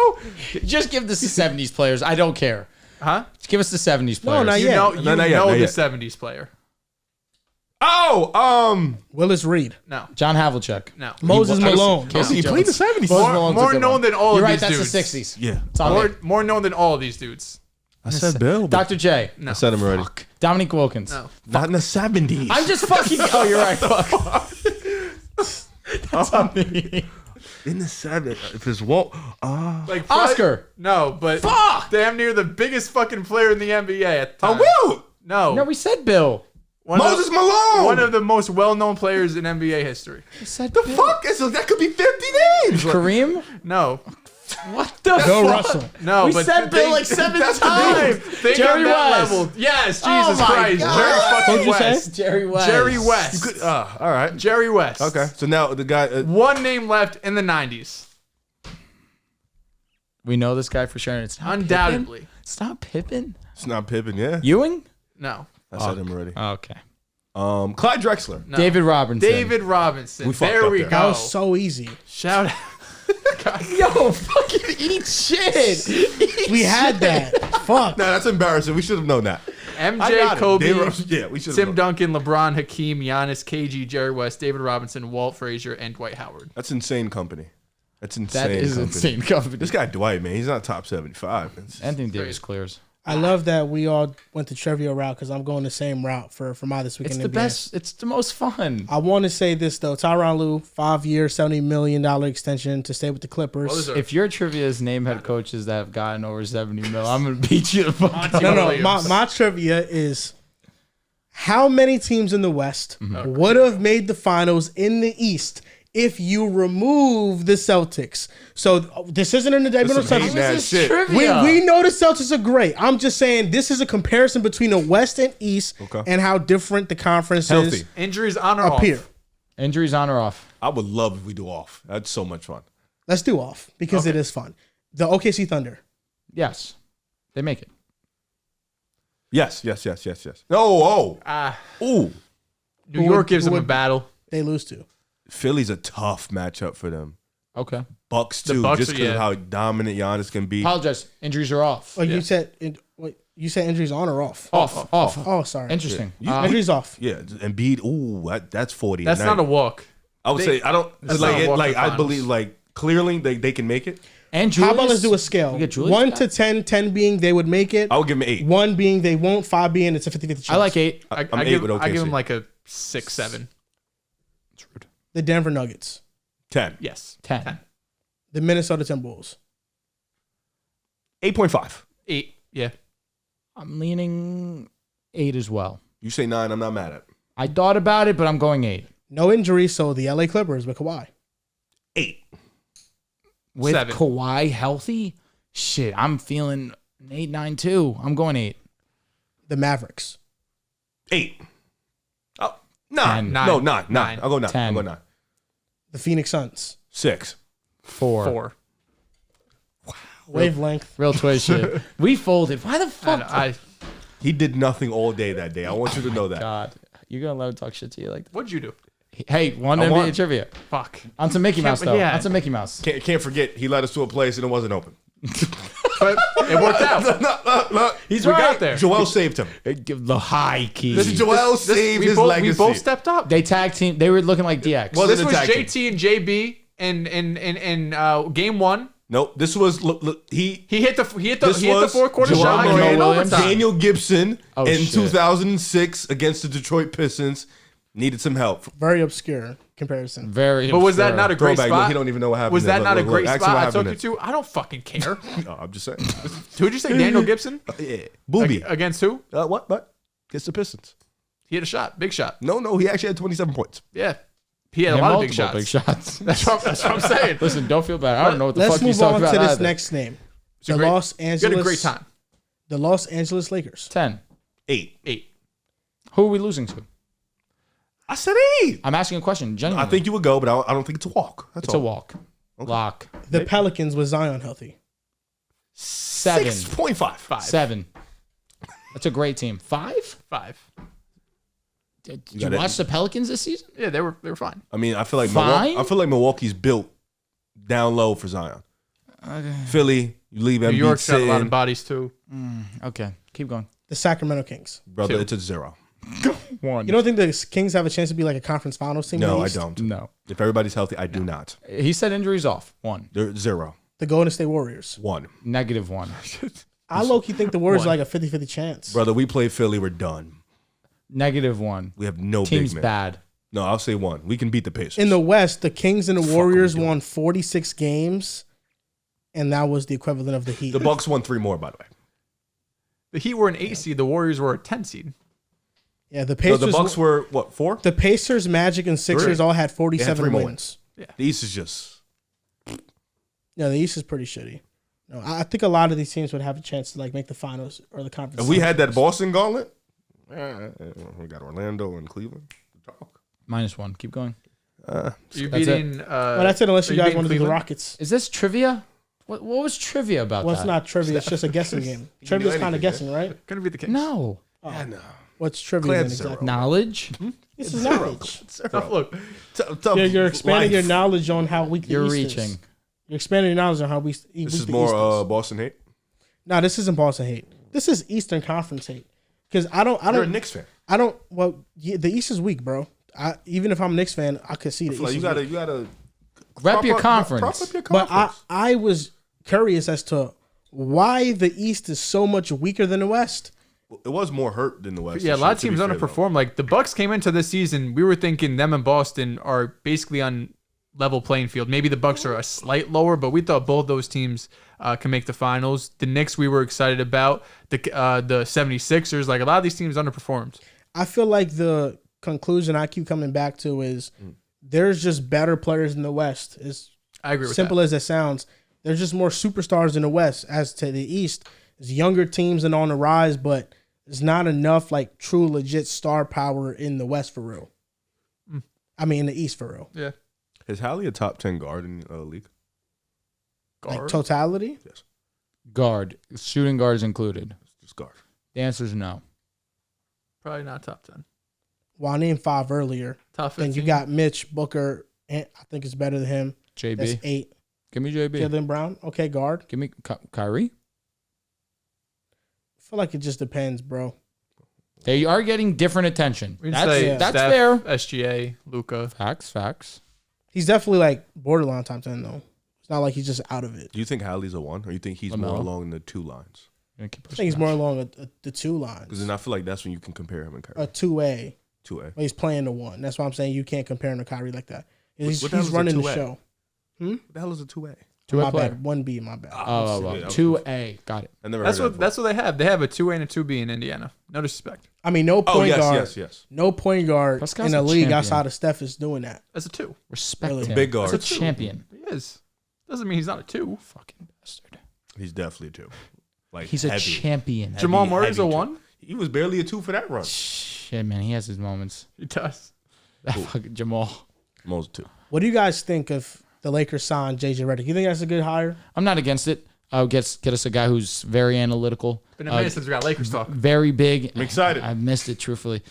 Just give this the 70s players. I don't care. Huh? Just give us the 70s players. No, not You yet. know, No, not yet, know not the yet. 70s player. Oh, Willis Reed. No. John Havlicek. No. Moses Casey- Malone. Casey he Jones. played in the 70s. Moses More, Malone's a more good known one. than all You're of right, these that's dudes. the 60s. Yeah. It's on me. More known than all of these dudes. I said Bill. but Dr. J. No. I said him already. Dominique Wilkins. No. Not in the 70s. I'm just fucking. Oh, you're right. Fuck. That's on me. in the 70s. If it's Walt. Like Oscar. No, but Fuck! damn near the biggest fucking player in the NBA at the time. Wilt. No. No, we said Bill. One of Moses the- Malone. One of the most well-known players in NBA history. We said the Bill. fuck? That could be 50 names. Kareem? No. What the Bill fuck? Russell. No, We but said Bill like 7 that's the times. Think Jerry on that West. level. Yes, Oh Jesus my Christ. God. Jerry fucking What'd you say? West. Jerry West. Jerry West. All right. Jerry West. Okay. So now the guy. One name left in the 90s. We know this guy for sure. And it's not Undoubtedly. Pippen? It's not Pippen. It's not Pippen, yeah. Ewing? No. I said him already. Okay. Clyde Drexler. No. David Robinson. David Robinson. We fucked there up we there. That go. was so easy. Shout out. Yo, fucking eat shit. We had that. Fuck. No, that's embarrassing. We should have known that. I got MJ, it. Kobe, Yeah, we should have Tim known. Duncan, LeBron, Hakeem, Giannis, KG, Jerry West, David Robinson, Walt Frazier, and Dwight Howard. That's insane company. That's insane. That is company. insane company. This guy Dwight, man, he's not top 75. Anthony Davis clears. I love that we all went the trivia route because I'm going the same route for my this It's weekend. the best. It's the most fun. I want to say this though. Tyronn Lue, 5-year, $70 million extension to stay with the Clippers. Well deserved. If your trivia is name head coaches that have gotten over 70 mil, I'm gonna beat you the fuck up. No, Williams. my trivia is how many teams in the West Mm-hmm. would have made the finals in the East if you remove the Celtics? So this isn't an indictment of some hating Celtics. ass shit. Trivia. We know the Celtics are great. I'm just saying this is a comparison between the West and East Okay. and how different the conferences Healthy. Injuries on or appear. off? Injuries on or off? I would love if we do off. That's so much fun. Let's do off because it is fun. The OKC Thunder. Yes, they make it. Yes. No, ooh. New York gives who them a would- battle. They lose to. Philly's a tough matchup for them. Okay. Bucks The too, Bucks just are- because of yeah. how dominant Giannis can be. Apologize. Injuries are off. Like Yeah. you said injuries on or off? Off. Oh, sorry. Interesting. Injuries off. Yeah, Embiid. Ooh, that's 40. That's a not night. a walk. I would say I don't That's not a walk to the I finals. believe like clearly they can make it. And How Julius, about let's do a scale? You get Julius 1 back? to 10, 10 being they would make it. I would give him an 8. 1 being they won't, 5 being it's a 50-50 chance. I like 8. I'm I 8 give with I give OKC. him like a 6, 7. The Denver Nuggets, 10. Yes. 10. the Minnesota Timberwolves. 8.5. 8. Yeah. I'm leaning 8 as well. You say 9, I'm not mad at. I thought about it, but I'm going 8. No injuries, so the LA Clippers with Kawhi. 8. With 7. Kawhi healthy, shit, I'm feeling an 8, 9 too. I'm going 8. The Mavericks. 8. Oh, 9. 10. No, 9. 9. 9. I'll go 9. 10. I'll go 9. The Phoenix Suns. 6. 4. 4. Wavelength. Real twist shit. We folded. Why the fuck? He did nothing all day that day. I want you to know that. God, you're gonna let him talk shit to you like that. What'd you do? Hey, one I NBA won. trivia. Fuck. On some Mickey Mouse though. yeah. On some Mickey Mouse. Can't forget, he led us to a place and it wasn't open. But it worked out. Look, He's We right. got there. Joel saved him. Give the high key. Joel saved we his both, legacy. We both stepped up. They tag team. They were looking like DX. Well, This the was tag team. JT and JB in game 1. Nope, this was look, He hit the This he hit the was fourth quarter Jamal shot. Moran, in overtime. Daniel Gibson Oh, in shit. 2006 against the Detroit Pistons needed some help. Very obscure comparison. Very. But was that obscure. not a great Throwback. spot? Look, he don't even know what happened. Was there. that not a Look, great ask him spot what I took happened you to? I don't fucking care. there. No, I'm just saying. Who'd you say? Daniel Gibson? Yeah. Booby. Against who? What? Against the Pistons. He had a shot. Big shot. No, he actually had 27 points. Yeah. He had And a lot of big multiple shots. Big shots. That's what I'm saying. Listen, don't feel bad. I don't know what the Let's fuck he's move talking on about to this either. next name. It's a The great- Los You had Angeles. a great time. The Los Angeles Lakers. 10. 8. 8. Who are we losing to? I said 8. I'm asking a question. Genuinely. I think you would go, but I don't think it's a walk. That's it's all. a walk. Lock. The Pelicans with Zion healthy. 7. 6.5. 5. 7. That's a great team. 5? 5. Did you gotta- watch the Pelicans this season? Yeah, they were fine. I mean, I feel like Fine. Milwaukee's built down low for Zion. Philly, you leave New Embiid York's got a lot sitting. of bodies too. Okay, keep going. The Sacramento Kings. Brother, 2. it's a 0. 1. You don't think the Kings have a chance to be like a conference finals team? in No, the I East? don't. No. If everybody's healthy, I do not. He said injuries off. 1. They're 0. The Golden State Warriors. 1. -1. I low-key think the Warriors are like a 50-50 chance. Brother, we play Philly, we're done. -1. We have no Team's big man. bad. No, I'll say 1. We can beat the Pacers. In the West, the Kings and the Warriors we doing? won 46 games, and that was the equivalent of the Heat. the Bucks won 3 more, by the way. The Heat were an 8 seed. The Warriors were a 10 seed. Yeah, the So Pacers. the Bucks were, what, 4? the Pacers, Magic, and Sixers 3. all had They 47 had 3 more wins. The East is just... Yeah, the East is pretty shitty. No, I think a lot of these teams would have a chance to like make the finals or the conference. If we had that finals. Boston gauntlet, we got Orlando and Cleveland. Talk. -1. Keep going. You're That's it. beating. Well, that's it. Unless are you you guys beating want to do the Cleveland? Rockets. Is this trivia? What was trivia about Well, that? it's not trivia. It's just a guessing game. do Trivia's kind anything, of guessing, right? Gonna be the Kings. No. Yeah, no. What's trivia then Clan's exactly? zero. Knowledge? This is knowledge. Tough look. You're expanding your knowledge on how weak the You're East reaching. is. You're expanding your knowledge on how weak This the is East more is. Boston hate. No, this isn't Boston hate. This is Eastern Conference hate. Because I You're a don't, Knicks fan. well, yeah, the East is weak, bro. Even if I'm a Knicks fan, I could see the East. Like is you gotta, weak. you gotta Rep your prop conference. up your But conference. I was curious as to why the East is so much weaker than the West. It was more hurt than the West. Yeah, a this lot year, of to be teams fair, though. underperformed. Like the Bucks came into this season, we were thinking them and Boston are basically on level playing field. Maybe the Bucks are a slight lower, but we thought both those teams can make the finals. The Knicks we were excited about. The 76ers, like a lot of these teams underperformed. I feel like the conclusion I keep coming back to is there's just better players in the West. As I agree with simple that. as it sounds, there's just more superstars in the West. As to the East, there's younger teams and on the rise, but there's not enough like true legit star power in the West for real. I mean, in the East for real. Yeah. Is Hallie a top 10 guard in the league? Like Guard? totality. Yes, Guard. Shooting guards included. just guard. The answer is no. Probably not top 10. Well, I named 5 earlier. Top 15. Then you got Mitch Booker, and I think it's better than him. JB. That's 8. Give me JB. Jaylen Brown. Okay, guard. Give me Kyrie. I feel like it just depends, bro. They are getting different attention. We can say That's Steph, fair. SGA, Luka. Facts. He's definitely like borderline top 10 though. It's not like he's just out of it. Do you think Hallie's a 1, or you think he's more along the 2 lines? I think he's more along the 2 lines. Because then I feel like that's when you can compare him and Kyrie. A 2A. 2A. But he's playing the 1. That's why I'm saying you can't compare him to Kyrie like that. He's hell is a running the 2A? show. What the hell is a 2A? My player. bad. 1B, my bad. Oh, Yeah, 2A. Got it. I never That's heard what that that's what they have. They have a 2A and a 2B in Indiana. No disrespect. I mean, no point guard. Yes. No point guard Pascal's in the a league champion. outside of Steph is doing that. That's a 2. Respect Really? him. Big guard. That's a champion. He is. Doesn't mean he's not a 2. Fucking bastard. He's definitely a 2. Like He's a heavy. champion. Jamal Murray's a heavy 1. He was barely a 2 for that run. Shit, man. He has his moments. He does. That fucking Jamal. Most 2. What do you guys think of the Lakers sign JJ Reddick? You think that's a good hire? I'm not against it. Get us a guy who's very analytical. Been a minute since we got Lakers talk. Very big. I'm excited. I missed it, truthfully.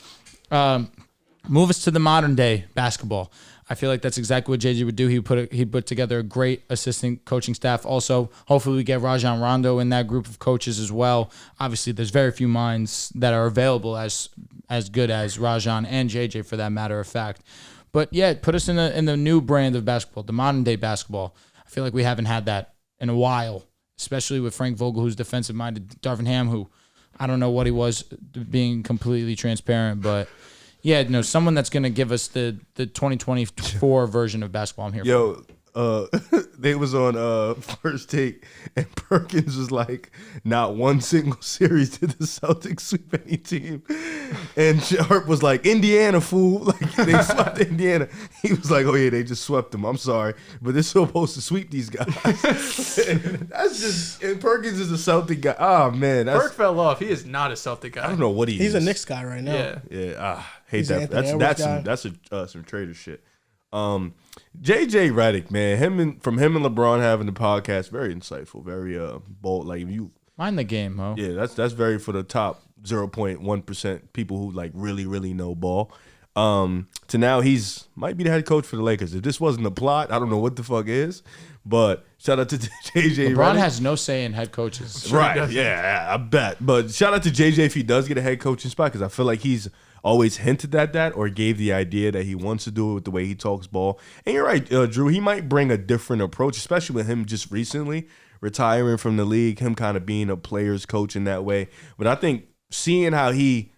Move us to the modern day basketball. I feel like that's exactly what JJ would do. He put together a great assistant coaching staff. Also, hopefully we get Rajon Rondo in that group of coaches as well. Obviously, there's very few minds that are available as good as Rajon and JJ, for that matter of fact. But yeah, put us in the new brand of basketball, the modern day basketball. I feel like we haven't had that in a while, especially with Frank Vogel, who's defensive minded, Darvin Ham, who I don't know what he was, being completely transparent, but yeah, no, someone that's going to give us the 2024 version of basketball. I'm here for. They was on First Take, and Perkins was like, not one single series did the Celtics sweep any team. And Sharp was like, Indiana, fool. Like, they swept Indiana. He was like, oh yeah, they just swept them. I'm sorry, but they're supposed to sweep these guys. That's just, and Perkins is a Celtic guy. Oh man, Perk fell off. He is not a Celtic guy. I don't know what he is. He's a Knicks guy right now. Yeah. Yeah, hate He's that. Anthony That's Edwards some traitor shit. JJ Reddick, man, him and LeBron having the podcast, very insightful, very bold. Like you Mind the game, Mo. Yeah, that's very for the top 0.1% people who like really know ball. To now he's might be the head coach for the Lakers. If this wasn't a plot, I don't know what the fuck is. But shout out to JJ. LeBron has no say in head coaches. Right, yeah, I bet. But shout out to JJ if he does get a head coaching spot, because I feel like he's always hinted at that or gave the idea that he wants to do it with the way he talks ball. And you're right, Drew, he might bring a different approach, especially with him just recently retiring from the league, him kind of being a player's coach in that way. But I think seeing how he,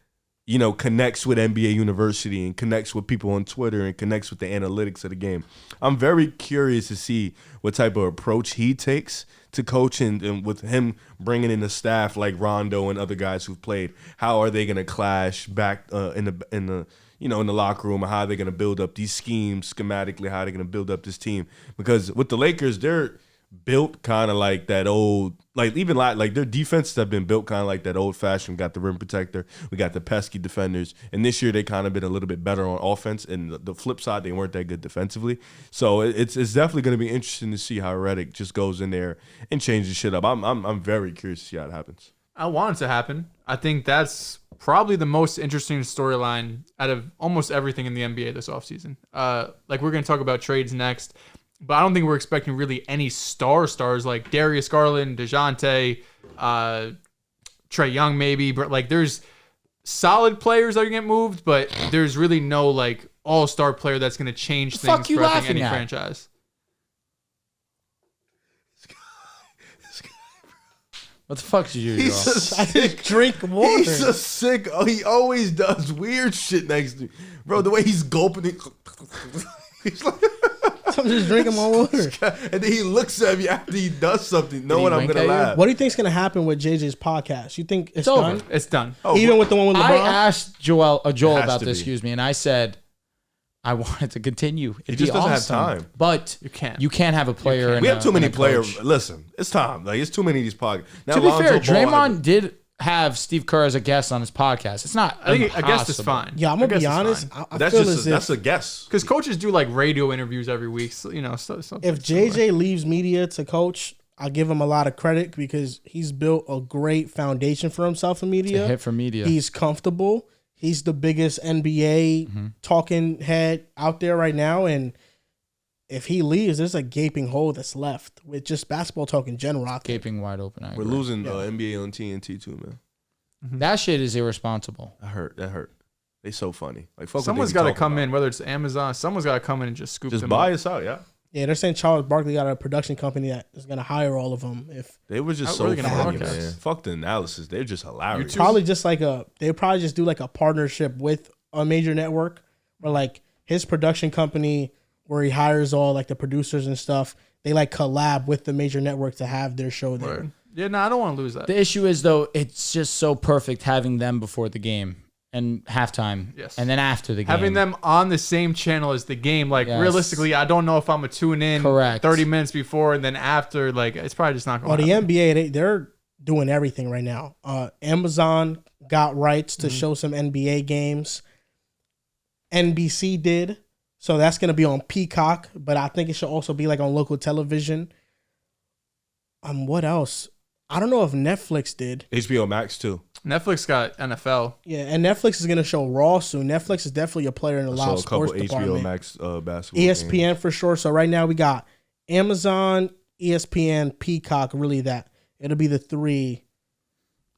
you know, connects with NBA University and connects with people on Twitter and connects with the analytics of the game, I'm very curious to see what type of approach he takes to coaching, and with him bringing in a staff like Rondo and other guys who've played. How are they going to clash back in the locker room? How are they going to build up these schemes schematically? How are they going to build up this team? Because with the Lakers, they're built kind of like that old, like even like their defenses have been built kind of like that old fashioned. We got the rim protector, we got the pesky defenders, and this year they kind of been a little bit better on offense. And the flip side, they weren't that good defensively. So it's definitely going to be interesting to see how Reddick just goes in there and changes shit up. I'm very curious to see how it happens. I want it to happen. I think that's probably the most interesting storyline out of almost everything in the NBA this offseason. Like we're going to talk about trades next. But I don't think we're expecting really any stars like Darius Garland, DeJounte, Trae Young maybe. But like there's solid players that are going to get moved, but there's really no like all-star player that's going to change things for I think any franchise. What the fuck did you do? I just drink water. He's a sick. Oh, he always does weird shit next to me. Bro, the way he's gulping it. He's like, I'm just drinking my water. and then he looks at me after he does something, knowing I'm gonna laugh. What do you think's gonna happen with JJ's podcast? You think it's over. done? It's done. Oh, even with the one with LeBron? I asked Joel about to this, be. excuse me, and I said I wanted to continue. It'd just be doesn't have awesome. time. But you can't have a player. We have too many players. Coach. Listen, it's time. Like it's too many of these podcasts. Now, To be fair, Lonzo Ball Draymond did have Steve Kerr as a guest on his podcast. It's not. I think impossible. I guess it's fine. Yeah, I'm gonna be honest. I That's feel just as that's if a guess. Because coaches do like radio interviews every week. So, you know, so if JJ leaves media to coach, I give him a lot of credit because he's built a great foundation for himself in media. It's a hit for media. He's comfortable. He's the biggest NBA talking head out there right now, and if he leaves, there's a gaping hole that's left with just basketball talk in general. Gaping wide open. We're losing NBA on TNT too, man. That shit is irresponsible. That hurt. They so funny. Like fuck. Someone's got to come in, whether it's Amazon. Someone's got to come in and just scoop them. Just buy us out, yeah. Yeah, they're saying Charles Barkley got a production company that is going to hire all of them. If they were just so funny, man. Fuck the analysis. They're just hilarious. Probably just like they probably just do like a partnership with a major network, or like his production company where he hires all like the producers and stuff. They like collab with the major network to have their show there. Right. Yeah, no, I don't want to lose that. The issue is though, it's just so perfect having them before the game. And halftime, yes, and then after the game. Having them on the same channel as the game, like realistically, I don't know if I'm going to tune in 30 minutes before and then after, like it's probably just not going to happen. The NBA, they're doing everything right now. Amazon got rights to show some NBA games. NBC did, so that's going to be on Peacock, but I think it should also be like on local television. What else? I don't know if Netflix did. HBO Max too. Netflix got NFL. Yeah, and Netflix is going to show Raw soon. Netflix is definitely a player in the live sports department. HBO Max basketball ESPN games. For sure. So right now we got Amazon, ESPN, Peacock, really that. It'll be the three.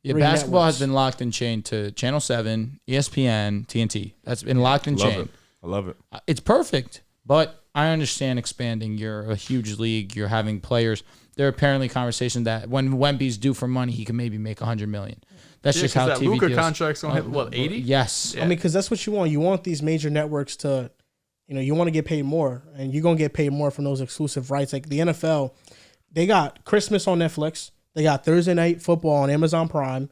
Yeah, basketball networks has been locked and chained to Channel 7, ESPN, TNT. That's been locked and chained. I love it. It's perfect, but I understand expanding. You're a huge league. You're having players. There are apparently conversations that when Wemby's due for money, he can maybe make $100 million. That's just how that TV Luka deals. contract's going to hit, what, 80? Yes. Yeah. I mean, because that's what you want. You want these major networks to, you want to get paid more, and you're going to get paid more from those exclusive rights. Like the NFL, they got Christmas on Netflix. They got Thursday Night Football on Amazon Prime.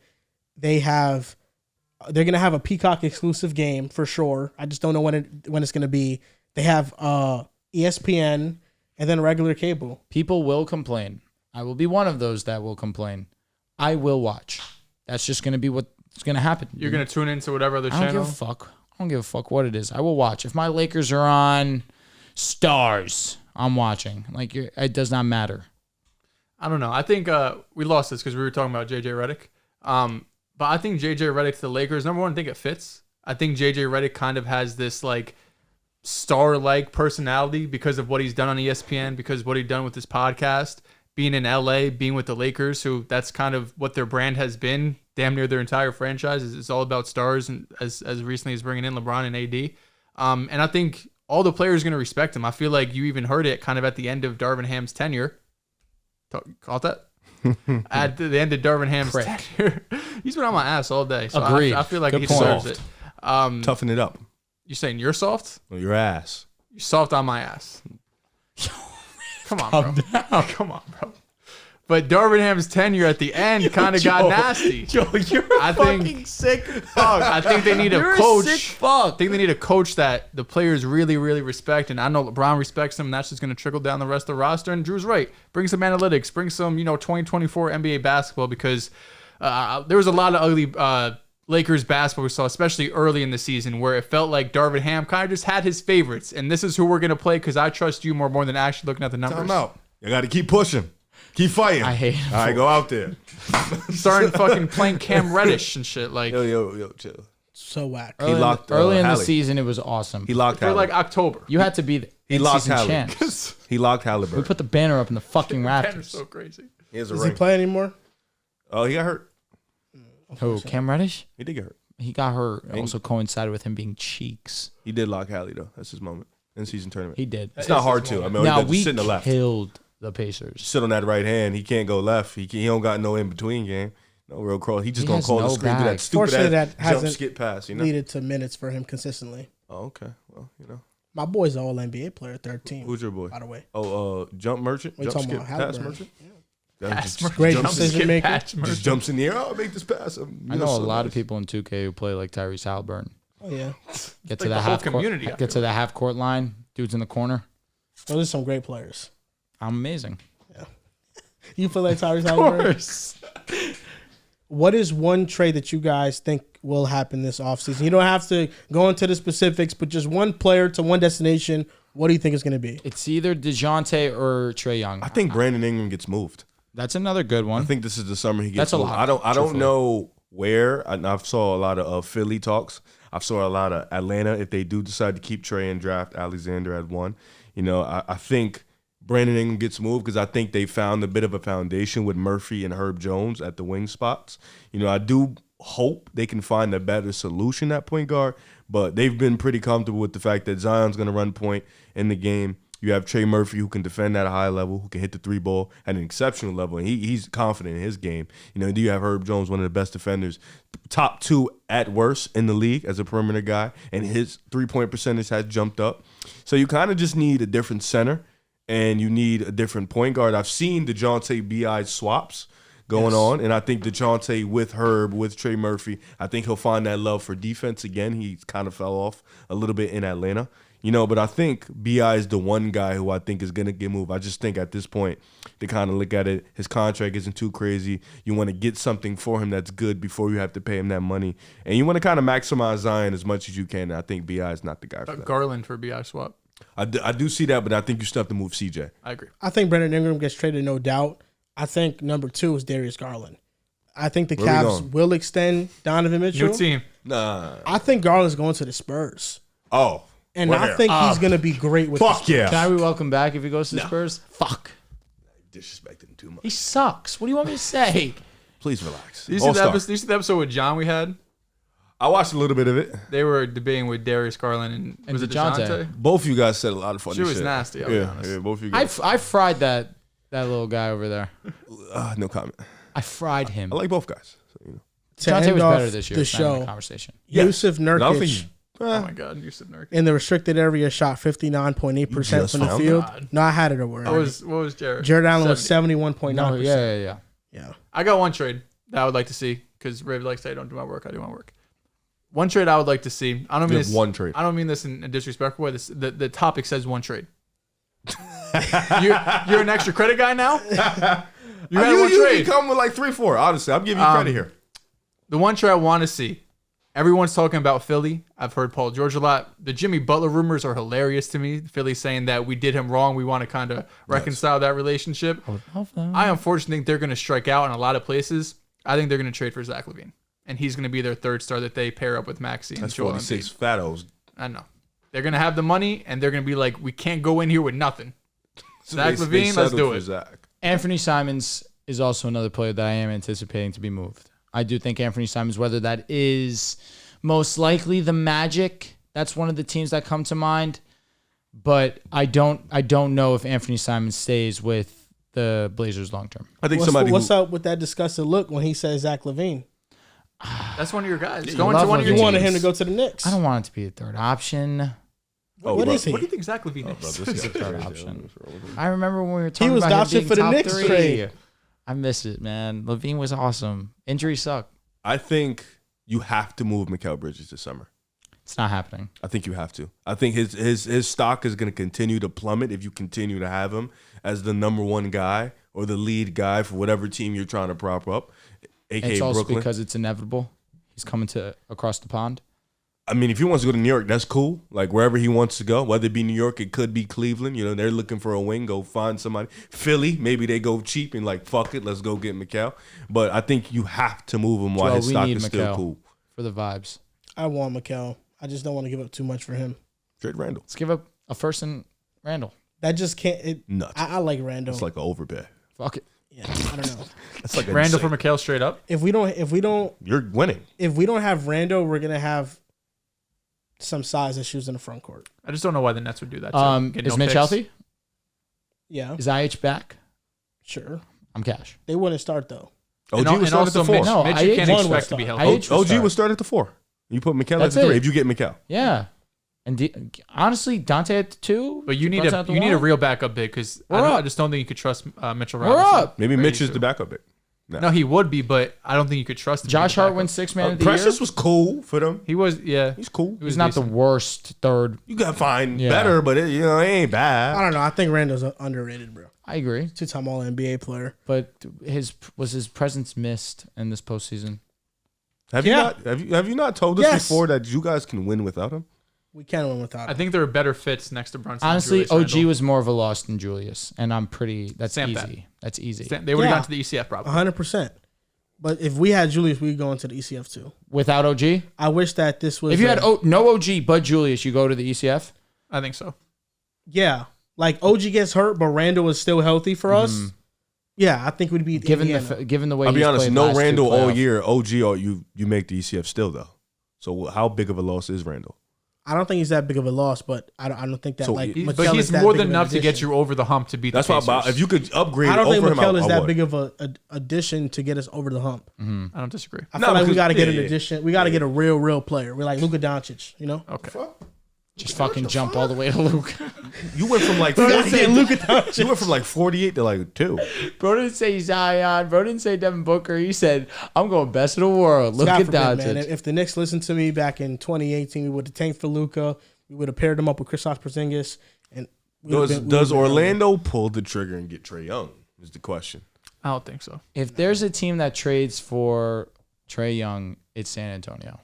They're going to have a Peacock exclusive game for sure. I just don't know when it's going to be. They have ESPN and then regular cable. People will complain. I will be one of those that will complain. I will watch. That's just going to be what's going to happen. You're going to tune into whatever other channel? I don't give a fuck what it is. I will watch. If my Lakers are on Stars, I'm watching. Like, it does not matter. I don't know. I think we lost this because we were talking about JJ Reddick. But I think JJ Reddick to the Lakers, number one, I think it fits. I think JJ Reddick kind of has this like star-like personality because of what he's done on ESPN, because of what he's done with this podcast, being in LA, being with the Lakers, who that's kind of what their brand has been, damn near their entire franchise. It's all about stars, and as recently as bringing in LeBron and AD. And I think all the players are going to respect him. I feel like you even heard it kind of at the end of Darvin Ham's tenure. Caught that? At the end of Darvin Ham's tenure. He's been on my ass all day. So Agreed. I feel like Good he point. deserves it. Toughen it up. You saying you're soft? No, your ass. You're soft on my ass. Come on, bro. Come on, bro. But Darvin Ham's tenure at the end kind of got nasty. You're fucking sick fuck. I think they need You're a coach. A sick fuck. I think they need a coach that the players really, really respect. And I know LeBron respects him. And that's just going to trickle down the rest of the roster. And Drew's right. Bring some analytics. Bring some, 2024 NBA basketball, because there was a lot of ugly Lakers basketball we saw, especially early in the season, where it felt like Darvin Ham kind of just had his favorites. And this is who we're going to play because I trust you more than actually looking at the numbers. Time out. You got to keep pushing. Keep fighting. I hate him. All right, go out there. Starting fucking playing Cam Reddish and shit. Like, Yo, chill. So whack. Early in the season, it was awesome. He locked for Halle. like October. You had to be the He locked in-season Halle. champs. He locked Halliburton. We put the banner up in the fucking That's Raptors. so crazy. He has a Does he ring. play anymore? Oh, he got hurt. Who? Cam Reddish? He did get hurt. He got hurt. Also coincided with him being cheeks. He did lock Halle, though. That's his moment. In-season tournament. He did. It's not hard to. I mean, Now he we sit in the left. killed the Pacers. Sit on that right hand. He can't go left. He don't got no in-between game. No real cross. He just He gonna has call no the screen, do bag. that stupid Fortunately, ass that jump hasn't skip pass, Leaded to minutes for him consistently. Oh, okay. Well, My boy's an all NBA player, 13. Who's your boy? By the way. Oh, jump merchant? What you Jump talking skip about, pass Halliburton? merchant? Pass merchant. Great Jump decision skip maker. patch Just merchant. jumps in the air. Oh, I'll make this pass. I know a lot of people in 2K who play like Tyrese Halliburton. Oh, yeah. Get to like the the whole half community, I court. Get to the half court line. Dude's in the corner. Those are some great players. I'm amazing. You feel like Tyrese Of Halliburton? course. What is one trade that you guys think will happen this offseason? You don't have to go into the specifics, but just one player to one destination. What do you think it's going to be? It's either DeJounte or Trae Young. I think Brandon Ingram gets moved. That's another good one. I think this is the summer he gets That's a moved. lot, I don't truthfully. know where. I saw a lot of Philly talks. I saw a lot of Atlanta if they do decide to keep Trey and draft Alexander at 1. I think Brandon Ingram gets moved because I think they found a bit of a foundation with Murphy and Herb Jones at the wing spots. I do hope they can find a better solution at point guard, but they've been pretty comfortable with the fact that Zion's going to run point in the game. You have Trey Murphy who can defend at a high level, who can hit the 3 ball at an exceptional level, and he's confident in his game. Do you have Herb Jones, one of the best defenders, top 2 at worst in the league as a perimeter guy, and his 3-point percentage has jumped up. So you kind of just need a different center, and you need a different point guard. I've seen DeJounte B.I. swaps going on, and I think DeJounte with Herb, with Trey Murphy, I think he'll find that love for defense again. He kind of fell off a little bit in Atlanta. But I think B.I. is the one guy who I think is going to get moved. I just think at this point, they kind of look at it, his contract isn't too crazy. You want to get something for him that's good before you have to pay him that money. And you want to kind of maximize Zion as much as you can. And I think B.I. is not the guy for that. Garland for B.I. swap. I do see that, but I think you still have to move CJ. I agree. I think Brandon Ingram gets traded, no doubt. I think number 2 is Darius Garland. I think the Where we Cavs going? will extend Donovan Mitchell. New team. Nah. I think Garland's going to the Spurs. Oh. And Well, I there. think he's going to be great with the Fuck Spurs. yeah. Kyrie welcome back if he goes to the Spurs. Fuck. Disrespected him too much. He sucks. What do you want me to say? Please relax. Did you see the episode with John we had? I watched a little bit of it. They were debating with Darius Garland and was it DeJounte. DeJounte? Both of you guys said a lot of funny She shit. was nasty, I'll be honest. Yeah, both of you guys. I fried that little guy over there. No comment. I fried him. I like both guys. So, To DeJounte end was off better this year. the It's not even a show, conversation. Yusuf I don't Nurkic think Oh my God, Yusuf Nurkic. in the restricted area shot 59.8% just from the found field. God. No, I had it over. What was Jared? Jared Allen was 70. 71.9%. No, yeah. Yeah. I got one trade that I would like to see because Rav likes to say I don't do my work. I do my work. One trade I would like to see. I don't You mean have this. one trade. I don't mean this in a disrespectful way. The topic says one trade. You're an extra credit guy now. You had one you trade. come with like 3-4. Honestly, I'm giving you credit here. The one trade I want to see. Everyone's talking about Philly. I've heard Paul George a lot. The Jimmy Butler rumors are hilarious to me. Philly saying that we did him wrong. We want to kind of reconcile that relationship. I unfortunately think they're going to strike out in a lot of places. I think they're going to trade for Zach LaVine. And he's going to be their third star that they pair up with Maxey and That's Joel 46 Embiid. fattos. I know. They're going to have the money, and they're going to be like, we can't go in here with nothing. Zach They LaVine, let's settled do for it. Zach. Anthony Simons is also another player that I am anticipating to be moved. I do think Anthony Simons, whether that is most likely the Magic, that's one of the teams that come to mind. But I don't know if Anthony Simons stays with the Blazers long term. I think What's up with that disgusted look when he says Zach LaVine? That's one of your guys. you Going to love one of your You LaVine. wanted teams. him to go to the Knicks. I don't want it to be a third option. What is he? What do you think Zach LaVine is? This guy's Third crazy. option. I remember when we were talking was about him option being for the top Knicks 3. trade. I miss it, man. Levine was awesome. Injuries suck. I think you have to move Mikal Bridges this summer. It's not happening. I think you have to. I think his stock is going to continue to plummet if you continue to have him as the number one guy or the lead guy for whatever team you're trying to prop up, aka It's also Brooklyn. because it's inevitable. He's coming to across the pond. I mean, if he wants to go to New York, that's cool. Like wherever he wants to go, whether it be New York, it could be Cleveland. They're looking for a wing. Go find somebody. Philly, maybe they go cheap and like fuck it, let's go get Mikal. But I think you have to move him while Joel, his we stock need is still Mikal. cool. For the vibes. I want Mikal. I just don't want to give up too much for him. Trade Randall. Let's give up a first and Randall. That just can't. Nuts. I like Randall. It's like an overpay. Fuck it. Yeah, I don't know. That's like Randall insane. for McHale straight up. If we don't You're winning. have Randall, we're gonna have some size issues in the front court. I just don't know why the Nets would do that. too. Get Is no Mitch picks. healthy? Yeah, Is IH back? sure. I'm cash. They wouldn't start though. OG And would start at also the 4. Mitch, No, Mitch you IH can't one expect to will be start. healthy. IH will OG start. would start at the 4. You put Mikal That's at the 3 it. if you get Mikal. Yeah. And honestly, Dante at the 2. But you need Brunson at the a 1. real backup big because We're I up. just don't think you could trust Mitchell We're Robinson. up. Maybe Mitch is too. the backup pick. No, he would be, but I don't think you could trust him. Josh to be the Hart backup. wins 6 man of the Precious year. was cool for them. He was, yeah. He's cool. He was He's not decent. the worst third. You got to find Yeah. better, but it ain't I bad. don't know. I think Randall's underrated, bro. I agree. 2-time All NBA player. But his presence missed in this postseason. Have Yeah. you not told us Yes. before that you guys can win without him? We can't win without I him. think there are better fits next to Brunson. Honestly, and OG Julius was more of a loss than Julius, and I'm pretty. That's Stamp easy. that. That's easy. Randle. They would have Yeah. gone to the ECF probably. 100%. But if we had Julius, we'd go into the ECF too. Without OG? I wish that this was. If you had no OG but Julius, you go to the ECF? I think so. Yeah. Like OG gets hurt, but Randall is still healthy for us. Yeah, I think we'd be given the way I'll be he's honest, played no last Randall two all playoffs. year. OG, or you make the ECF still though. So how big of a loss is Randall? I don't think he's that big of a loss, but I don't think that So like. he- But Mikel he's is that more big than of an enough to get addition. you over the hump to beat That's the why Pacers. if you could upgrade I don't think over him, Mikel is I that would. big of a addition to get us over the hump. I don't disagree. I No, feel like we because- got to get an yeah. addition. We got to get a real player. We're like Luka Doncic, you know. Okay. Just fucking jump all the way to Luke. You went from like gotta get 48 Luka Doncic. You went from like 48 to like 2. Bro didn't say Zion. Bro didn't say Devin Booker. He said, I'm going best of the world. Look God at forbid, that. man. If the Knicks listened to me back in 2018, we would have tanked for Luka. We would have paired him up with Kristaps Porzingis. And Does Orlando pull the trigger and get Trae Young? Is the question. I don't think so. If there's a team that trades for Trae Young, it's San Antonio.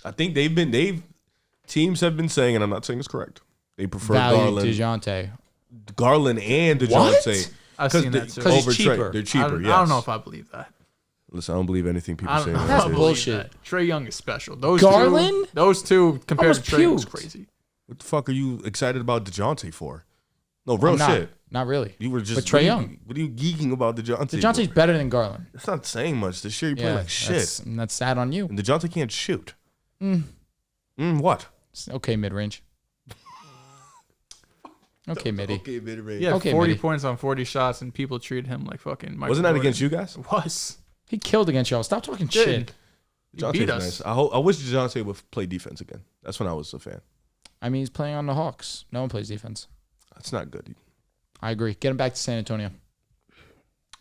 I think teams have been saying, and I'm not saying it's correct. They prefer Value DeJounte. Garland and What? DeJounte. I've seen that too. 'Cause he's over Trae. cheaper. They're I cheaper. don't, Yes. I don't know if I believe that. Listen, I don't believe anything people I say. don't know. on if That's I this. believe bullshit. that. Trae Young is special. Those Garland? two compared Almost to Trae was puked. crazy. What the fuck are you excited about DeJounte for? No, real I'm not. shit. Not really. You were just. But Trae what are you- Young. What are you geeking about DeJounte? DeJounte's better than Garland. That's not saying much. This year you play like shit. That's sad on you. And DeJounte can't shoot. What? It's okay, mid-range. Okay, midi. Okay, mid-range. He had Okay, 40 Mitty. points on 40 shots, and people treated him like fucking Michael Wasn't that Jordan. against you guys? It was. He killed against y'all. Stop talking shit. He DeJounte's beat us. nice. I wish DeJounte would play defense again. That's when I was a fan. I mean, he's playing on the Hawks. No one plays defense. That's not good. I agree. Get him back to San Antonio.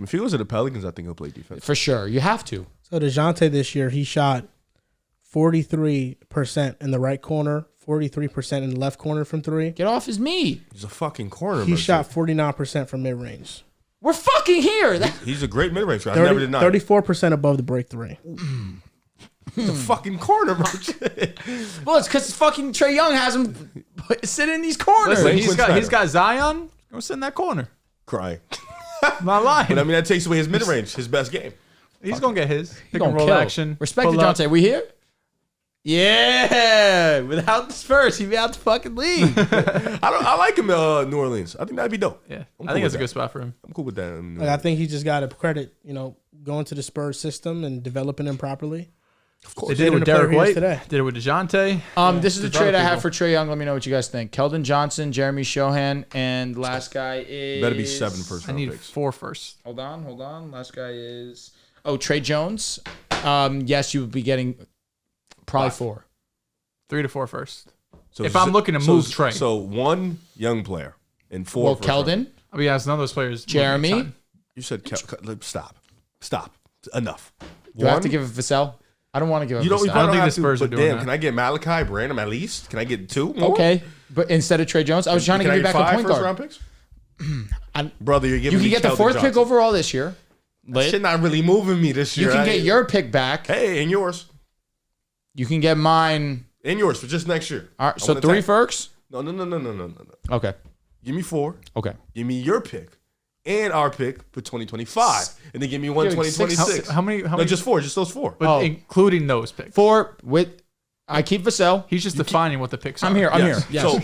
If he goes to the Pelicans, I think he'll play defense. For sure. You have to. So DeJounte this year, he shot 43% in the right corner, 43% in the left corner from three. Get off his meat. He's a fucking corner. He merchant. shot 49% from mid range. We're fucking here. He's a great mid-range guy. I never denied. 34% above the break three. He's a fucking corner merchant. Well, it's because fucking Trae Young has him sit in these corners. Listen, Quinn he's got Snyder. Zion. Go sit in that corner. Crying. I'm not lying. But I mean, that takes away his mid-range, his best game. He's gonna get his pick gonna and roll kill. action. Respect pull up. DeJounte. We here? Yeah. Without the Spurs, he'd be out the fucking league. I like him in New Orleans. I think that'd be dope. Yeah, I'm I cool think with it's a that. good spot for him. I'm cool with that. in New Like, I Orleans. think he just got to credit, going to the Spurs system and developing him properly. Of They course. did it with the player Derek he is White. today. Did it with DeJounte. This is the There's other trade I have people. for Trae Young. Let me know what you guys think. Keldon Johnson, Jeremy Shohan, and last guy is... Better be 7 first I round need picks. 4 first. Hold on. Last guy is... Oh, Trey Jones. Yes, you would be getting probably 4. 3 to 4 first. So If I'm looking to move Trae. So 1 young player and 4 Well, first round Keldon, I'll be honest, none of those players. moved Jeremy. a ton. You said stop. Enough. Do I have to give it Vassell? I don't want to give it You don't. You Vassell. probably think don't the have Spurs to, are but doing damn, that. can I get Malachi Branham at least? Can I get 2 more? Okay, but instead of Trey Jones, I was trying to Can give I you get back a 5 point first guard. round picks? Brother, you're You giving can me get the Keldon 4th pick Johnson. overall this year. That shit not really moving me this year. You can right? get your pick back. Hey, and yours. You can get mine. And yours for just next year. All right, I so wanna 3 tank. firsts. No. Okay. Give me 4. Okay. Give me your pick and our pick for 2025, and then give me 1 Give me 2026. How many? How No, many? just 4. Just those 4. But Oh. including those picks. 4 with. I keep Vassell. He's just defining what the picks are. I'm here. I'm Yes. here. Yes. So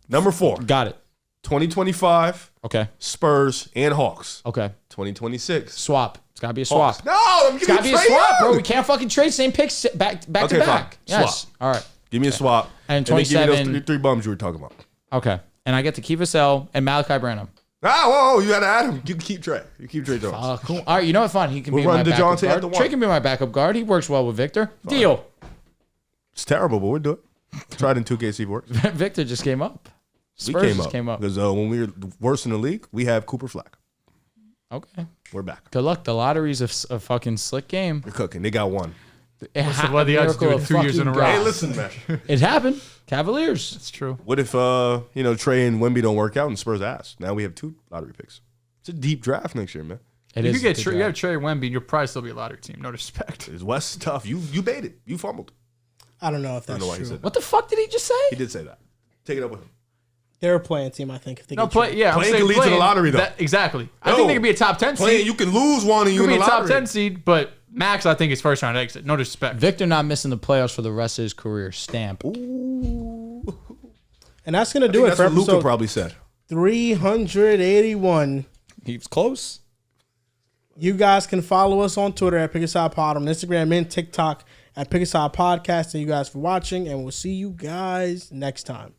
number 4, Got it. 2025 Okay. Spurs and Hawks. Okay. 2026 Swap. It's gotta be a swap. Hawks. No, I'm It's giving gotta you be a Trae swap, bro. Young. We can't fucking trade same picks back Okay, to back. fine. Yes. Swap. All right. Give me a swap. And then give me 27 those three bums you were talking about. Okay. And I get to keep Vassell and Malachi Branham. Whoa, you gotta add him. You can keep Trae. You keep Trae Jones. Cool. All right. You know what? Fine. He can We'll be my run backup DeJounte at guard. the Trey 1. can be my backup guard. He works well with Victor. Deal. It's terrible, but we'll do it. Tried in 2K, see if it works. Victor just came up. We Spurs came just up. came up. Because when we were worse in the league, we have Cooper Flack. Okay. We're back. Good luck. The lottery's a fucking slick game. We're cooking. They got 1. Let the odds do it 2 years in a row. Hey, listen, man. It happened. Cavaliers. It's true. What if Trae and Wemby don't work out and Spurs ass? Now we have 2 lottery picks. It's a deep draft next year, man. It If is you get a good Trey, you have draft. Trey Wemby, you'll probably still be a lottery team. No disrespect. It's West tough. You baited. You fumbled. I don't know if I don't that's know why he true. said that. What the fuck did he just say? He did say that. Take it up with him. They're a playing team, I think. If they No, get play. traded. Yeah, I'm Playing saying can lead to the lottery, though. Exactly. I Yo, think they could be a top 10 Playing, seed. you can lose one and you Could in be the a top lottery. 10 seed, but max, I think, is first round exit. No disrespect. Victor not missing the playoffs for the rest of his career. Stamp. Ooh. And that's going to do it That's for what Luka episode probably said. 381. He was close. You guys can follow us on Twitter at PickAsidePod, on Instagram and TikTok at PickAside Podcast. Thank you guys for watching, and we'll see you guys next time.